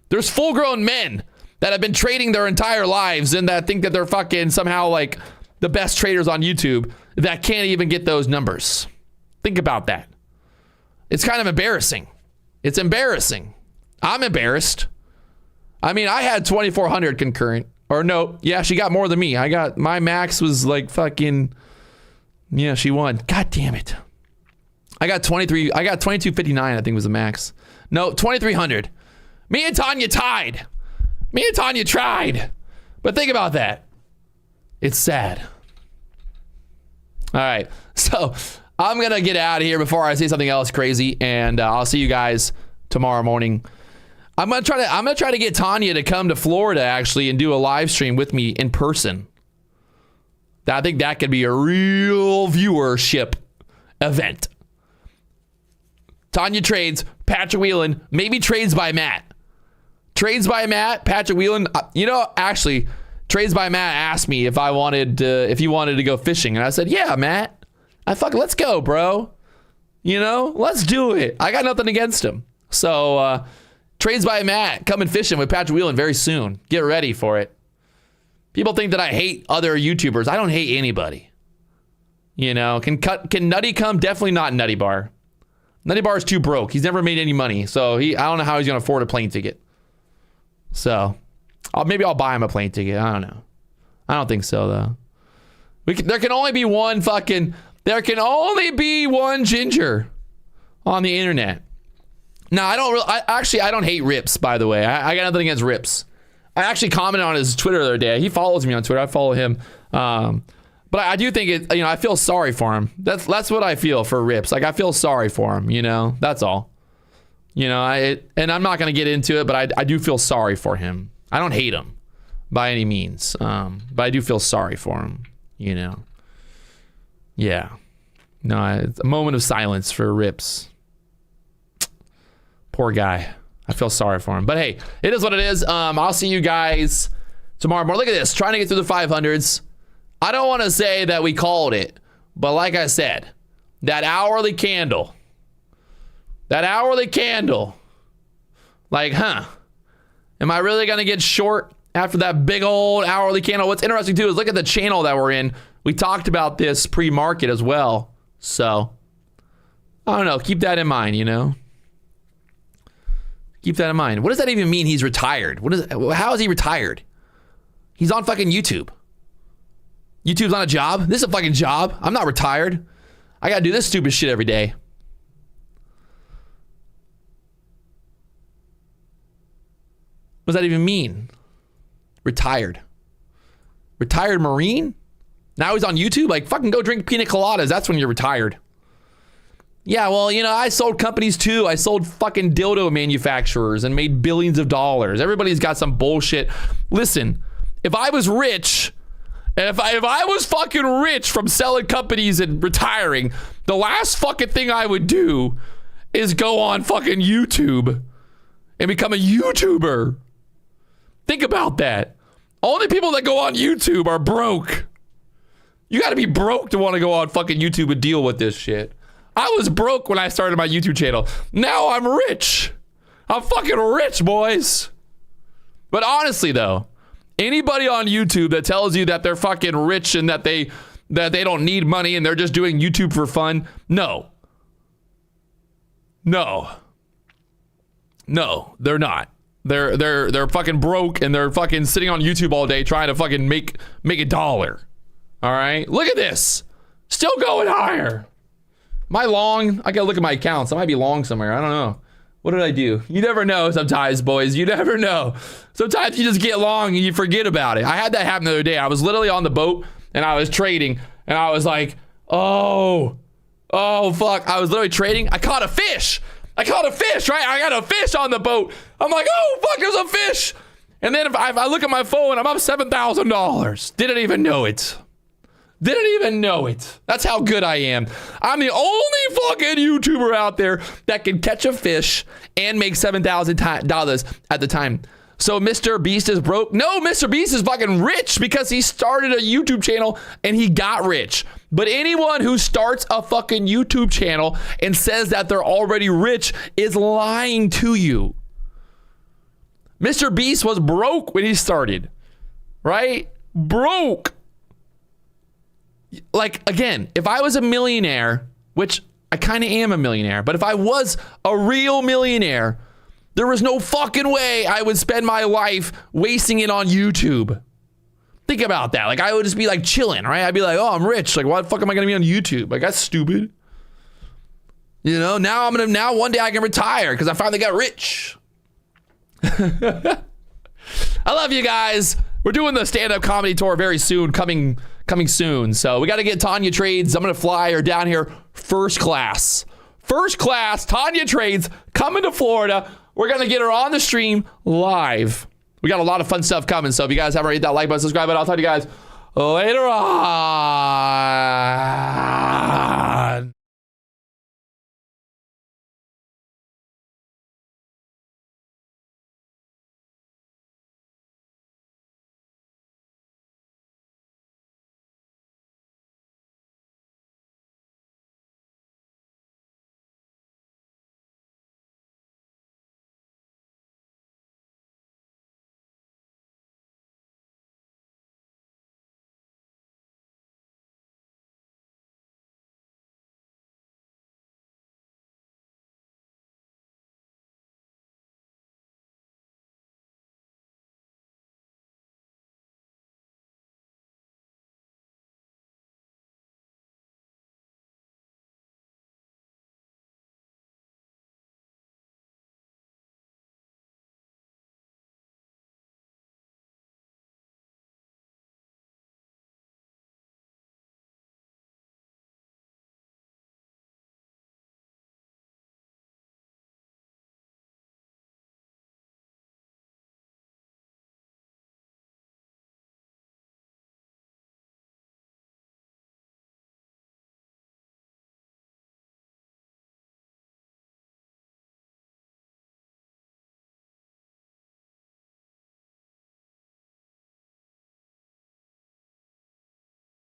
There's full-grown men that have been trading their entire lives and that think that they're fucking somehow like the best traders on YouTube that can't even get those numbers. Think about that. It's kind of embarrassing. It's embarrassing. I'm embarrassed. I mean, I had 2,400 concurrent. Or no, yeah, she got more than me. My max was like fucking, yeah, she won. God damn it. I got 2259, I think was the max. No, 2,300. Me and Tanya tied. Me and Tanya tried. But think about that. It's sad. All right. So I'm going to get out of here before I say something else crazy. And I'll see you guys tomorrow morning. I'm going to try to get Tanya to come to Florida actually and do a live stream with me in person. I think that could be a real viewership event. Tanya trades, Patrick Wieland, maybe trades by Matt. Trades by Matt, Patrick Wieland. Actually, trades by Matt asked me if he wanted to go fishing, and I said, "Yeah, Matt. Let's go, bro. Let's do it. I got nothing against him." So, trades by Matt coming fishing with Patrick Wieland very soon. Get ready for it. People think that I hate other YouTubers. I don't hate anybody. Can Nutty come? Definitely not Nutty Bar. Nutty Bar is too broke. He's never made any money, so I don't know how he's gonna afford a plane ticket. So, maybe I'll buy him a plane ticket. I don't know. I don't think so though. There can only be one ginger on the internet. No, I don't hate Rips, by the way. I got nothing against Rips. I actually commented on his Twitter the other day. He follows me on Twitter. I follow him. But I do think I feel sorry for him. That's what I feel for Rips. Like I feel sorry for him, That's all. And I'm not going to get into it, but I do feel sorry for him. I don't hate him by any means. But I do feel sorry for him, Yeah. No, it's a moment of silence for Rips. Poor guy. I feel sorry for him. But hey, it is what it is. I'll see you guys tomorrow morning. Look at this. Trying to get through the 500s. I don't want to say that we called it, but like I said, that hourly candle, like, am I really going to get short after that big old hourly candle? What's interesting too is look at the channel that we're in. We talked about this pre-market as well. So, I don't know. Keep that in mind, Keep that in mind. What does that even mean he's retired? How is he retired? He's on fucking YouTube. YouTube's not a job. This is a fucking job. I'm not retired. I gotta do this stupid shit every day. What does that even mean? Retired. Retired Marine? Now he's on YouTube? Like, fucking go drink pina coladas. That's when you're retired. Yeah, well, I sold companies too. I sold fucking dildo manufacturers and made billions of dollars. Everybody's got some bullshit. Listen, if I was rich... If I was fucking rich from selling companies and retiring, the last fucking thing I would do is go on fucking YouTube and become a YouTuber. Think about that. Only people that go on YouTube are broke. You got to be broke to want to go on fucking YouTube and deal with this shit. I was broke when I started my YouTube channel. Now I'm rich. I'm fucking rich, boys. But honestly, though, anybody on YouTube that tells you that they're fucking rich and that they don't need money and they're just doing YouTube for fun, no, they're not. They're fucking broke and they're fucking sitting on YouTube all day trying to fucking make a dollar. All right, look at this, still going higher. Am I long? I gotta look at my accounts. I might be long somewhere. I don't know. What did I do? You never know sometimes, boys. You never know. Sometimes you just get long and you forget about it. I had that happen the other day. I was literally on the boat and I was trading and I was like, oh fuck. I was literally trading. I caught a fish, right? I got a fish on the boat. I'm like, oh fuck, there's a fish. And then if I look at my phone, I'm up $7,000. Didn't even know it. That's how good I am. I'm the only fucking YouTuber out there that can catch a fish and make $7,000 at the time. So Mr. Beast is broke? No, Mr. Beast is fucking rich because he started a YouTube channel and he got rich. But anyone who starts a fucking YouTube channel and says that they're already rich is lying to you. Mr. Beast was broke when he started, right? Broke. Like, again, if I was a millionaire, which I kind of am a millionaire, but if I was a real millionaire, there was no fucking way I would spend my life wasting it on YouTube. Think about that. Like, I would just be like chilling, right? I'd be like, oh, I'm rich. Like, why the fuck am I going to be on YouTube? Like, that's stupid. You know, now one day I can retire because I finally got rich. I love you guys. We're doing the stand-up comedy tour very soon, coming soon. So we got to get Tanya Trades. I'm going to fly her down here first class. First class, Tanya Trades coming to Florida. We're going to get her on the stream live. We got a lot of fun stuff coming. So if you guys haven't already hit that like button, subscribe button, I'll talk to you guys later on.